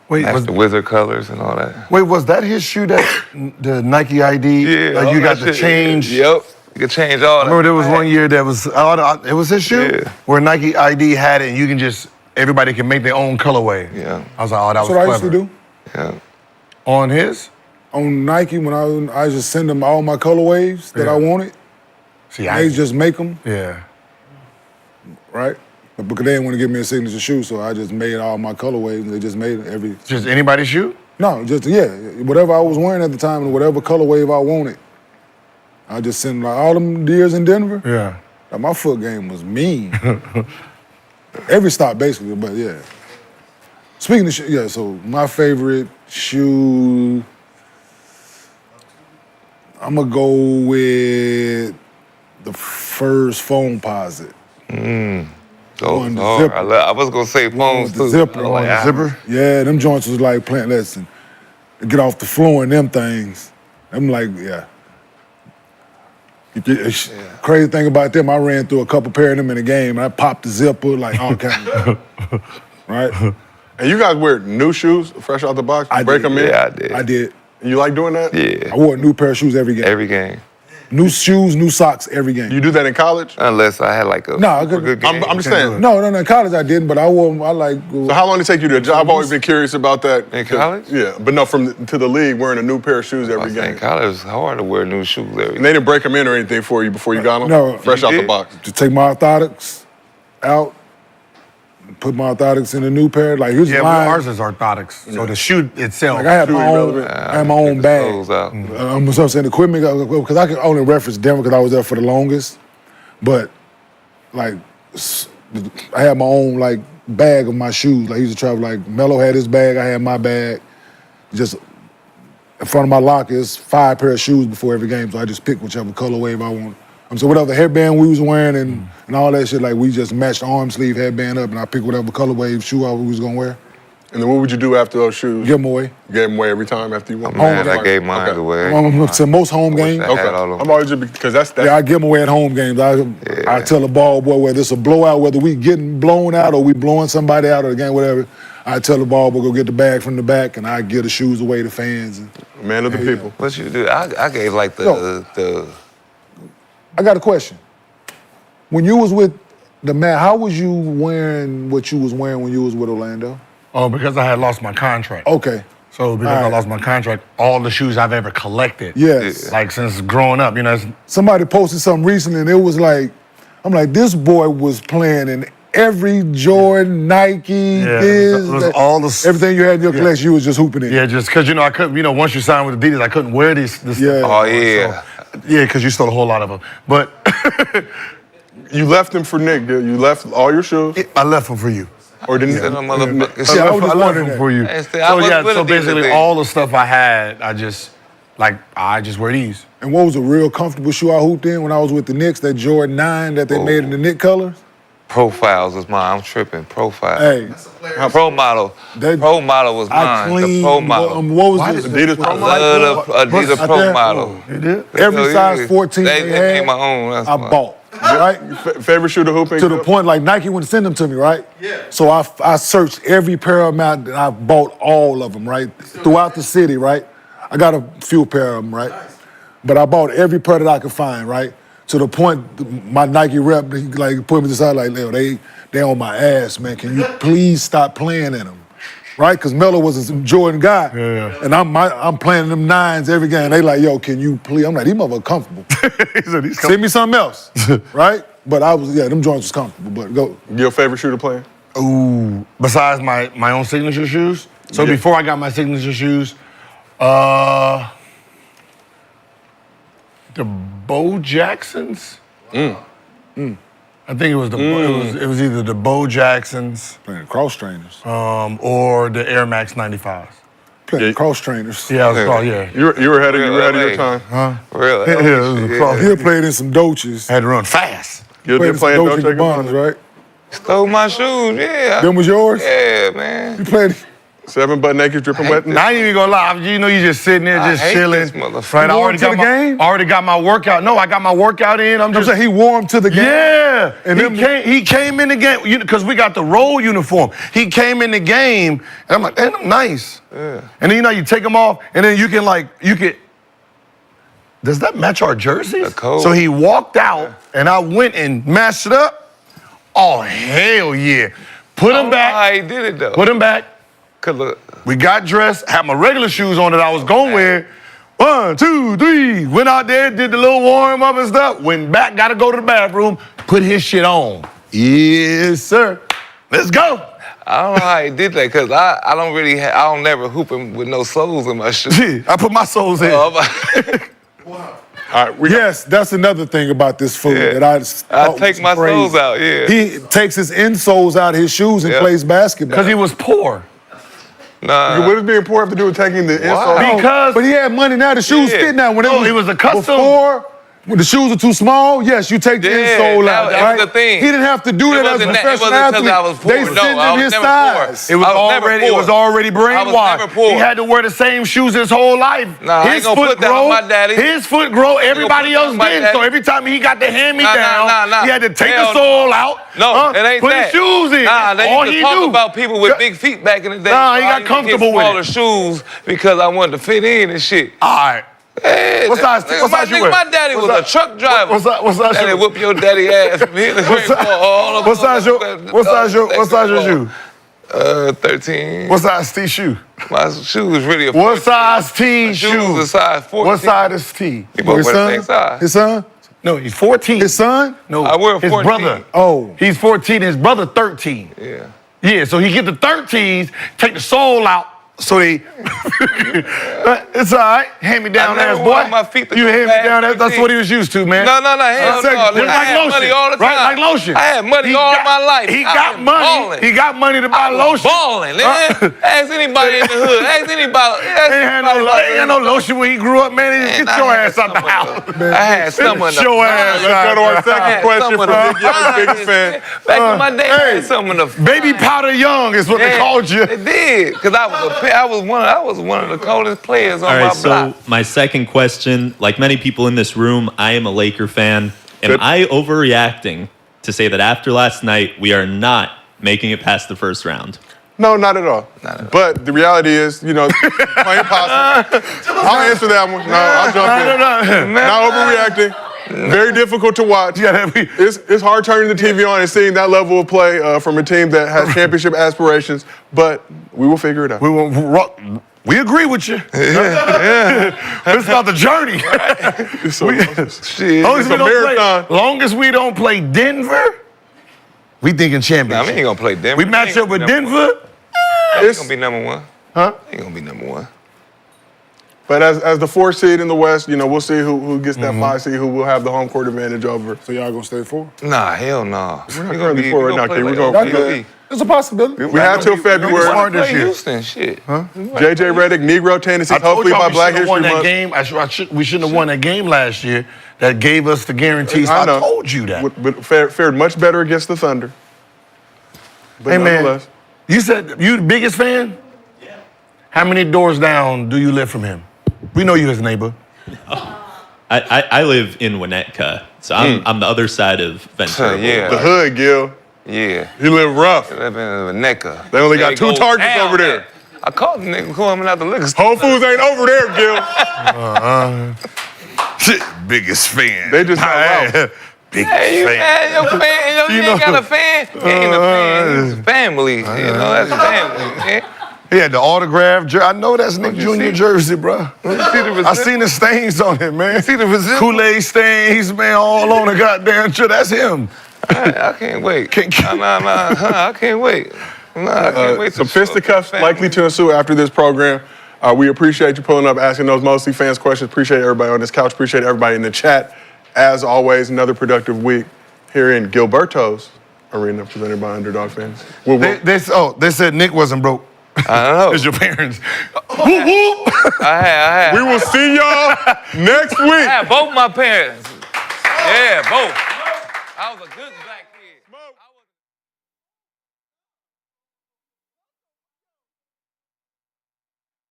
Wait, the Wizard colors and all that. Wait, was that his shoe, the Nike ID? Yeah. Like you got to change? Yep. You could change all that. I remember there was one year that was, it was his shoe? Yeah. Where Nike ID had it and you can just, everybody can make their own colorway. Yeah. I was like, that was That's what clever. I used to do. Yeah. On his? On Nike, when I just send them all my colorways that I wanted. See, they just make them. Yeah. Right? But because they didn't want to give me a signature shoe, so I just made all my colorways, and they just made every... Just anybody's shoe? No, just, whatever I was wearing at the time and whatever colorway I wanted. I just send all them deers in Denver. Yeah. My foot game was mean. Every stop, basically, but yeah. Speaking of so my favorite shoe, I'm going to go with the first foam posit. I was going to say foams, too. Zipper? Yeah, them joints was like playing, listen, get off the floor in them things. I'm like, yeah. Crazy thing about them, I ran through a couple pair of them in the game, and I popped the zipper, like all kinds of right? And you guys wear new shoes fresh out the box? Break them in? Yeah, I did. I did. You like doing that? Yeah. I wore a new pair of shoes every game. Every game. New shoes, new socks every game. You do that in college? Unless I had like a good game. I'm just saying. No, in college I didn't, but I wore them, I like... So how long did it take you to a job? I've always been curious about that. In college? Yeah, but no, to the league, wearing a new pair of shoes every game. In college, it's hard to wear new shoes every game. And they didn't break them in or anything for you before you got them? No. Fresh out the box. To take my orthotics out, put my orthotics in a new pair. Like, here's mine. Ours is orthotics. So the shoe itself. Like I have my own bag. Out. So I'm saying equipment, because I can only reference Denver because I was there for the longest. But like, I had my own like bag of my shoes. Like, I used to travel. Like Melo had his bag, I had my bag. Just in front of my locker is 5 pair of shoes before every game. So I just pick whichever colorway I want. So whatever headband we was wearing and all that shit, like we just matched the arm sleeve headband up, and I picked whatever colorway shoe we was gonna wear. And then what would you do after those shoes? Give them away. You gave them away every time after you won? I gave mine away. To most home games. I'm always just because that's that. Yeah, I give them away at home games. I tell the ball boy whether it's a blowout, whether we getting blown out or we blowing somebody out of the game, whatever. I tell the ball boy go get the bag from the back, and I give the shoes away to fans. Man of the people. What you do? I gave like the. I got a question. When you was with the man, how was you wearing what you was wearing when you was with Orlando? Oh, because I had lost my contract. Okay. So because I lost my contract, all the shoes I've ever collected. Yes. Like since growing up, Somebody posted something recently, and it was like, I'm like, this boy was playing in every Jordan, Nike, all the everything you had in your collection, you was just hooping in. Yeah, just because I couldn't. Once you signed with Adidas, I couldn't wear this stuff. Oh yeah. Yeah, because you stole a whole lot of them. But you left them for Nick, dude. You left all your shoes? I left them for you. Or didn't I left them for you. So basically all the stuff I had, I just wear these. And what was a real comfortable shoe I hooped in when I was with the Knicks, that Jordan 9 that they made in the Knick colors? Profiles was mine. I'm tripping. Profile. Hey. Pro model. Pro model was mine. The Pro model. What was this? Adidas Pro model? Adidas Pro model. Every size 14 they had, made my own. I bought. Right? Favorite shoe to hoop in? To the point, like Nike wouldn't send them to me, right? Yeah. So I searched every pair of them out, and I bought all of them, right? Throughout the city, right? I got a few pair of them, right? Nice. But I bought every pair that I could find, right? To the point, my Nike rep, he like put me to the side, like, Leo, they on my ass, man. Can you please stop playing in them? Right? Because Melo was a Jordan guy. Yeah. And I'm playing them 9s every game. They like, yo, can you please? I'm like, these motherfuckers comfortable. Send me something else. Right? But them joints was comfortable. But go. Your favorite shoe to play in? Ooh, besides my own signature shoes? So before I got my signature shoes, the Bo Jacksons. I think it was it was either the Bo Jacksons, playing cross trainers, or the Air Max 95s. Playing cross trainers. Yeah, yeah. You were ahead of your time. Huh? Really? He played in some Doches. Had to run fast. You did play in Dolce Gabbana, right? Stole my shoes. Yeah. Them was yours? Yeah, man. You played. 7 butt naked, dripping wet. I ain't even gonna lie. You just sitting there, just chilling. Right, I already got my workout. No, I got my workout in. I'm saying he wore them to the game. Yeah, and he came in the game because we got the roll uniform. He came in the game, and I'm like, damn, I'm nice. Yeah. And then you take them off, and then you can. Does that match our jerseys? So he walked out, and I went and matched it up. Oh hell yeah! Put him back. How he did it though? Put him back. Look. We got dressed, had my regular shoes on that I was going to wear. 1, 2, 3. Went out there, did the little warm up and stuff. Went back, got to go to the bathroom, put his shit on. Yes, sir. Let's go. I don't know how he did that because I don't never hoop him with no soles in my shoes. I put my soles in. How All right, yes, that's another thing about this food Yeah. that I take my soles out, yeah. He takes his insoles out of his shoes and Yeah. plays basketball. Because he was poor. Nah. What does being poor have to do with taking the insole? No, Because- but he had money now. The shoes Yeah. fit now. When No, it was a custom. Before, when the shoes are too small, yes, you take the Yeah, insole that out. was right? the thing. He didn't have to do It that as a wasn't that- it professional wasn't 'cause athlete. I was poor. They No, send I him was his never size. It was I was never already. It poor. was already brainwashed. I was never poor. He had to wear the same shoes his whole life. Nah, I ain't gonna put that on my daddy. His foot grow. Everybody put that else on my didn't. daddy. So every time he got the hand me Nah, down, nah, nah. he had to take Hell the sole out. No, it ain't put that. his shoes in. Nah, they all used he to talk do. about people with big feet back in the day. Nah, he so I got used to comfortable get with smaller it. shoes because I wanted to fit in and shit. All right. Hey, What size- nigga, what my, size you nigga, wear? my daddy What was a size- truck driver. What size Daddy you? whoop your daddy ass from here to What size your shoe? 13. What size T shoe? My shoe was really a What 14. size T My shoe? shoes was a size 14. What size is T? You both His wear the same son? size. His son? No, he's 14. His son? No, I wear his 14. brother. Oh. He's 14, his brother 13. Yeah. Yeah, so he get the 13s, take the sole out, so they. It's all right. Hand me down I never ass boy. want my feet to you go hand me past down. That's 15. what he was used to, man. No, hell no. Just I like had lotion, money all the time. right? Like lotion. I had money He all got- my life. He I got was money. balling. He got money to buy I was lotion. balling, man. Ask anybody in the hood. Ask anybody. He ain't had no lotion when he grew up, man. He just get your ass out the house. I had some of Get your ass Let's go to our second question from Big Young's biggest fan. Back in my day, I had some of the Baby Powder Young is what they called you. They did, because I was one of the coldest players on All my right, block. so my second question, like many people in this room, I am a Laker fan. Am I overreacting to say that after last night, we are not making it past the first round? No, not at all. But the reality is, playing possum. I'll answer that one. No, I'll jump in. Not overreacting. Very difficult to watch. It's hard turning the TV on and seeing that level of play from a team that has championship aspirations, but we will figure it out. We agree with you. It's about the journey. It's Long a marathon. Long as we don't play Denver, we thinking championship. Nah, we ain't gonna play Denver. We match up with Denver. It's gonna be number one. Huh? Ain't gonna be number one. But as the 4 seed in the West, we'll see who gets that 5 seed, who will have the home court advantage over. So y'all gonna stay 4? Nah, hell no. We're not currently 4 right now, kid. We're going to be. There's a possibility. We have till February. Smart this year. Houston, shit. Huh? JJ Redick, Negro tendencies, I told hopefully y'all by we Black shouldn't have History won that Month. game. We shouldn't have won that game last year that gave us the guarantees. I know. told you that. But fared much better against the Thunder. But Hey, man. nonetheless. You said you the biggest fan? Yeah. How many doors down do you live from him? We know you his neighbor. I live in Winnetka, so I'm the other side of Ventura. Yeah. The hood, Gil. Yeah. He live rough. I live in Winnetka. They only got 2 targets down over there. I called the nigga coming out the liquor store. Whole Foods ain't over there, Gil. Biggest fan. They just got out. Hey, you fan, your fan, you ain't got a fan. He ain't a fan, he's family. That's family, man. He had the autograph jersey. I know that's Nick Jr. jersey, bro. I seen the stains on it, man. See the resemblance? Kool-Aid stains, man, all on the goddamn shirt. That's him. I can't wait. I can't wait. I can't wait. Some fisticuffs likely to ensue after this program. We appreciate you pulling up, asking those mostly fans questions. Appreciate everybody on this couch. Appreciate everybody in the chat. As always, another productive week here in Gilberto's arena, presented by Underdog Fans. They said Nick wasn't broke. I don't know. It's your parents. I had. We will see y'all next week. I had both my parents. Yeah, both.